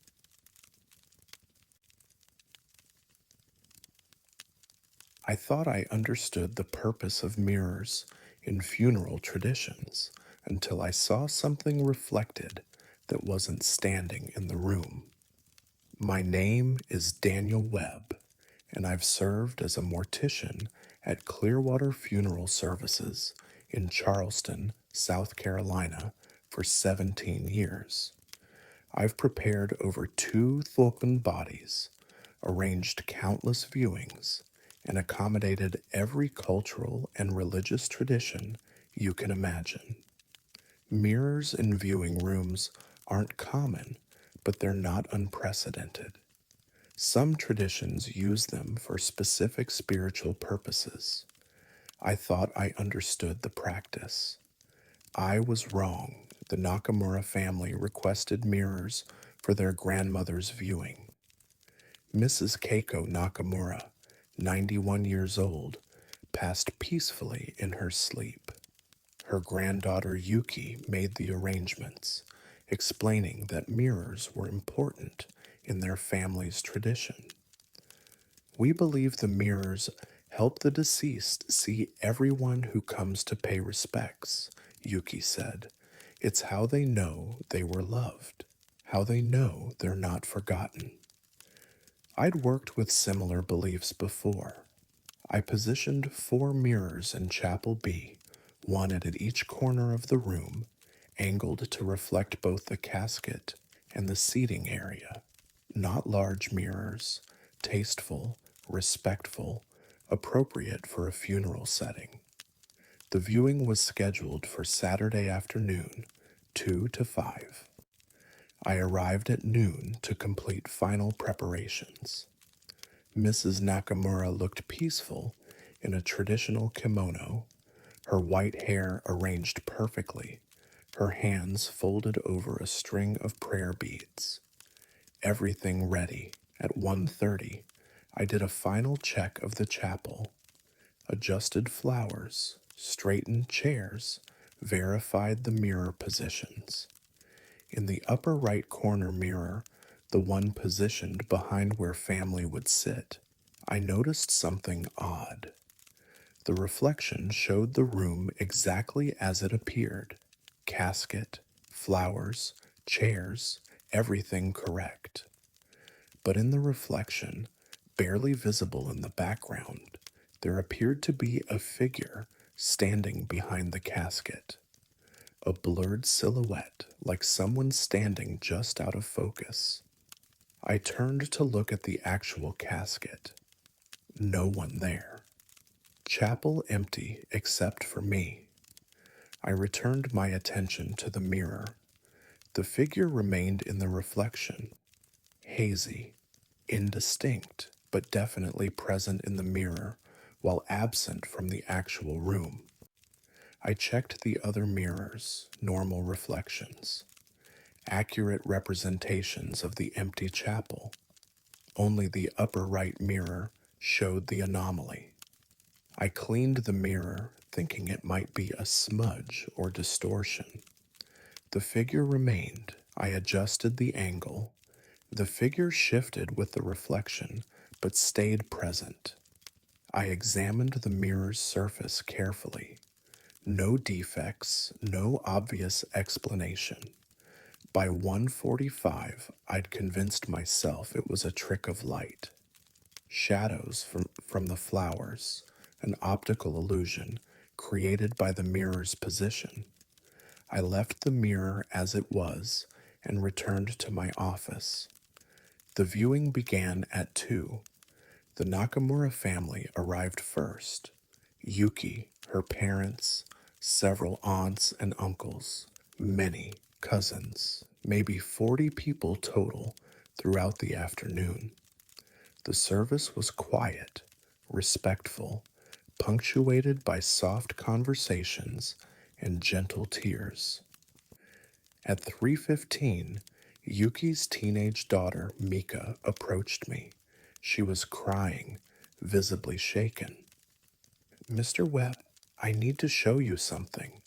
I thought I understood the purpose of mirrors in funeral traditions until I saw something reflected that wasn't standing in the room. My name is Daniel Webb, and I've served as a mortician at Clearwater Funeral Services in Charleston, South Carolina for 17 years. I've prepared over 2,000 bodies, arranged countless viewings, and accommodated every cultural and religious tradition you can imagine. Mirrors in viewing rooms aren't common, but they're not unprecedented. Some traditions use them for specific spiritual purposes. I thought I understood the practice. I was wrong. The Nakamura family requested mirrors for their grandmother's viewing. Mrs. Keiko Nakamura, 91 years old, passed peacefully in her sleep. Her granddaughter Yuki made the arrangements, explaining that mirrors were important in their family's tradition. We believe the mirrors help the deceased see everyone who comes to pay respects, Yuki said. It's how they know they were loved, how they know they're not forgotten. I'd worked with similar beliefs before. I positioned 4 mirrors in Chapel B, one at each corner of the room, angled to reflect both the casket and the seating area. Not large mirrors, tasteful, respectful, appropriate for a funeral setting. The viewing was scheduled for Saturday afternoon, 2 to 5. I arrived at noon to complete final preparations. Mrs. Nakamura looked peaceful in a traditional kimono, her white hair arranged perfectly, her hands folded over a string of prayer beads. Everything ready. At 1:30, I did a final check of the chapel, adjusted flowers, straightened chairs, verified the mirror positions. In the upper right corner mirror, the one positioned behind where family would sit, I noticed something odd. The reflection showed the room exactly as it appeared: casket, flowers, chairs, everything correct. But in the reflection, barely visible in the background, there appeared to be a figure standing behind the casket. A blurred silhouette, like someone standing just out of focus. I turned to look at the actual casket. No one there. Chapel empty except for me. I returned my attention to the mirror. The figure remained in the reflection, hazy, indistinct, but definitely present in the mirror while absent from the actual room. I checked the other mirrors, normal reflections, accurate representations of the empty chapel. Only the upper right mirror showed the anomaly. I cleaned the mirror, thinking it might be a smudge or distortion. The figure remained. I adjusted the angle. The figure shifted with the reflection, but stayed present. I examined the mirror's surface carefully. No defects, no obvious explanation. By 1:45, I'd convinced myself it was a trick of light. Shadows from the flowers, an optical illusion created by the mirror's position. I left the mirror as it was and returned to my office. The viewing began at 2. The Nakamura family arrived first. Yuki, her parents, several aunts and uncles, many cousins, maybe 40 people total throughout the afternoon. The service was quiet, respectful, punctuated by soft conversations and gentle tears. At 3:15, Yuki's teenage daughter, Mika, approached me. She was crying, visibly shaken. "Mr. Webb, I need to show you something."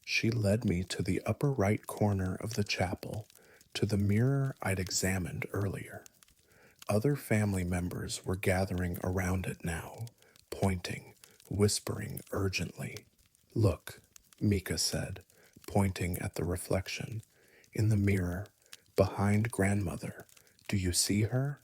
She led me to the upper right corner of the chapel, to the mirror I'd examined earlier. Other family members were gathering around it now, pointing, whispering urgently. Look, Mika said, pointing at the reflection. In the mirror, behind grandmother. Do you see her?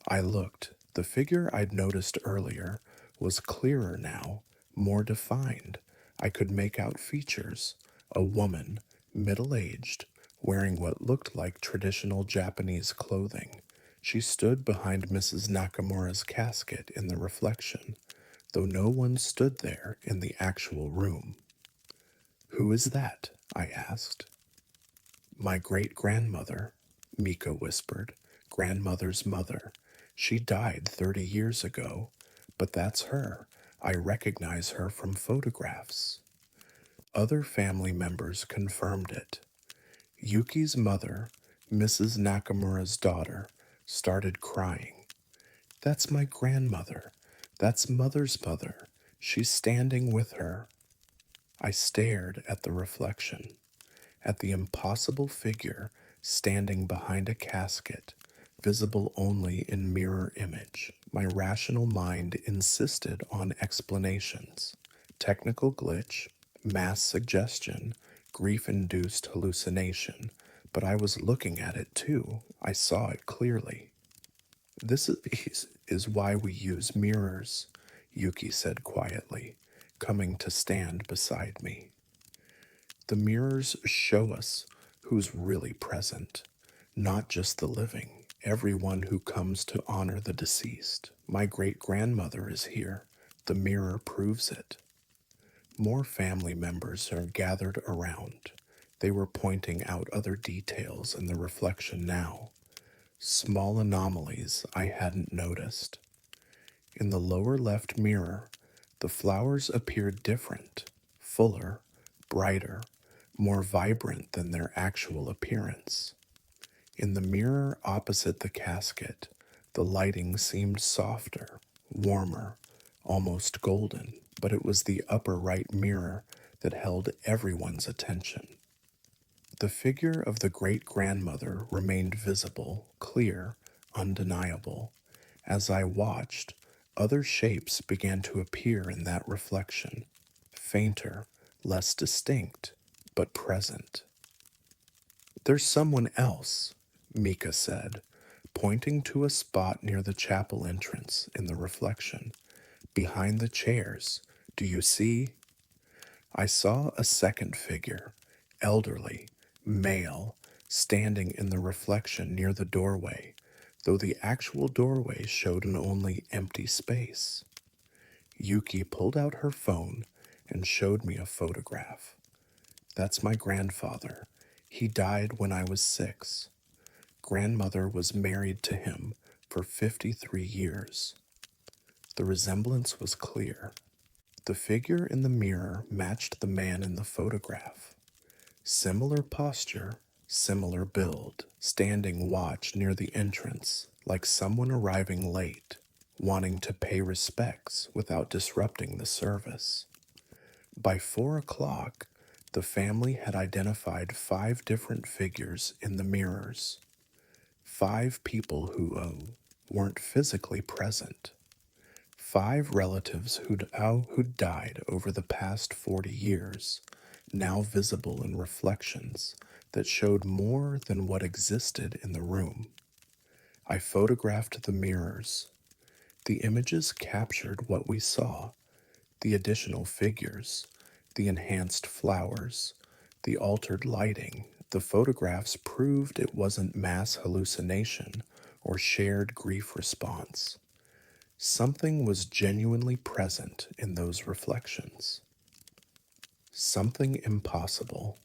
I looked. The figure I'd noticed earlier was clearer now, more defined. I could make out features. A woman, middle aged, wearing what looked like traditional Japanese clothing. She stood behind Mrs. Nakamura's casket in the reflection, though no one stood there in the actual room. Who is that? I asked. My great grandmother, Mika whispered. Grandmother's mother. She died 30 years ago, but that's her. I recognize her from photographs. Other family members confirmed it. Yuki's mother, Mrs. Nakamura's daughter, started crying. That's my grandmother. That's mother's mother. She's standing with her. I stared at the reflection, at the impossible figure standing behind a casket, visible only in mirror image. My rational mind insisted on explanations. Technical glitch, mass suggestion, grief induced hallucination. But I was looking at it too. I saw it clearly. This is why we use mirrors, Yuki said quietly, coming to stand beside me. The mirrors show us who's really present, not just the living, everyone who comes to honor the deceased. My great grandmother is here. The mirror proves it. More family members are gathered around. They were pointing out other details in the reflection now, small anomalies I hadn't noticed. In the lower left mirror, the flowers appeared different, fuller, brighter, more vibrant than their actual appearance. In the mirror opposite the casket, the lighting seemed softer, warmer, almost golden, but it was the upper right mirror that held everyone's attention. The figure of the great grandmother remained visible, clear, undeniable. As I watched, other shapes began to appear in that reflection, fainter, less distinct, but present. There's someone else, Mika said, pointing to a spot near the chapel entrance in the reflection. Behind the chairs, do you see? I saw a second figure, elderly, male, standing in the reflection near the doorway, though the actual doorway showed an only empty space. Yuki pulled out her phone and showed me a photograph. That's my grandfather. He died when I was 6. Grandmother was married to him for 53 years. The resemblance was clear. The figure in the mirror matched the man in the photograph. Similar posture, similar build, standing watch near the entrance, like someone arriving late, wanting to pay respects without disrupting the service. By 4 o'clock, the family had identified 5 different figures in the mirrors. 5 people who weren't physically present. 5 relatives who'd died over the past 40 years, now visible in reflections that showed more than what existed in the room. I photographed the mirrors. The images captured what we saw, the additional figures, the enhanced flowers, the altered lighting. The photographs proved it wasn't mass hallucination or shared grief response. Something was genuinely present in those reflections. Something impossible.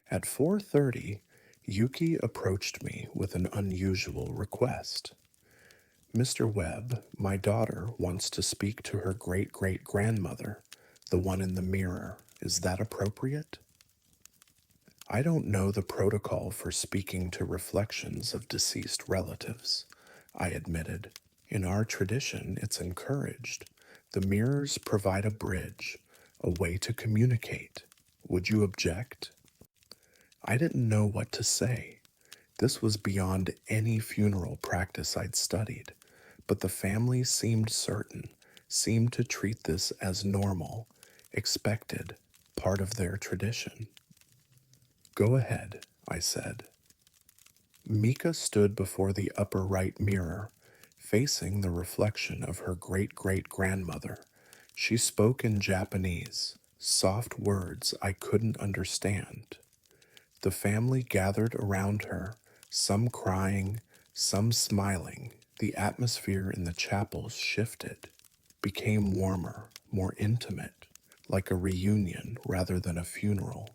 At 4:30, Yuki approached me with an unusual request. Mr. Webb, my daughter wants to speak to her great-great-grandmother, the one in the mirror. Is that appropriate? I don't know the protocol for speaking to reflections of deceased relatives, I admitted. In our tradition, it's encouraged. The mirrors provide a bridge, a way to communicate. Would you object? I didn't know what to say. This was beyond any funeral practice I'd studied, but the family seemed certain, seemed to treat this as normal, expected, part of their tradition. Go ahead, I said. Mika stood before the upper right mirror, facing the reflection of her great great grandmother. She spoke in Japanese, soft words I couldn't understand. The family gathered around her, some crying, some smiling. The atmosphere in the chapels shifted, became warmer, more intimate, like a reunion rather than a funeral.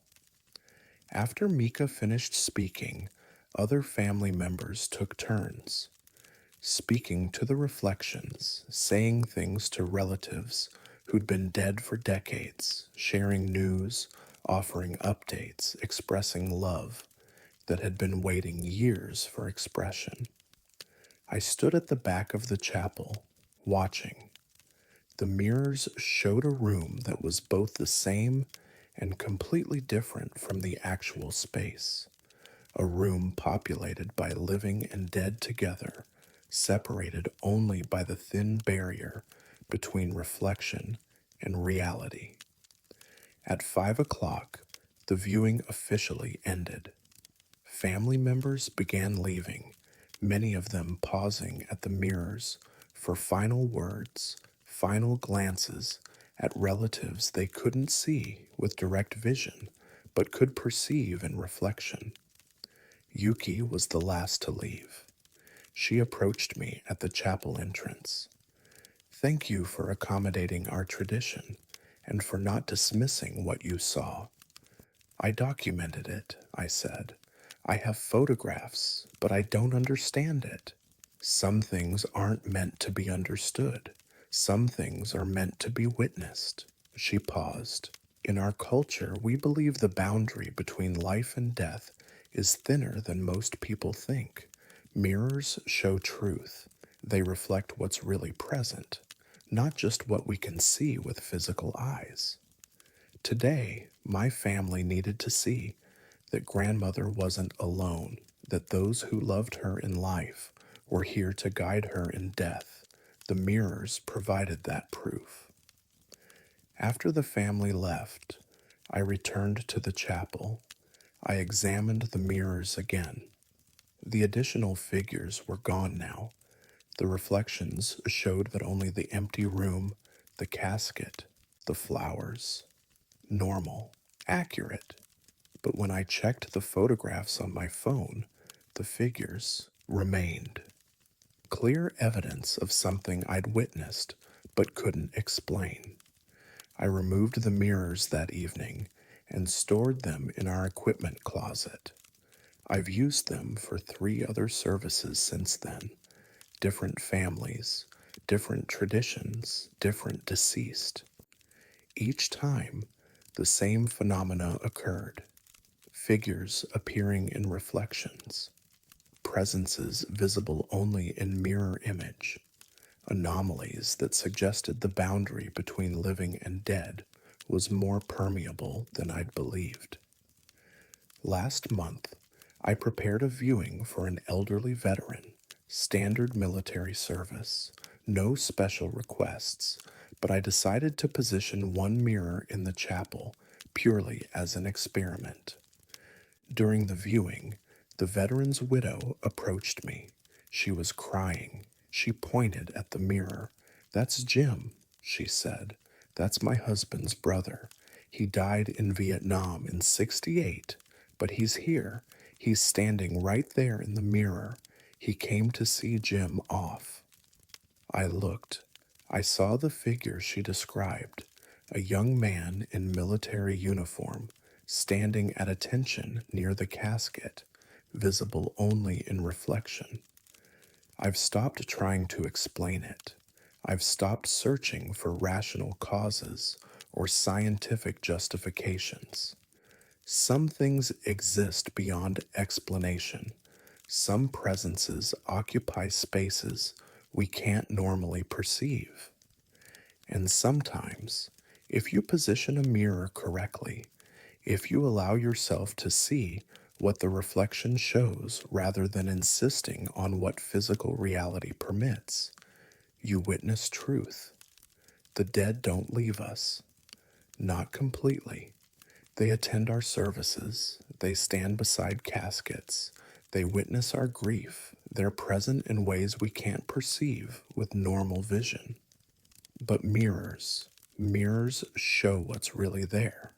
After Mika finished speaking, other family members took turns, speaking to the reflections, saying things to relatives who'd been dead for decades, sharing news, offering updates, expressing love that had been waiting years for expression. I stood at the back of the chapel, watching. The mirrors showed a room that was both the same and completely different from the actual space. A room populated by living and dead together, separated only by the thin barrier between reflection and reality. At 5 o'clock, the viewing officially ended. Family members began leaving, many of them pausing at the mirrors for final words, final glances at relatives they couldn't see with direct vision, but could perceive in reflection. Yuki was the last to leave. She approached me at the chapel entrance. Thank you for accommodating our tradition and for not dismissing what you saw. I documented it, I said. I have photographs, but I don't understand it. Some things aren't meant to be understood. Some things are meant to be witnessed. She paused. In our culture, we believe the boundary between life and death is thinner than most people think. Mirrors show truth. They reflect what's really present, not just what we can see with physical eyes. Today, my family needed to see that grandmother wasn't alone, that those who loved her in life were here to guide her in death. The mirrors provided that proof. After the family left, I returned to the chapel. I examined the mirrors again. The additional figures were gone now. The reflections showed that only the empty room, the casket, the flowers, normal, accurate. But when I checked the photographs on my phone, the figures remained. Clear evidence of something I'd witnessed but couldn't explain. I removed the mirrors that evening and stored them in our equipment closet. I've used them for 3 other services since then. Different families, different traditions, different deceased. Each time, the same phenomena occurred. Figures appearing in reflections, presences visible only in mirror image, anomalies that suggested the boundary between living and dead was more permeable than I'd believed. Last month, I prepared a viewing for an elderly veteran, standard military service, no special requests, but I decided to position one mirror in the chapel purely as an experiment. During the viewing, the veteran's widow approached me. She was crying. She pointed at the mirror. That's Jim, she said. That's my husband's brother. He died in Vietnam in '68, but he's here. He's standing right there in the mirror. He came to see Jim off. I looked. I saw the figure she described, a young man in military uniform, standing at attention near the casket, visible only in reflection. I've stopped trying to explain it. I've stopped searching for rational causes or scientific justifications. Some things exist beyond explanation. Some presences occupy spaces we can't normally perceive. And sometimes, if you position a mirror correctly, if you allow yourself to see what the reflection shows rather than insisting on what physical reality permits, you witness truth. The dead don't leave us, not completely. They attend our services, they stand beside caskets, they witness our grief, they're present in ways we can't perceive with normal vision. But mirrors show what's really there.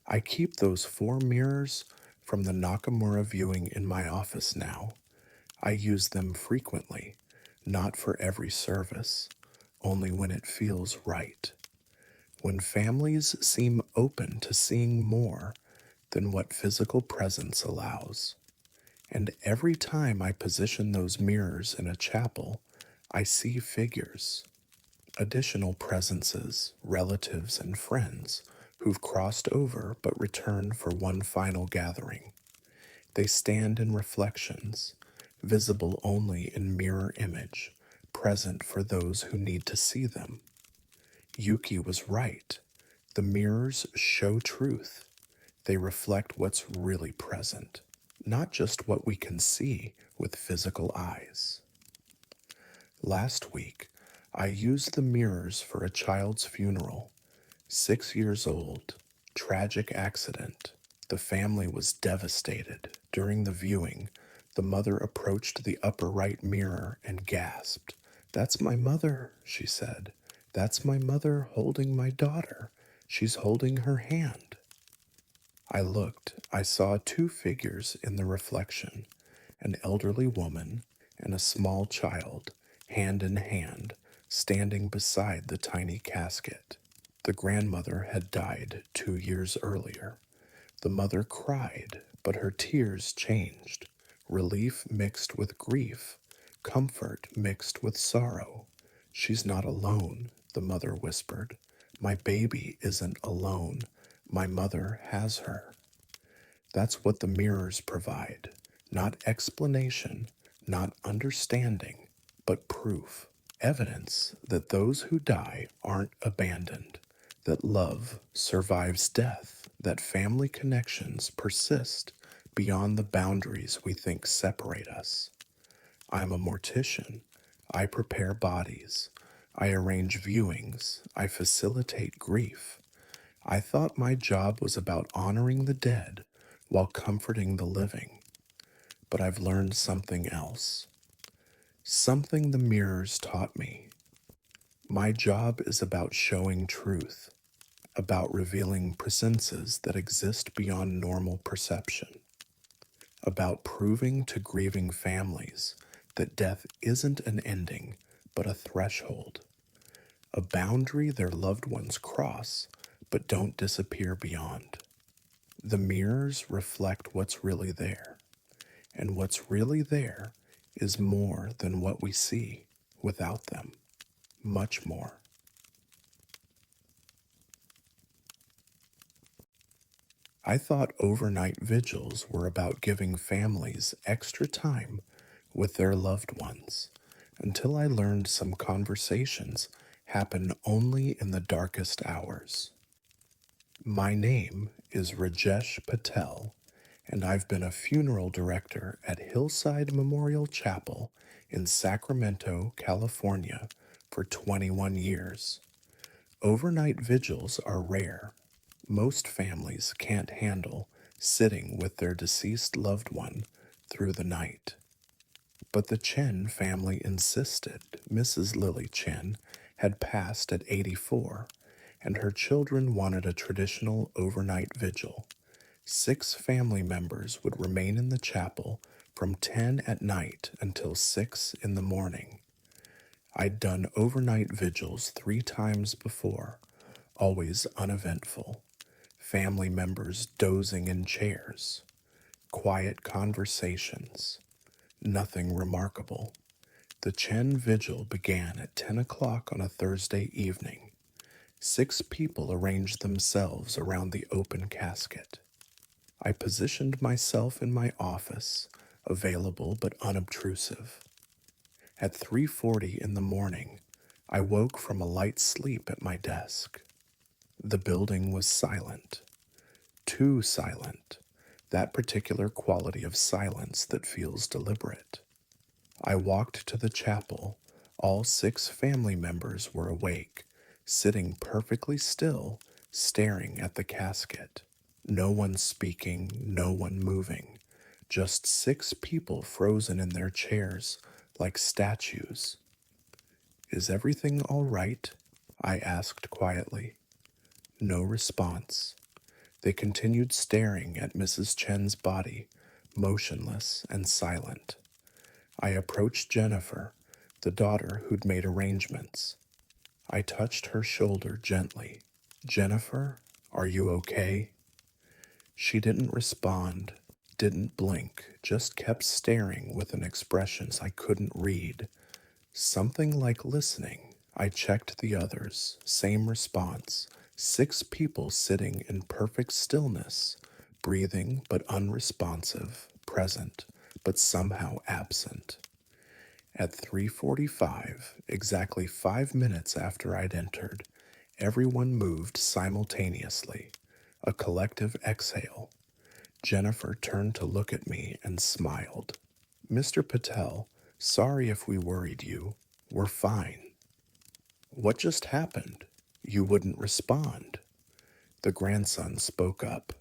I keep those 4 mirrors from the Nakamura viewing in my office now. I use them frequently, not for every service, only when it feels right. When families seem open to seeing more than what physical presence allows. And every time I position those mirrors in a chapel, I see figures, additional presences, relatives, and friends who've crossed over but return for one final gathering. They stand in reflections, visible only in mirror image, present for those who need to see them. Yuki was right. The mirrors show truth. They reflect what's really present, not just what we can see with physical eyes. Last week, I used the mirrors for a child's funeral. 6 years old, tragic accident. The family was devastated. During the viewing, the mother approached the upper right mirror and gasped. "That's my mother," she said. "That's my mother holding my daughter. She's holding her hand." I looked. I saw 2 figures in the reflection, an elderly woman and a small child, hand in hand, standing beside the tiny casket. The grandmother had died 2 years earlier. The mother cried, but her tears changed. Relief mixed with grief, comfort mixed with sorrow. "She's not alone," the mother whispered. "My baby isn't alone. My mother has her." That's what the mirrors provide. Not explanation, not understanding, but proof. Evidence that those who die aren't abandoned, that love survives death, that family connections persist beyond the boundaries we think separate us. I'm a mortician. I prepare bodies. I arrange viewings. I facilitate grief. I thought my job was about honoring the dead while comforting the living, but I've learned something else. Something the mirrors taught me. My job is about showing truth, about revealing presences that exist beyond normal perception, about proving to grieving families that death isn't an ending, but a threshold, a boundary their loved ones cross, but don't disappear beyond. The mirrors reflect what's really there, and what's really there is more than what we see without them, much more. I thought overnight vigils were about giving families extra time with their loved ones, until I learned some conversations happen only in the darkest hours. My name is Rajesh Patel, and I've been a funeral director at Hillside Memorial Chapel in Sacramento, California for 21 years. Overnight vigils are rare. Most families can't handle sitting with their deceased loved one through the night. But the Chen family insisted. Mrs. Lily Chen had passed at 84, and her children wanted a traditional overnight vigil. 6 family members would remain in the chapel from 10 at night until 6 in the morning. I'd done overnight vigils 3 times before, always uneventful. Family members dozing in chairs, quiet conversations, nothing remarkable. The Chen vigil began at 10 o'clock on a Thursday evening. 6 people arranged themselves around the open casket. I positioned myself in my office, available but unobtrusive. At 3:40 in the morning, I woke from a light sleep at my desk. The building was silent. Too silent. That particular quality of silence that feels deliberate. I walked to the chapel. All 6 family members were awake, sitting perfectly still, staring at the casket. No one speaking, no one moving. Just 6 people frozen in their chairs like statues. Is everything all right? I asked quietly. No response. They continued staring at Mrs. Chen's body, motionless and silent. I approached Jennifer, the daughter who'd made arrangements. I touched her shoulder gently. Jennifer, are you okay? She didn't respond, didn't blink, just kept staring with an expression I couldn't read. Something like listening. I checked the others. Same response. 6 people sitting in perfect stillness, breathing but unresponsive, present but somehow absent. At 3:45, exactly 5 minutes after I'd entered, everyone moved simultaneously, a collective exhale. Jennifer turned to look at me and smiled. Mr. Patel, sorry if we worried you. We're fine. What just happened? You wouldn't respond. The grandson spoke up.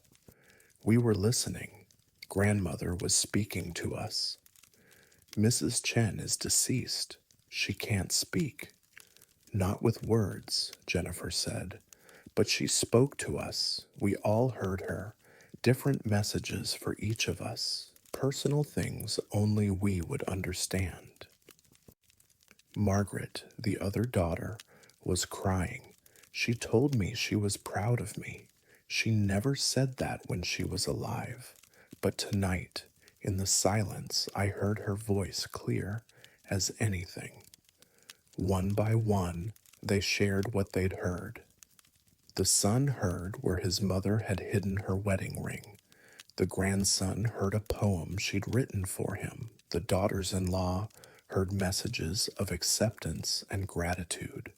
We were listening. Grandmother was speaking to us. Mrs. Chen is deceased. She can't speak. Not with words, Jennifer said, but she spoke to us. We all heard her. Different messages for each of us. Personal things only we would understand. Margaret, the other daughter, was crying. She told me she was proud of me. She never said that when she was alive. But tonight, in the silence, I heard her voice clear as anything. One by one, they shared what they'd heard. The son heard where his mother had hidden her wedding ring. The grandson heard a poem she'd written for him. The daughters-in-law heard messages of acceptance and gratitude.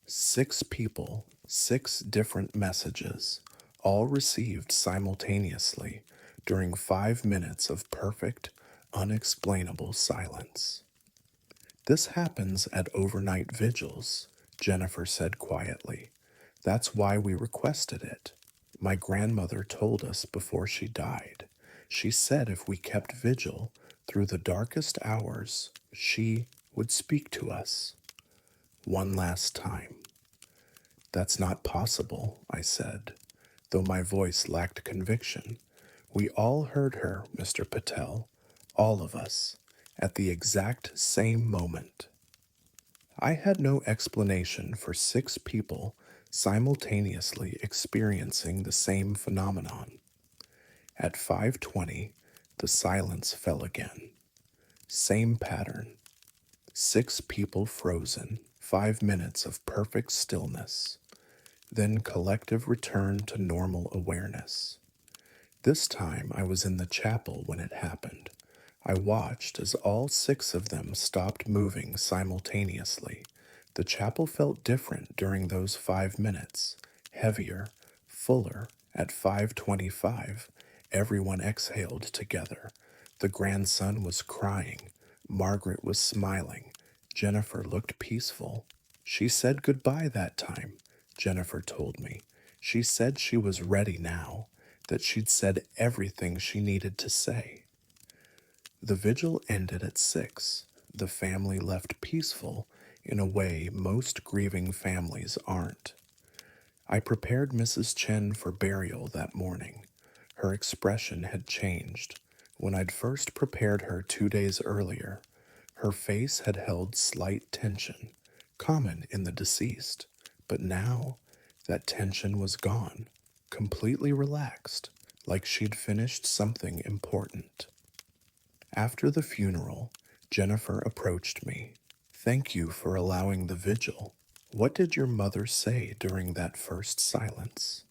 6 people, 6 different messages, all received simultaneously during 5 minutes of perfect, unexplainable silence. This happens at overnight vigils, Jennifer said quietly. That's why we requested it. My grandmother told us before she died. She said if we kept vigil through the darkest hours, she would speak to us. One last time. That's not possible, I said, though my voice lacked conviction. We all heard her, Mr. Patel, all of us, at the exact same moment. I had no explanation for 6 people simultaneously experiencing the same phenomenon. At 5:20, the silence fell again. Same pattern. 6 people frozen, 5 minutes of perfect stillness, then collective return to normal awareness. This time I was in the chapel when it happened. I watched as all 6 of them stopped moving simultaneously. The chapel felt different during those 5 minutes, heavier, fuller. At 5:25, everyone exhaled together. The grandson was crying. Margaret was smiling. Jennifer looked peaceful. She said goodbye that time, Jennifer told me. She said she was ready now, that she'd said everything she needed to say. The vigil ended at 6. The family left peaceful in a way most grieving families aren't. I prepared Mrs. Chen for burial that morning. Her expression had changed. When I'd first prepared her 2 days earlier, her face had held slight tension, common in the deceased. But now, that tension was gone, completely relaxed, like she'd finished something important. After the funeral, Jennifer approached me. Thank you for allowing the vigil. What did your mother say during that first silence?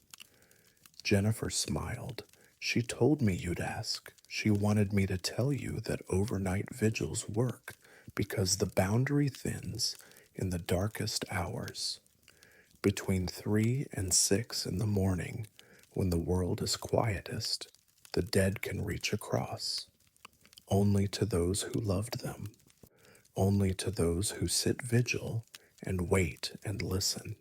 Jennifer smiled. She told me you'd ask. She wanted me to tell you that overnight vigils work because the boundary thins in the darkest hours. Between 3 and 6 in the morning, when the world is quietest, the dead can reach across. Only to those who loved them. Only to those who sit vigil and wait and listen.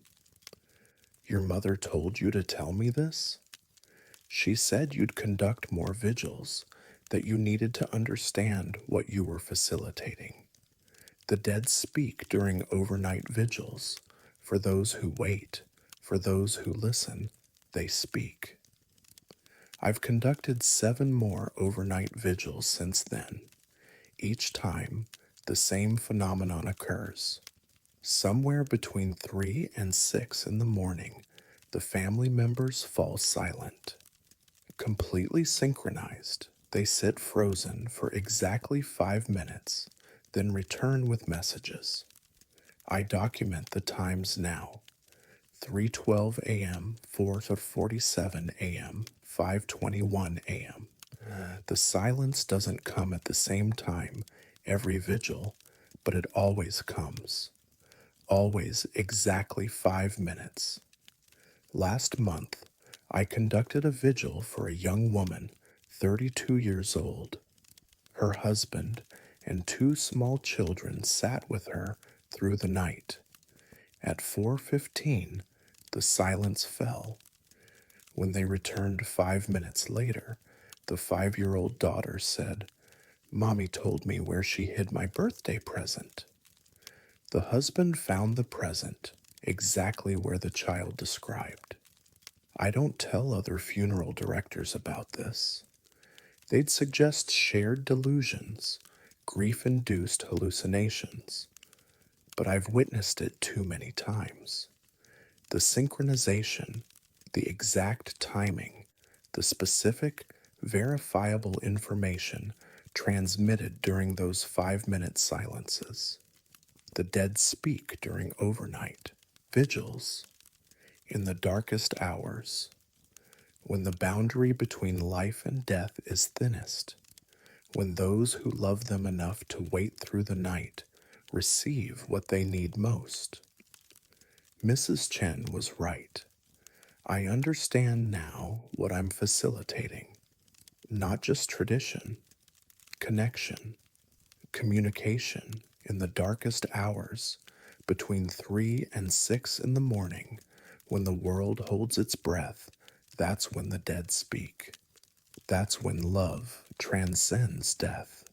Your mother told you to tell me this? She said you'd conduct more vigils, that you needed to understand what you were facilitating. The dead speak during overnight vigils. For those who wait, for those who listen, they speak. I've conducted 7 more overnight vigils since then. Each time, the same phenomenon occurs. Somewhere between 3 and 6 in the morning, the family members fall silent. Completely synchronized, they sit frozen for exactly 5 minutes, then return with messages. I document the times now: 3:12 a.m., 4:47 a.m., 5:21 a.m. The silence doesn't come at the same time every vigil, but it always comes. Always exactly 5 minutes. Last month, I conducted a vigil for a young woman, 32 years old. Her husband and 2 small children sat with her through the night. At 4:15, the silence fell. When they returned 5 minutes later, the 5-year-old daughter said, "Mommy told me where she hid my birthday present." The husband found the present exactly where the child described. I don't tell other funeral directors about this. They'd suggest shared delusions, grief-induced hallucinations. But I've witnessed it too many times. The synchronization, the exact timing, the specific, verifiable information transmitted during those 5-minute silences. The dead speak during overnight vigils, in the darkest hours, when the boundary between life and death is thinnest, when those who love them enough to wait through the night receive what they need most. Mrs. Chen was right. I understand now what I'm facilitating. Not just tradition, connection, communication in the darkest hours between 3 and 6 in the morning, when the world holds its breath. That's when the dead speak. That's when love transcends death.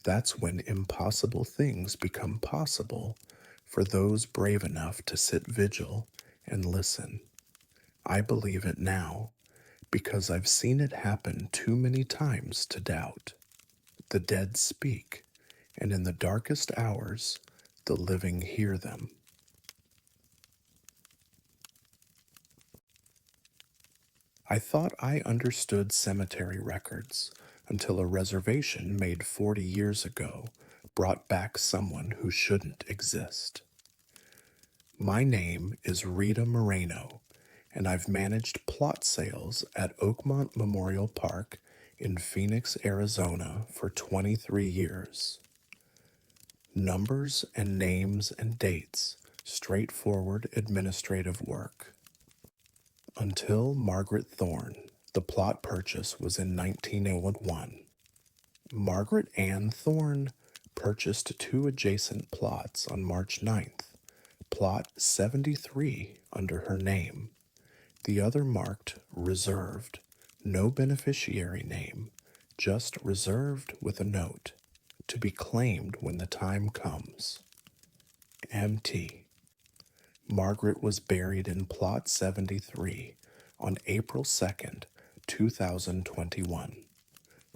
That's when impossible things become possible for those brave enough to sit vigil and listen. I believe it now because I've seen it happen too many times to doubt. The dead speak, and in the darkest hours, the living hear them. I thought I understood cemetery records until a reservation made 40 years ago brought back someone who shouldn't exist. My name is Rita Moreno, and I've managed plot sales at Oakmont Memorial Park in Phoenix, Arizona for 23 years. Numbers and names and dates, straightforward administrative work. Until Margaret Thorne, the plot purchase was in 1901. Margaret Ann Thorne purchased 2 adjacent plots on March 9th, plot 73 under her name, the other marked reserved, no beneficiary name, just reserved with a note, to be claimed when the time comes. Empty. Margaret was buried in plot 73 on April 2nd, 2021,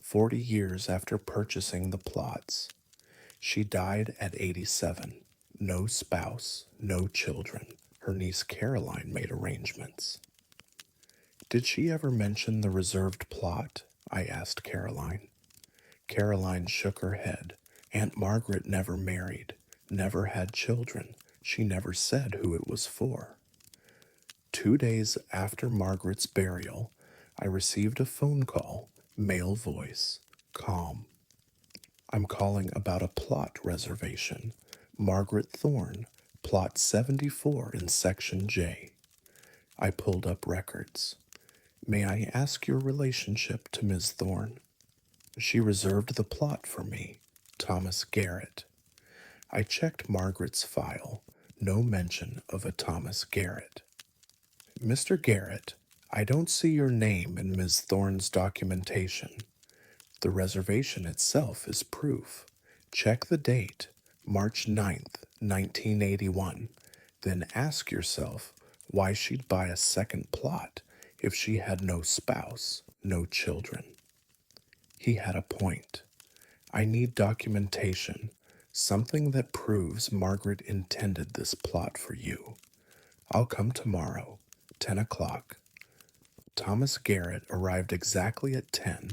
40 years after purchasing the plots. She died at 87. No spouse, no children. Her niece Caroline made arrangements. Did she ever mention the reserved plot? I asked Caroline. Caroline shook her head. Aunt Margaret never married, never had children. She never said who it was for. 2 days after Margaret's burial, I received a phone call, male voice, calm. "I'm calling about a plot reservation. Margaret Thorne, plot 74 in section J." I pulled up records. "May I ask your relationship to Ms. Thorne?" "She reserved the plot for me, Thomas Garrett." I checked Margaret's file. No mention of a Thomas Garrett. Mr. Garrett, I don't see your name in Ms. Thorne's documentation. The reservation itself is proof. Check the date, March 9th, 1981. Then ask yourself why she'd buy a second plot if she had no spouse, no children. He had a point. I need documentation, something that proves Margaret intended this plot for you. I'll come tomorrow, 10 o'clock. Thomas Garrett arrived exactly at 10.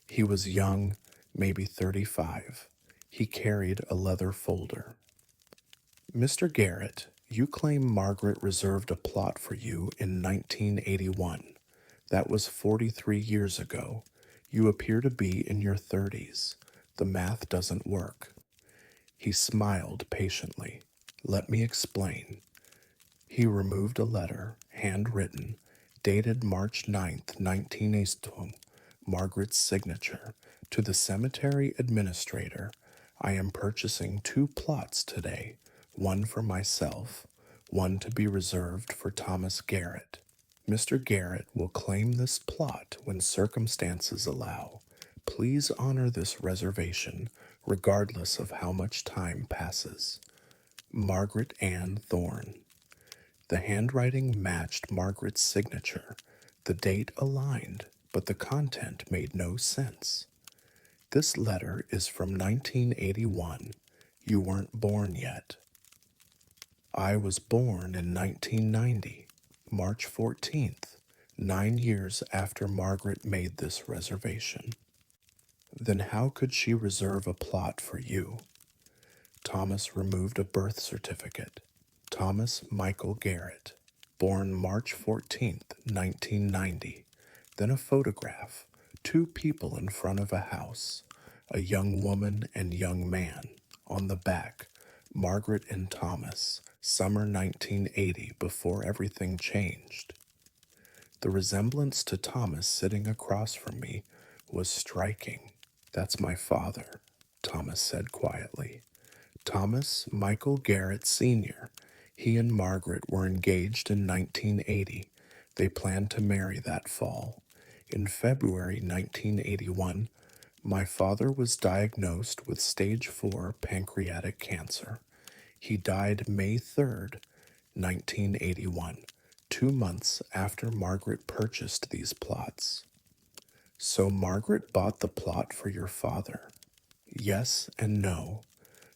He was young, maybe 35. He carried a leather folder. Mr. Garrett, you claim Margaret reserved a plot for you in 1981. That was 43 years ago. You appear to be in your 30s. The math doesn't work. He smiled patiently. Let me explain. He removed a letter, handwritten, dated March 9th, 1982, Margaret's signature, to the cemetery administrator. I am purchasing 2 plots today, one for myself, one to be reserved for Thomas Garrett. Mr. Garrett will claim this plot when circumstances allow. Please honor this reservation, regardless of how much time passes. Margaret Ann Thorne. The handwriting matched Margaret's signature. The date aligned, but the content made no sense. This letter is from 1981. You weren't born yet. I was born in 1990, March 14th, 9 years after Margaret made this reservation. Then how could she reserve a plot for you? Thomas removed a birth certificate. Thomas Michael Garrett, born March 14th, 1990. Then a photograph, 2 people in front of a house, a young woman and young man. On the back, Margaret and Thomas, summer 1980, before everything changed. The resemblance to Thomas sitting across from me was striking. That's my father, Thomas said quietly. Thomas Michael Garrett Sr. He and Margaret were engaged in 1980. They planned to marry that fall. In February 1981, my father was diagnosed with stage 4 pancreatic cancer. He died May 3rd, 1981, 2 months after Margaret purchased these plots. So Margaret bought the plot for your father? Yes and no.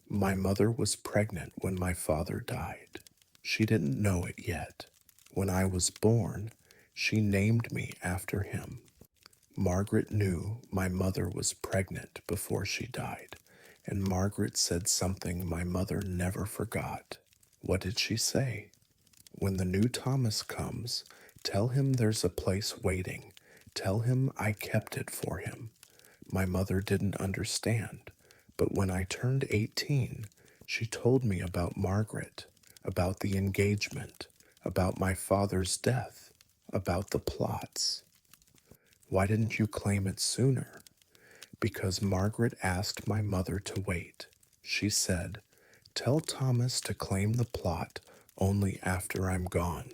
My mother was pregnant when my father died. She didn't know it yet. When I was born, she named me after him. Margaret knew my mother was pregnant before she died, and Margaret said something my mother never forgot. What did she say? When the new Thomas comes, tell him there's a place waiting. Tell him I kept it for him. My mother didn't understand, but when I turned 18, she told me about Margaret, about the engagement, about my father's death, about the plots. Why didn't you claim it sooner? Because Margaret asked my mother to wait. She said, tell Thomas to claim the plot only after I'm gone.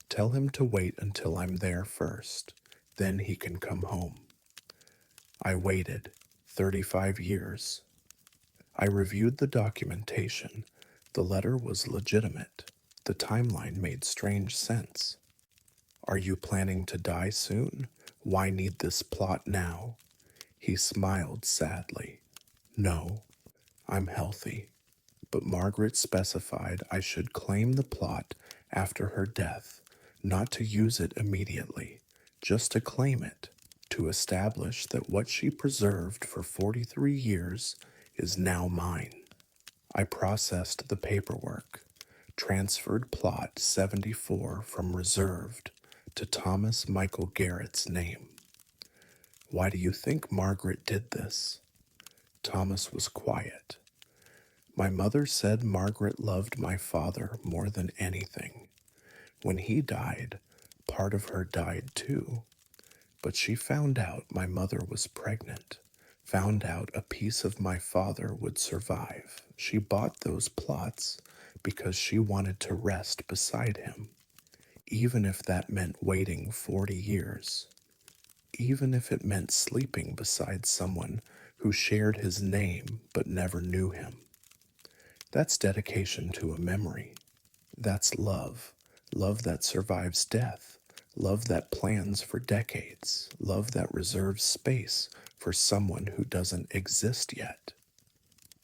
Tell him to wait until I'm there first. Then he can come home. I waited 35 years. I reviewed the documentation. The letter was legitimate. The timeline made strange sense. Are you planning to die soon? Why need this plot now? He smiled sadly. No, I'm healthy. But Margaret specified I should claim the plot after her death, not to use it immediately, just to claim it, to establish that what she preserved for 43 years is now mine. I processed the paperwork, transferred plot 74 from reserved to Thomas Michael Garrett's name. Why do you think Margaret did this? Thomas was quiet. My mother said Margaret loved my father more than anything. When he died, part of her died too. But she found out my mother was pregnant, found out a piece of my father would survive. She bought those plots because she wanted to rest beside him, even if that meant waiting 40 years, even if it meant sleeping beside someone who shared his name but never knew him. That's dedication to a memory. That's love. Love that survives death. Love that plans for decades. Love that reserves space for someone who doesn't exist yet.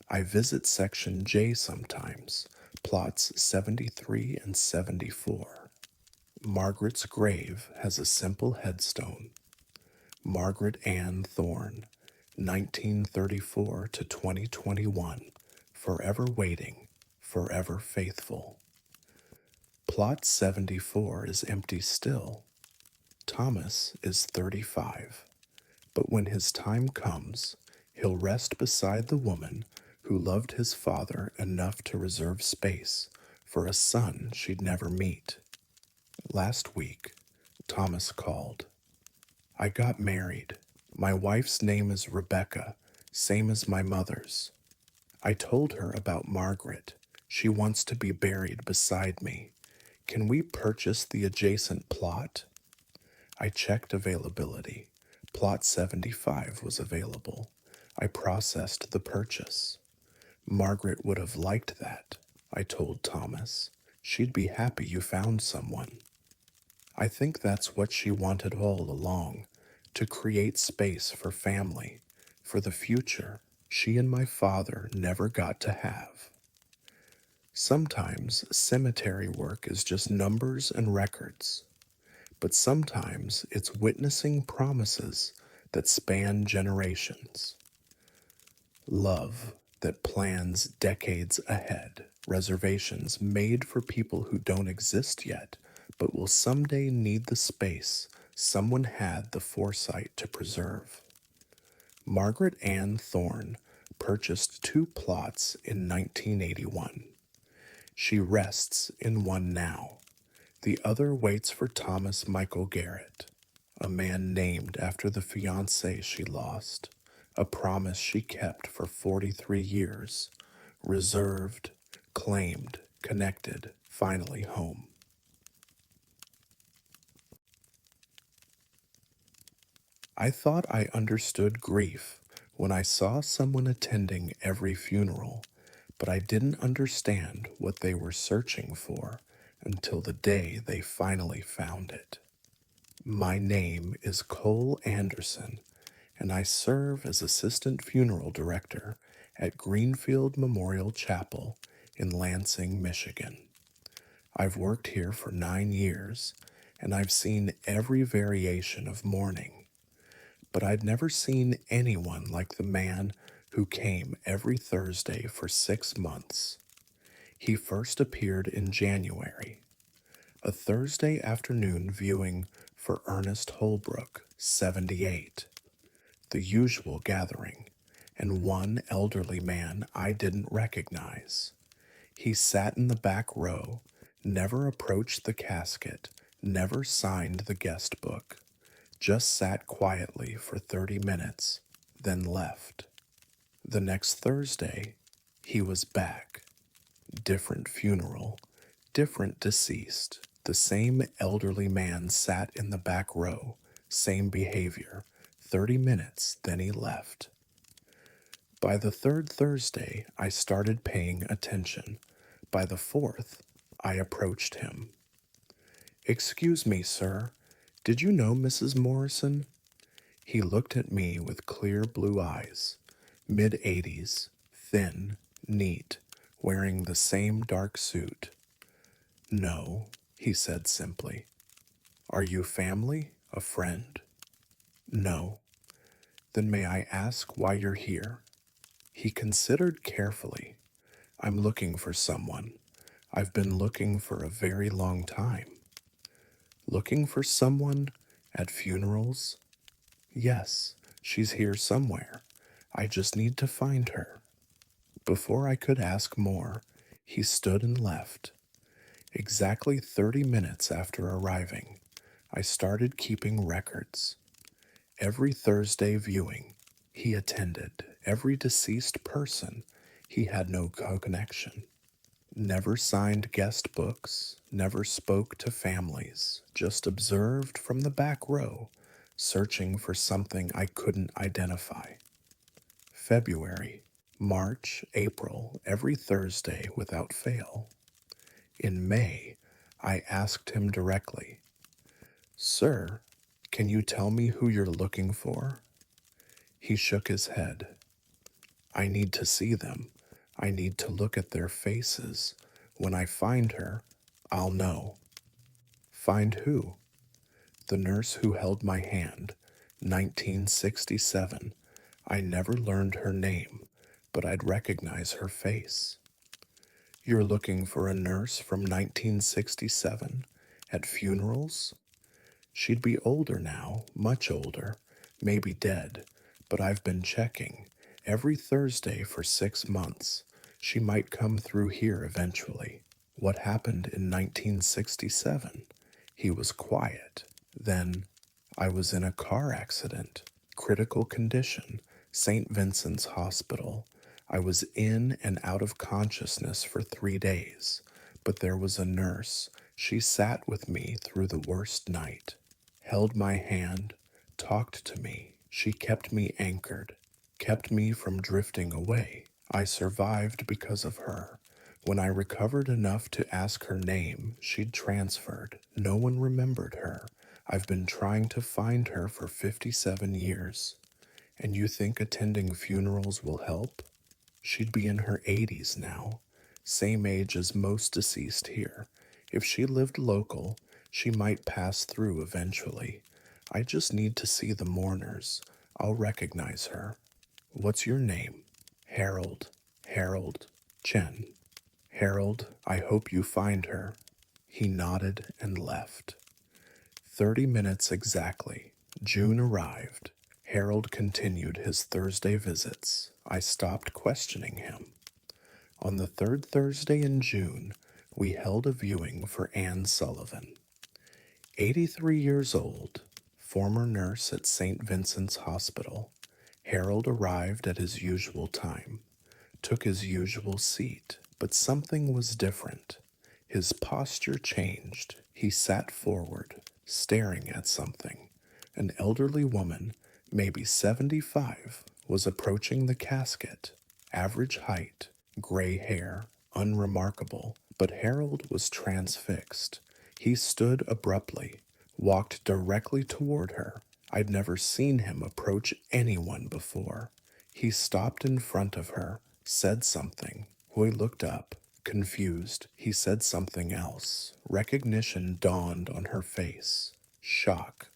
I visit Section J sometimes, plots 73 and 74. Margaret's grave has a simple headstone. Margaret Ann Thorne, 1934 to 2021, forever waiting, forever faithful. Plot 74 is empty still. Thomas is 35, but when his time comes, he'll rest beside the woman who loved his father enough to reserve space for a son she'd never meet. Last week, Thomas called. I got married. My wife's name is Rebecca, same as my mother's. I told her about Margaret. She wants to be buried beside me. Can we purchase the adjacent plot? I checked availability. Plot 75 was available. I processed the purchase. Margaret would have liked that, I told Thomas. She'd be happy you found someone. I think that's what she wanted all along, to create space for family, for the future she and my father never got to have. Sometimes cemetery work is just numbers and records, but sometimes it's witnessing promises that span generations. Love that plans decades ahead, reservations made for people who don't exist yet, but will someday need the space someone had the foresight to preserve. Margaret Ann Thorne purchased 2 plots in 1981. She rests in one now. The other waits for Thomas Michael Garrett, a man named after the fiancé she lost, a promise she kept for 43 years, reserved, claimed, connected, finally home. I thought I understood grief when I saw someone attending every funeral, but I didn't understand what they were searching for until the day they finally found it. My name is Cole Anderson, and I serve as Assistant Funeral Director at Greenfield Memorial Chapel in Lansing, Michigan. I've worked here for 9 years, and I've seen every variation of mourning, but I'd never seen anyone like the man who came every Thursday for 6 months. He first appeared in January, a Thursday afternoon viewing for Ernest Holbrook, 78, the usual gathering, and one elderly man I didn't recognize. He sat in the back row, never approached the casket, never signed the guest book, just sat quietly for 30 minutes, then left. The next Thursday, he was back. Different funeral, different deceased. The same elderly man sat in the back row, same behavior. 30 minutes, then he left. By the third Thursday, I started paying attention. By the fourth, I approached him. Excuse me, sir. Did you know Mrs. Morrison? He looked at me with clear blue eyes, mid-80s, thin, neat, wearing the same dark suit. No, he said simply. Are you family? A friend? No. Then may I ask why you're here? He considered carefully. I'm looking for someone. I've been looking for a very long time. Looking for someone at funerals? Yes, she's here somewhere. I just need to find her. Before I could ask more, he stood and left. Exactly 30 minutes after arriving, I started keeping records. Every Thursday viewing, he attended. Every deceased person, he had no connection. Never signed guest books, never spoke to families, just observed from the back row, searching for something I couldn't identify. February, March, April, every Thursday without fail. In May, I asked him directly, "Sir, can you tell me who you're looking for?" He shook his head. "I need to see them. I need to look at their faces. When I find her, I'll know." Find who? The nurse who held my hand, 1967. I never learned her name, but I'd recognize her face. You're looking for a nurse from 1967 at funerals? She'd be older now, much older, maybe dead, but I've been checking every Thursday for 6 months. She might come through here eventually. What happened in 1967? He was quiet. Then, I was in a car accident, critical condition, St. Vincent's Hospital. I was in and out of consciousness for 3 days, but there was a nurse. She sat with me through the worst night, held my hand, talked to me. She kept me anchored, kept me from drifting away. I survived because of her. When I recovered enough to ask her name, she'd transferred. No one remembered her. I've been trying to find her for 57 years. And you think attending funerals will help? She'd be in her 80s now, same age as most deceased here. If she lived local, she might pass through eventually. I just need to see the mourners. I'll recognize her. What's your name? Harold. Harold. Chen. Harold, I hope you find her. He nodded and left. 30 minutes exactly. June arrived. Harold continued his Thursday visits. I stopped questioning him. On the third Thursday in June, we held a viewing for Anne Sullivan. 83 years old, former nurse at St. Vincent's Hospital. Harold arrived at his usual time, took his usual seat, but something was different. His posture changed. He sat forward, staring at something. An elderly woman, maybe 75, was approaching the casket. Average height, gray hair, unremarkable, but Harold was transfixed. He stood abruptly, walked directly toward her. I'd never seen him approach anyone before. He stopped in front of her, said something. Hoy looked up, confused. He said something else. Recognition dawned on her face. Shock.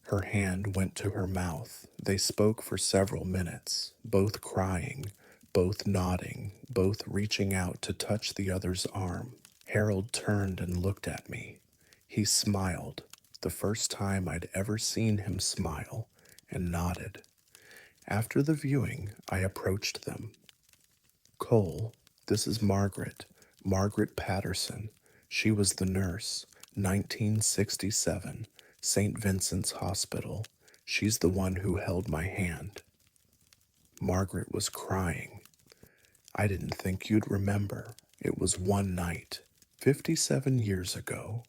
Her hand went to her mouth. They spoke for several minutes, both crying, both nodding, both reaching out to touch the other's arm. Harold turned and looked at me. He smiled, the first time I'd ever seen him smile, and nodded. After the viewing, I approached them. "Cole, this is Margaret, Margaret Patterson. She was the nurse, 1967, St. Vincent's Hospital. She's the one who held my hand." Margaret was crying. "I didn't think you'd remember. It was one night, 57 years ago.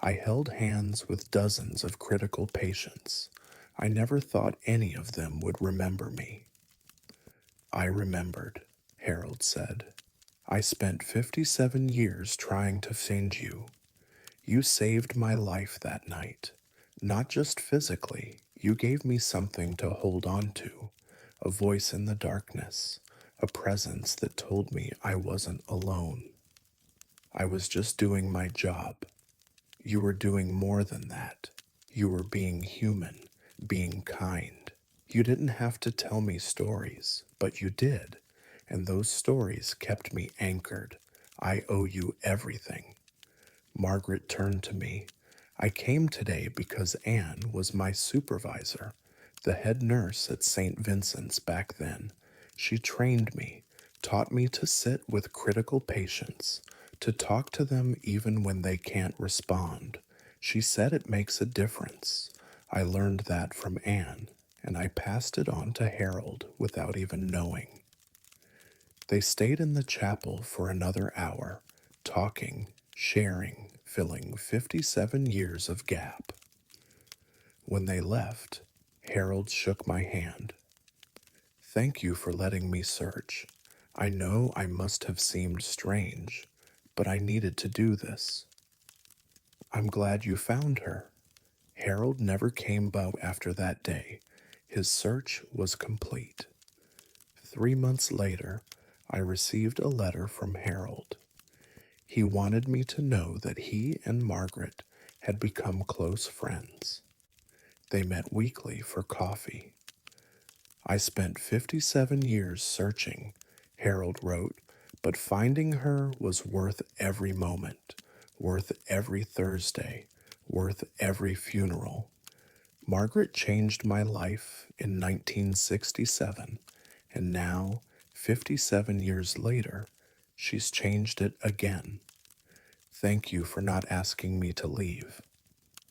I held hands with dozens of critical patients. I never thought any of them would remember me." "I remembered," Harold said. "I spent 57 years trying to find you. You saved my life that night. Not just physically, you gave me something to hold on to, a voice in the darkness, a presence that told me I wasn't alone. I was just doing my job. You were doing more than that. You were being human, being kind. You didn't have to tell me stories, but you did, and those stories kept me anchored. I owe you everything." Margaret turned to me. "I came today because Anne was my supervisor, the head nurse at St. Vincent's back then. She trained me, taught me to sit with critical patients, to talk to them even when they can't respond. She said it makes a difference. I learned that from Anne, and I passed it on to Harold without even knowing." They stayed in the chapel for another hour, talking, sharing, filling 57 years of gap. When they left, Harold shook my hand. Thank you for letting me search. I know I must have seemed strange, but I needed to do this. I'm glad you found her. Harold never came back after that day. His search was complete. 3 months later, I received a letter from Harold. He wanted me to know that he and Margaret had become close friends. They met weekly for coffee. I spent 57 years searching, Harold wrote, but finding her was worth every moment, worth every Thursday, worth every funeral. Margaret changed my life in 1967, and now, 57 years later, she's changed it again. Thank you for not asking me to leave.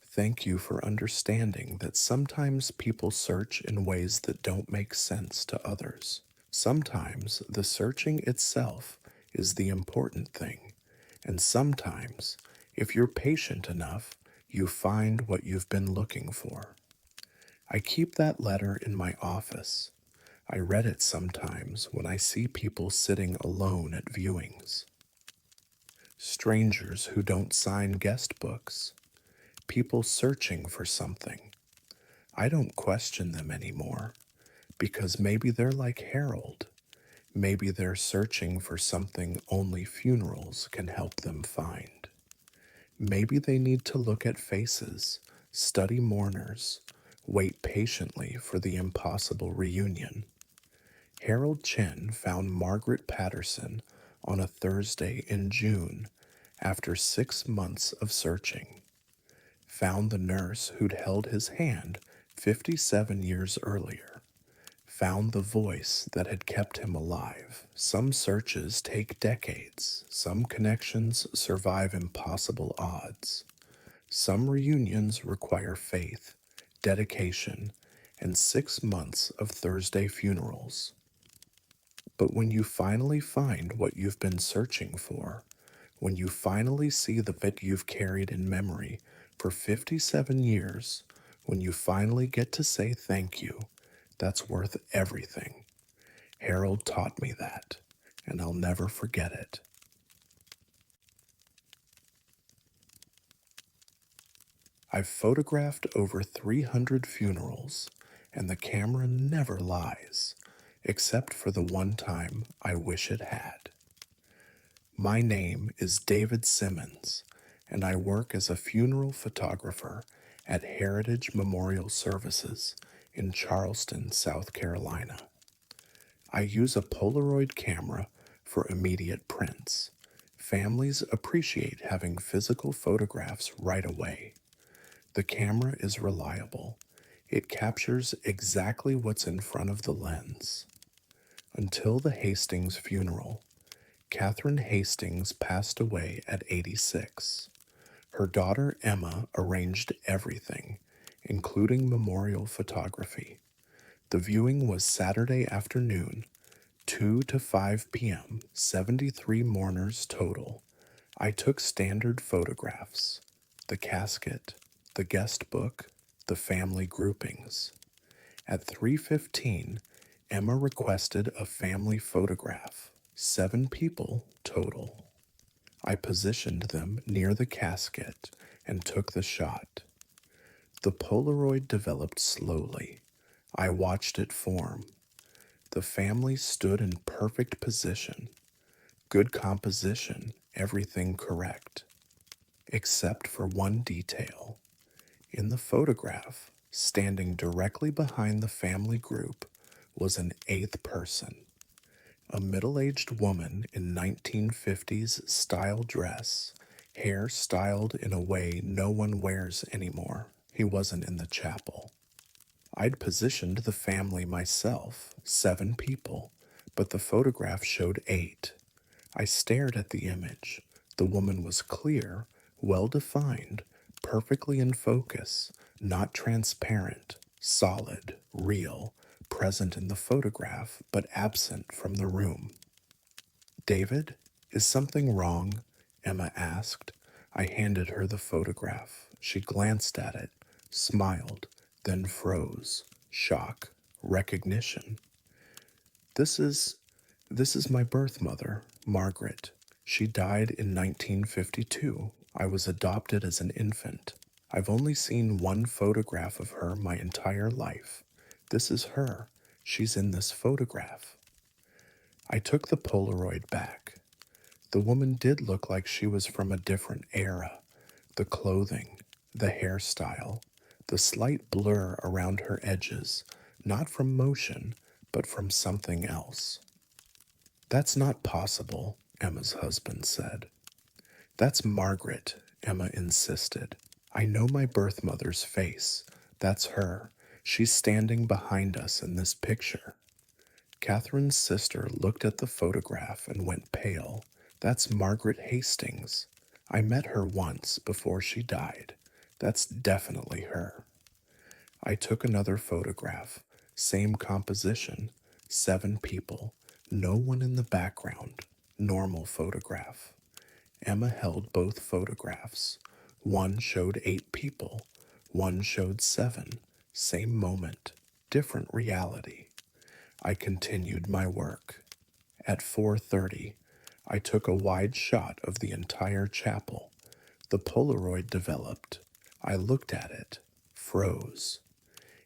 Thank you for understanding that sometimes people search in ways that don't make sense to others. Sometimes the searching itself is the important thing, and sometimes, if you're patient enough, you find what you've been looking for. I keep that letter in my office. I read it sometimes when I see people sitting alone at viewings. Strangers who don't sign guest books. People searching for something. I don't question them anymore, because maybe they're like Harold. Maybe they're searching for something only funerals can help them find. Maybe they need to look at faces, study mourners, wait patiently for the impossible reunion. Harold Chen found Margaret Patterson on a Thursday in June after 6 months of searching. Found the nurse who'd held his hand 57 years earlier. Found the voice that had kept him alive. Some searches take decades. Some connections survive impossible odds. Some reunions require faith, dedication, and 6 months of Thursday funerals. But when you finally find what you've been searching for, when you finally see the bit you've carried in memory for 57 years, when you finally get to say thank you, that's worth everything. Harold taught me that, and I'll never forget it. I've photographed over 300 funerals, and the camera never lies, except for the one time I wish it had. My name is David Simmons, and I work as a funeral photographer at Heritage Memorial Services in Charleston, South Carolina. I use a Polaroid camera for immediate prints. Families appreciate having physical photographs right away. The camera is reliable. It captures exactly what's in front of the lens. Until the Hastings funeral, Catherine Hastings passed away at 86. Her daughter Emma arranged everything, including memorial photography. The viewing was Saturday afternoon, 2 to 5 p.m., 73 mourners total. I took standard photographs, the casket, the guest book, the family groupings. At 3:15, Emma requested a family photograph, 7 people total. I positioned them near the casket and took the shot. The Polaroid developed slowly. I watched it form. The family stood in perfect position. Good composition, everything correct. Except for one detail. In the photograph, standing directly behind the family group, was an 8th person. A middle-aged woman in 1950s style dress, hair styled in a way no one wears anymore. He wasn't in the chapel. I'd positioned the family myself, 7 people, but the photograph showed 8. I stared at the image. The woman was clear, well-defined, perfectly in focus, not transparent, solid, real, present in the photograph, but absent from the room. David, is something wrong? Emma asked. I handed her the photograph. She glanced at it, smiled, then froze. Shock, recognition. This is this is my birth mother, Margaret. She died in 1952. I was adopted as an infant. I've only seen one photograph of her my entire life. This is her. She's in this photograph. I took the Polaroid back. The woman did look like she was from a different era. The clothing, the hairstyle, the slight blur around her edges, not from motion, but from something else. That's not possible, Emma's husband said. That's Margaret, Emma insisted. I know my birth mother's face. That's her. She's standing behind us in this picture. Catherine's sister looked at the photograph and went pale. That's Margaret Hastings. I met her once before she died. That's definitely her. I took another photograph. Same composition. 7 people. No one in the background. Normal photograph. Emma held both photographs. One showed 8 people. One showed 7. Same moment. Different reality. I continued my work. At 4:30, I took a wide shot of the entire chapel. The Polaroid developed. I looked at it, froze.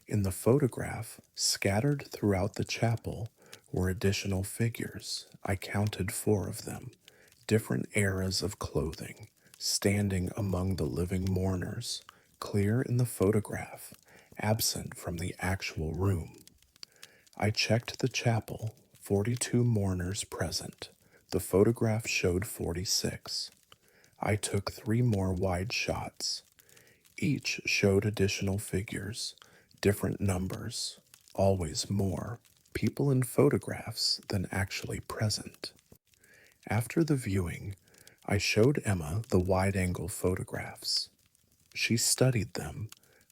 In the photograph, scattered throughout the chapel, were additional figures. I counted 4 of them, different eras of clothing, standing among the living mourners, clear in the photograph, absent from the actual room. I checked the chapel, 42 mourners present. The photograph showed 46. I took 3 more wide shots. Each showed additional figures, different numbers, always more people in photographs than actually present. After the viewing, I showed Emma the wide-angle photographs. She studied them,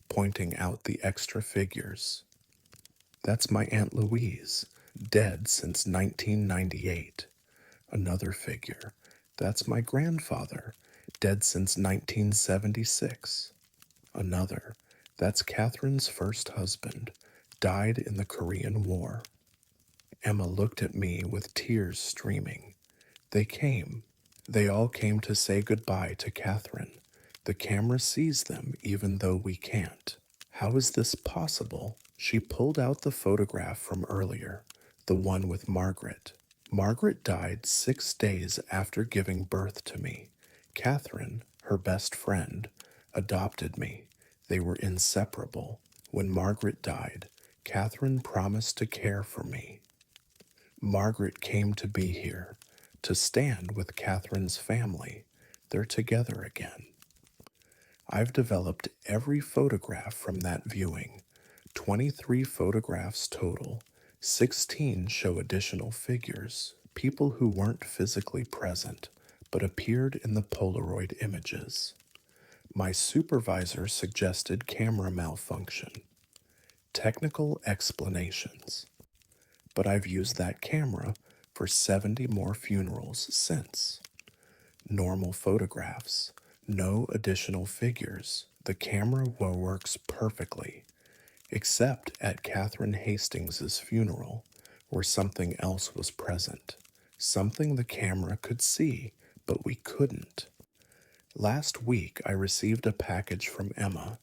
pointing out the extra figures. That's my Aunt Louise, dead since 1998. Another figure. That's my grandfather, dead since 1976. Another. That's Catherine's first husband, died in the Korean War. Emma looked at me with tears streaming. They came. They all came to say goodbye to Catherine. The camera sees them even though we can't. How is this possible? She pulled out the photograph from earlier, the one with Margaret. Margaret died 6 days after giving birth to me. Catherine, her best friend, adopted me. They were inseparable. When Margaret died, Catherine promised to care for me. Margaret came to be here, to stand with Catherine's family. They're together again. I've developed every photograph from that viewing. 23 photographs total. 16 show additional figures, people who weren't physically present, but appeared in the Polaroid images. My supervisor suggested camera malfunction. Technical explanations. But I've used that camera for 70 more funerals since. Normal photographs. No additional figures. The camera works perfectly, except at Catherine Hastings's funeral, where something else was present. Something the camera could see, but we couldn't. Last week, I received a package from Emma,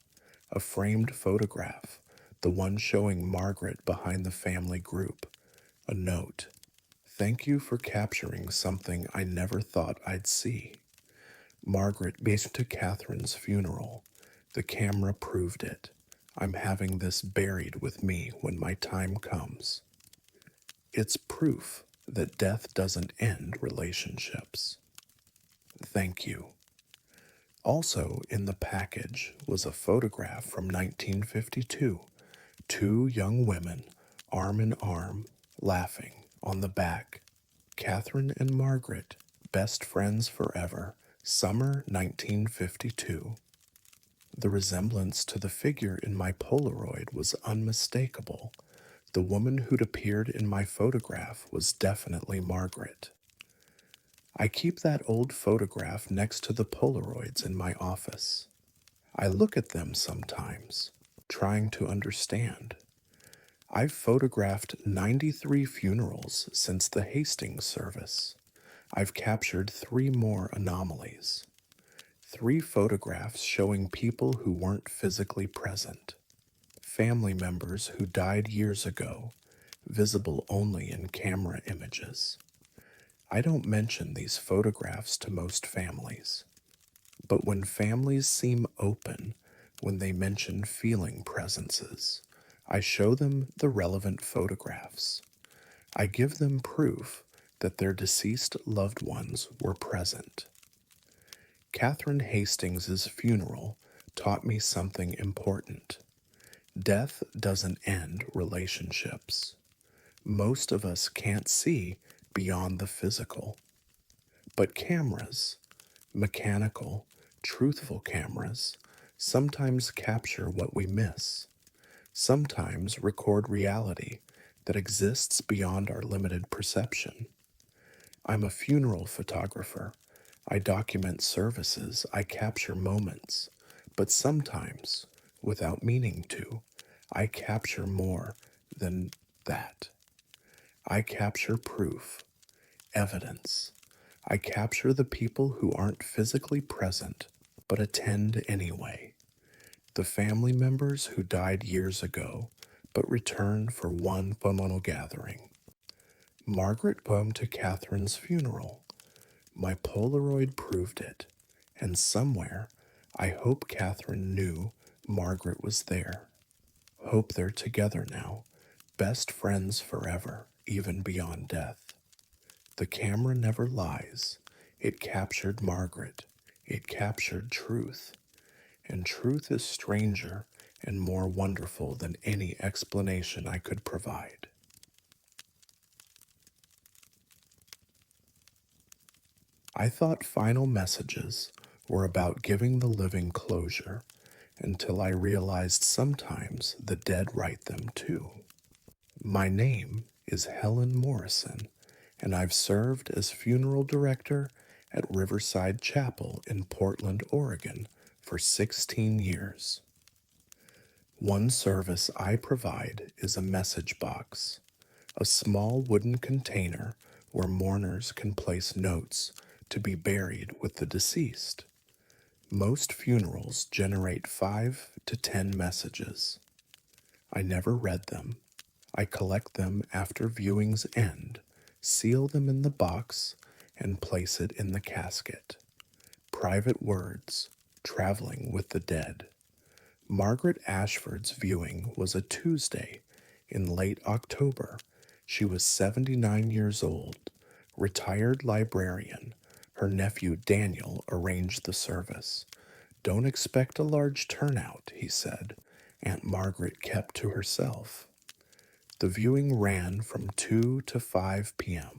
a framed photograph, the one showing Margaret behind the family group. A note. Thank you for capturing something I never thought I'd see. Margaret based to Catherine's funeral. The camera proved it. I'm having this buried with me when my time comes. It's proof that death doesn't end relationships. Thank you. Also in the package was a photograph from 1952. 2 young women, arm in arm, laughing, on the back. Catherine and Margaret, best friends forever. Summer 1952. The resemblance to the figure in my Polaroid was unmistakable. The woman who'd appeared in my photograph was definitely Margaret. I keep that old photograph next to the Polaroids in my office. I look at them sometimes, trying to understand. I've photographed 93 funerals since the Hastings service. I've captured 3 more anomalies. 3 photographs showing people who weren't physically present. Family members who died years ago, visible only in camera images. I don't mention these photographs to most families, but when families seem open when they mention feeling presences, I show them the relevant photographs. I give them proof that their deceased loved ones were present. Catherine Hastings's funeral taught me something important. Death doesn't end relationships. Most of us can't see beyond the physical. But cameras, mechanical, truthful cameras, sometimes capture what we miss, sometimes record reality that exists beyond our limited perception. I'm a funeral photographer. I document services, I capture moments, but sometimes, without meaning to, I capture more than that. I capture proof, evidence. I capture the people who aren't physically present but attend anyway. The family members who died years ago but returned for one phenomenal gathering. Margaret came to Catherine's funeral. My Polaroid proved it, and somewhere I hope Catherine knew Margaret was there. Hope they're together now, best friends forever, even beyond death. The camera never lies. It captured Margaret. It captured truth. And truth is stranger and more wonderful than any explanation I could provide. I thought final messages were about giving the living closure until I realized sometimes the dead write them too. My name is Helen Morrison, and I've served as funeral director at Riverside Chapel in Portland, Oregon for 16 years. One service I provide is a message box, a small wooden container where mourners can place notes to be buried with the deceased. Most funerals generate 5 to 10 messages. I never read them. I collect them after viewings end, seal them in the box, and place it in the casket. Private words, traveling with the dead. Margaret Ashford's viewing was a Tuesday in late October. She was 79 years old, retired librarian. Her nephew Daniel arranged the service. Don't expect a large turnout, he said. Aunt Margaret kept to herself. The viewing ran from 2 to 5 p.m.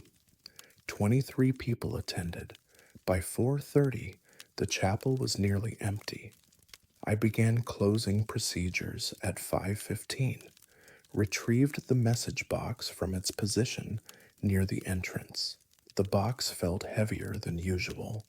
23 people attended. By 4:30, the chapel was nearly empty. I began closing procedures at 5:15, retrieved the message box from its position near the entrance. The box felt heavier than usual.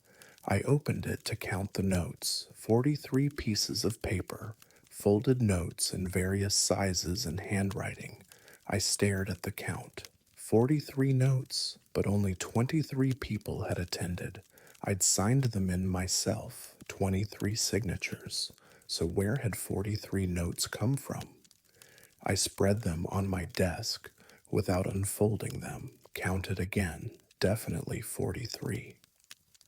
I opened it to count the notes, 43 pieces of paper, folded notes in various sizes and handwriting. I stared at the count. 43 notes, but only 23 people had attended. I'd signed them in myself, 23 signatures. So where had 43 notes come from? I spread them on my desk without unfolding them, counted again, definitely 43.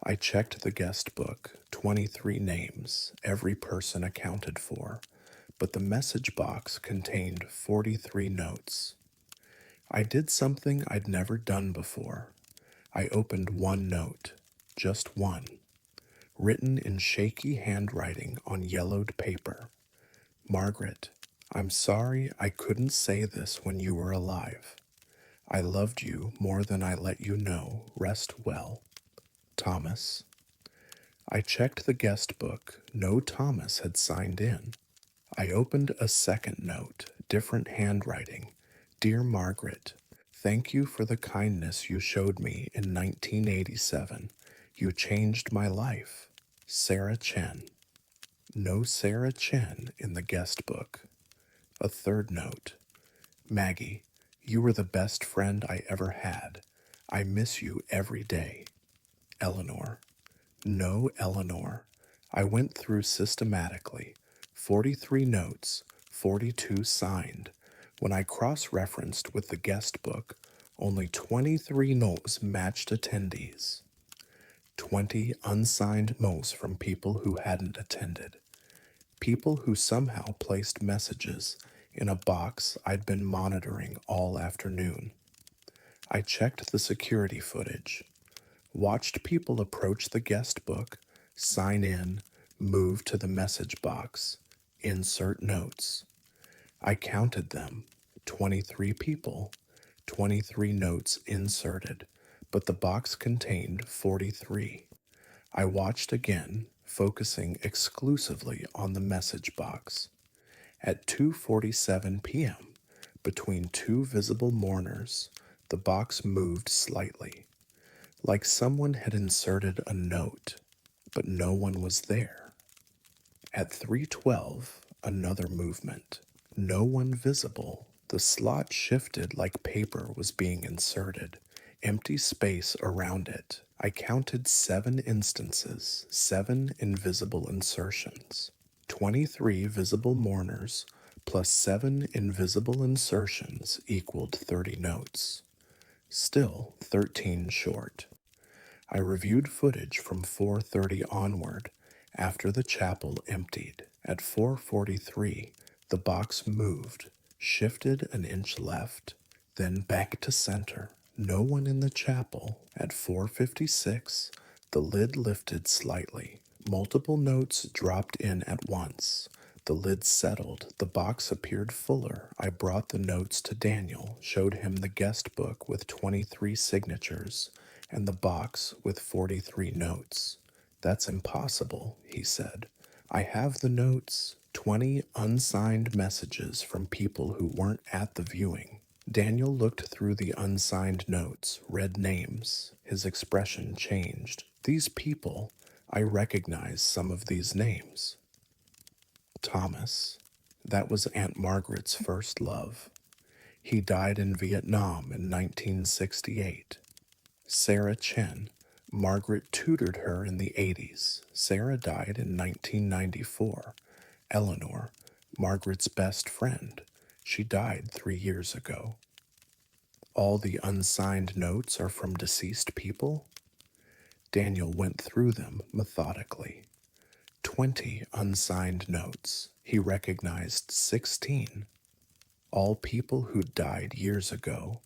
I checked the guest book, 23 names, every person accounted for, but the message box contained 43 notes. I did something I'd never done before. I opened one note, just one, written in shaky handwriting on yellowed paper. Margaret, I'm sorry I couldn't say this when you were alive. I loved you more than I let you know. Rest well. Thomas. I checked the guest book. No Thomas had signed in. I opened a second note, different handwriting. Dear Margaret, Thank you for the kindness you showed me in 1987. You changed my life. Sarah Chen. No Sarah Chen in the guest book. A third note. Maggie, you were the best friend I ever had. I miss you every day. Eleanor. No, Eleanor. I went through systematically. 43 notes, 42 signed. When I cross referenced with the guest book, only 23 notes matched attendees. 20 unsigned notes from people who hadn't attended. People who somehow placed messages in a box I'd been monitoring all afternoon. I checked the security footage, watched people approach the guest book, sign in, move to the message box, insert notes. I counted them, 23 people, 23 notes inserted, but the box contained 43. I watched again, focusing exclusively on the message box. At 2:47 p.m., between two visible mourners, the box moved slightly, like someone had inserted a note, but no one was there. At 3:12, another movement. No one visible. The slot shifted like paper was being inserted. Empty space around it. I counted 7 instances, 7 invisible insertions. 23 visible mourners plus 7 invisible insertions equaled 30 notes. Still 13 short. I reviewed footage from 4:30 onward after the chapel emptied. At 4:43, the box moved, shifted an inch left, then back to center. No one in the chapel. At 4:56, the lid lifted slightly. Multiple notes dropped in at once. The lid settled. The box appeared fuller. I brought the notes to Daniel, showed him the guest book with 23 signatures, and the box with 43 notes. That's impossible, he said. I have the notes, 20 unsigned messages from people who weren't at the viewing. Daniel looked through the unsigned notes, read names. His expression changed. These people, I recognize some of these names. Thomas. That was Aunt Margaret's first love. He died in Vietnam in 1968. Sarah Chen. Margaret tutored her in the 80s. Sarah died in 1994. Eleanor. Margaret's best friend. She died 3 years ago. All the unsigned notes are from deceased people? Daniel went through them methodically. 20 unsigned notes. He recognized 16. All people who died years ago.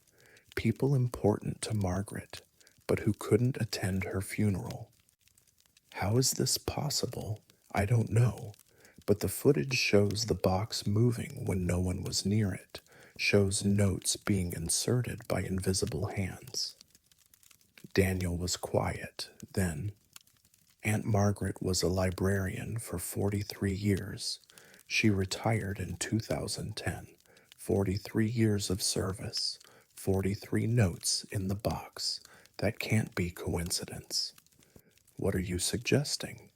People important to Margaret, but who couldn't attend her funeral. How is this possible? I don't know, but the footage shows the box moving when no one was near it, shows notes being inserted by invisible hands. Daniel was quiet. Then, Aunt Margaret was a librarian for 43 years. She retired in 2010. 43 years of service. 43 notes in the box. That can't be coincidence. What are you suggesting?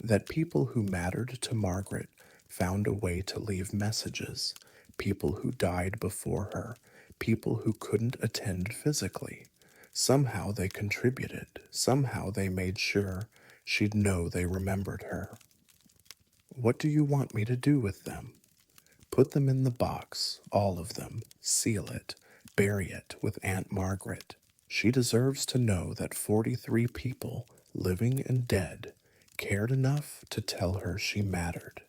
That people who mattered to Margaret found a way to leave messages. People who died before her. People who couldn't attend physically. Somehow they contributed. Somehow they made sure she'd know they remembered her. What do you want me to do with them? Put them in the box, all of them, seal it, bury it with Aunt Margaret. She deserves to know that 43 people, living and dead, cared enough to tell her she mattered.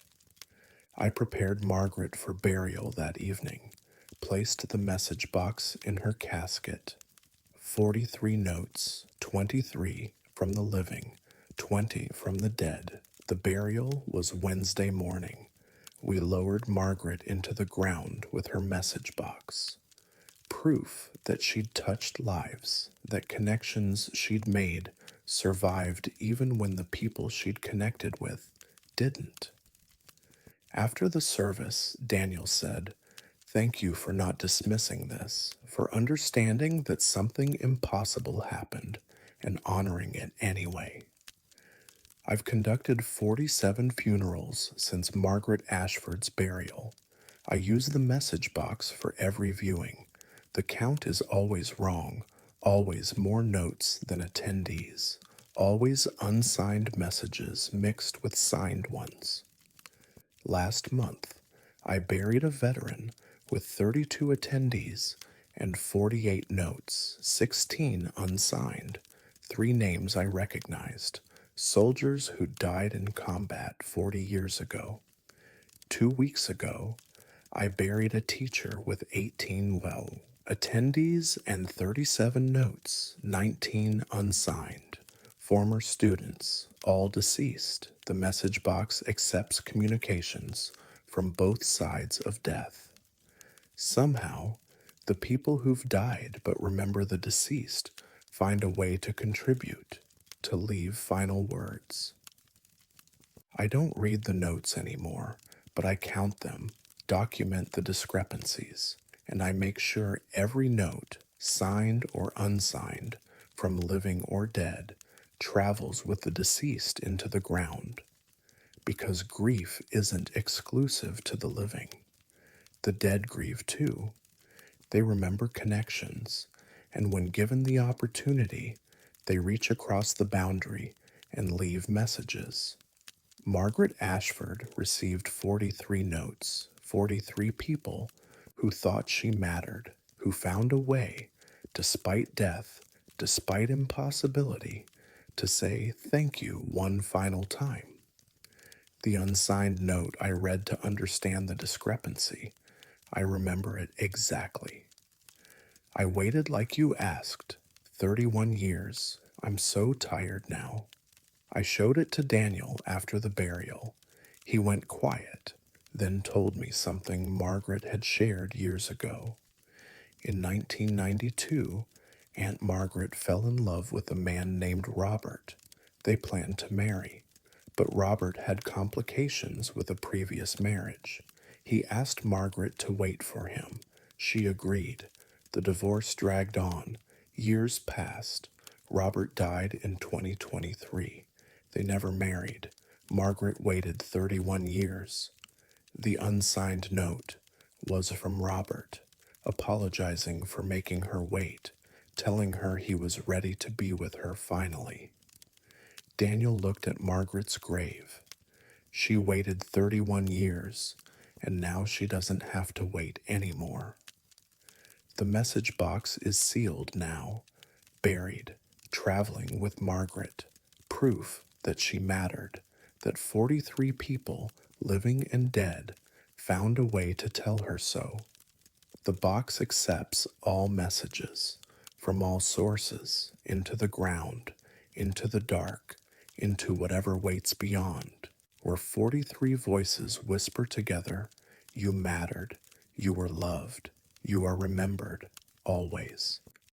I prepared Margaret for burial that evening, placed the message box in her casket. 43 notes, 23 from the living, 20 from the dead. The burial was Wednesday morning. We lowered Margaret into the ground with her message box. Proof that she'd touched lives, that connections she'd made survived even when the people she'd connected with didn't. After the service, Daniel said, Thank you for not dismissing this, for understanding that something impossible happened and honoring it anyway. I've conducted 47 funerals since Margaret Ashford's burial. I use the message box for every viewing. The count is always wrong, always more notes than attendees, always unsigned messages mixed with signed ones. Last month, I buried a veteran with 32 attendees and 48 notes, 16 unsigned, 3 names I recognized, soldiers who died in combat 40 years ago. 2 weeks ago, I buried a teacher with 18 attendees and 37 notes, 19 unsigned. Former students, all deceased. The message box accepts communications from both sides of death. Somehow, the people who've died but remember the deceased find a way to contribute, to leave final words. I don't read the notes anymore, but I count them, document the discrepancies, and I make sure every note, signed or unsigned, from living or dead, travels with the deceased into the ground. Because grief isn't exclusive to the living. The dead grieve too. They remember connections, and when given the opportunity, they reach across the boundary and leave messages. Margaret Ashford received 43 notes, 43 people who thought she mattered, who found a way, despite death, despite impossibility, to say thank you one final time. The unsigned note I read to understand the discrepancy. I remember it exactly. I waited like you asked, 31 years. I'm so tired now. I showed it to Daniel after the burial. He went quiet, then told me something Margaret had shared years ago. In 1992, Aunt Margaret fell in love with a man named Robert. They planned to marry, but Robert had complications with a previous marriage. He asked Margaret to wait for him. She agreed. The divorce dragged on. Years passed. Robert died in 2023. They never married. Margaret waited 31 years. The unsigned note was from Robert, apologizing for making her wait, telling her he was ready to be with her finally. Daniel looked at Margaret's grave. She waited 31 years, and now she doesn't have to wait anymore. The message box is sealed now, buried, traveling with Margaret, proof that she mattered, that 43 people, living and dead, found a way to tell her so. The box accepts all messages, from all sources, into the ground, into the dark, into whatever waits beyond, where 43 voices whisper together, you mattered, you were loved, you are remembered, always.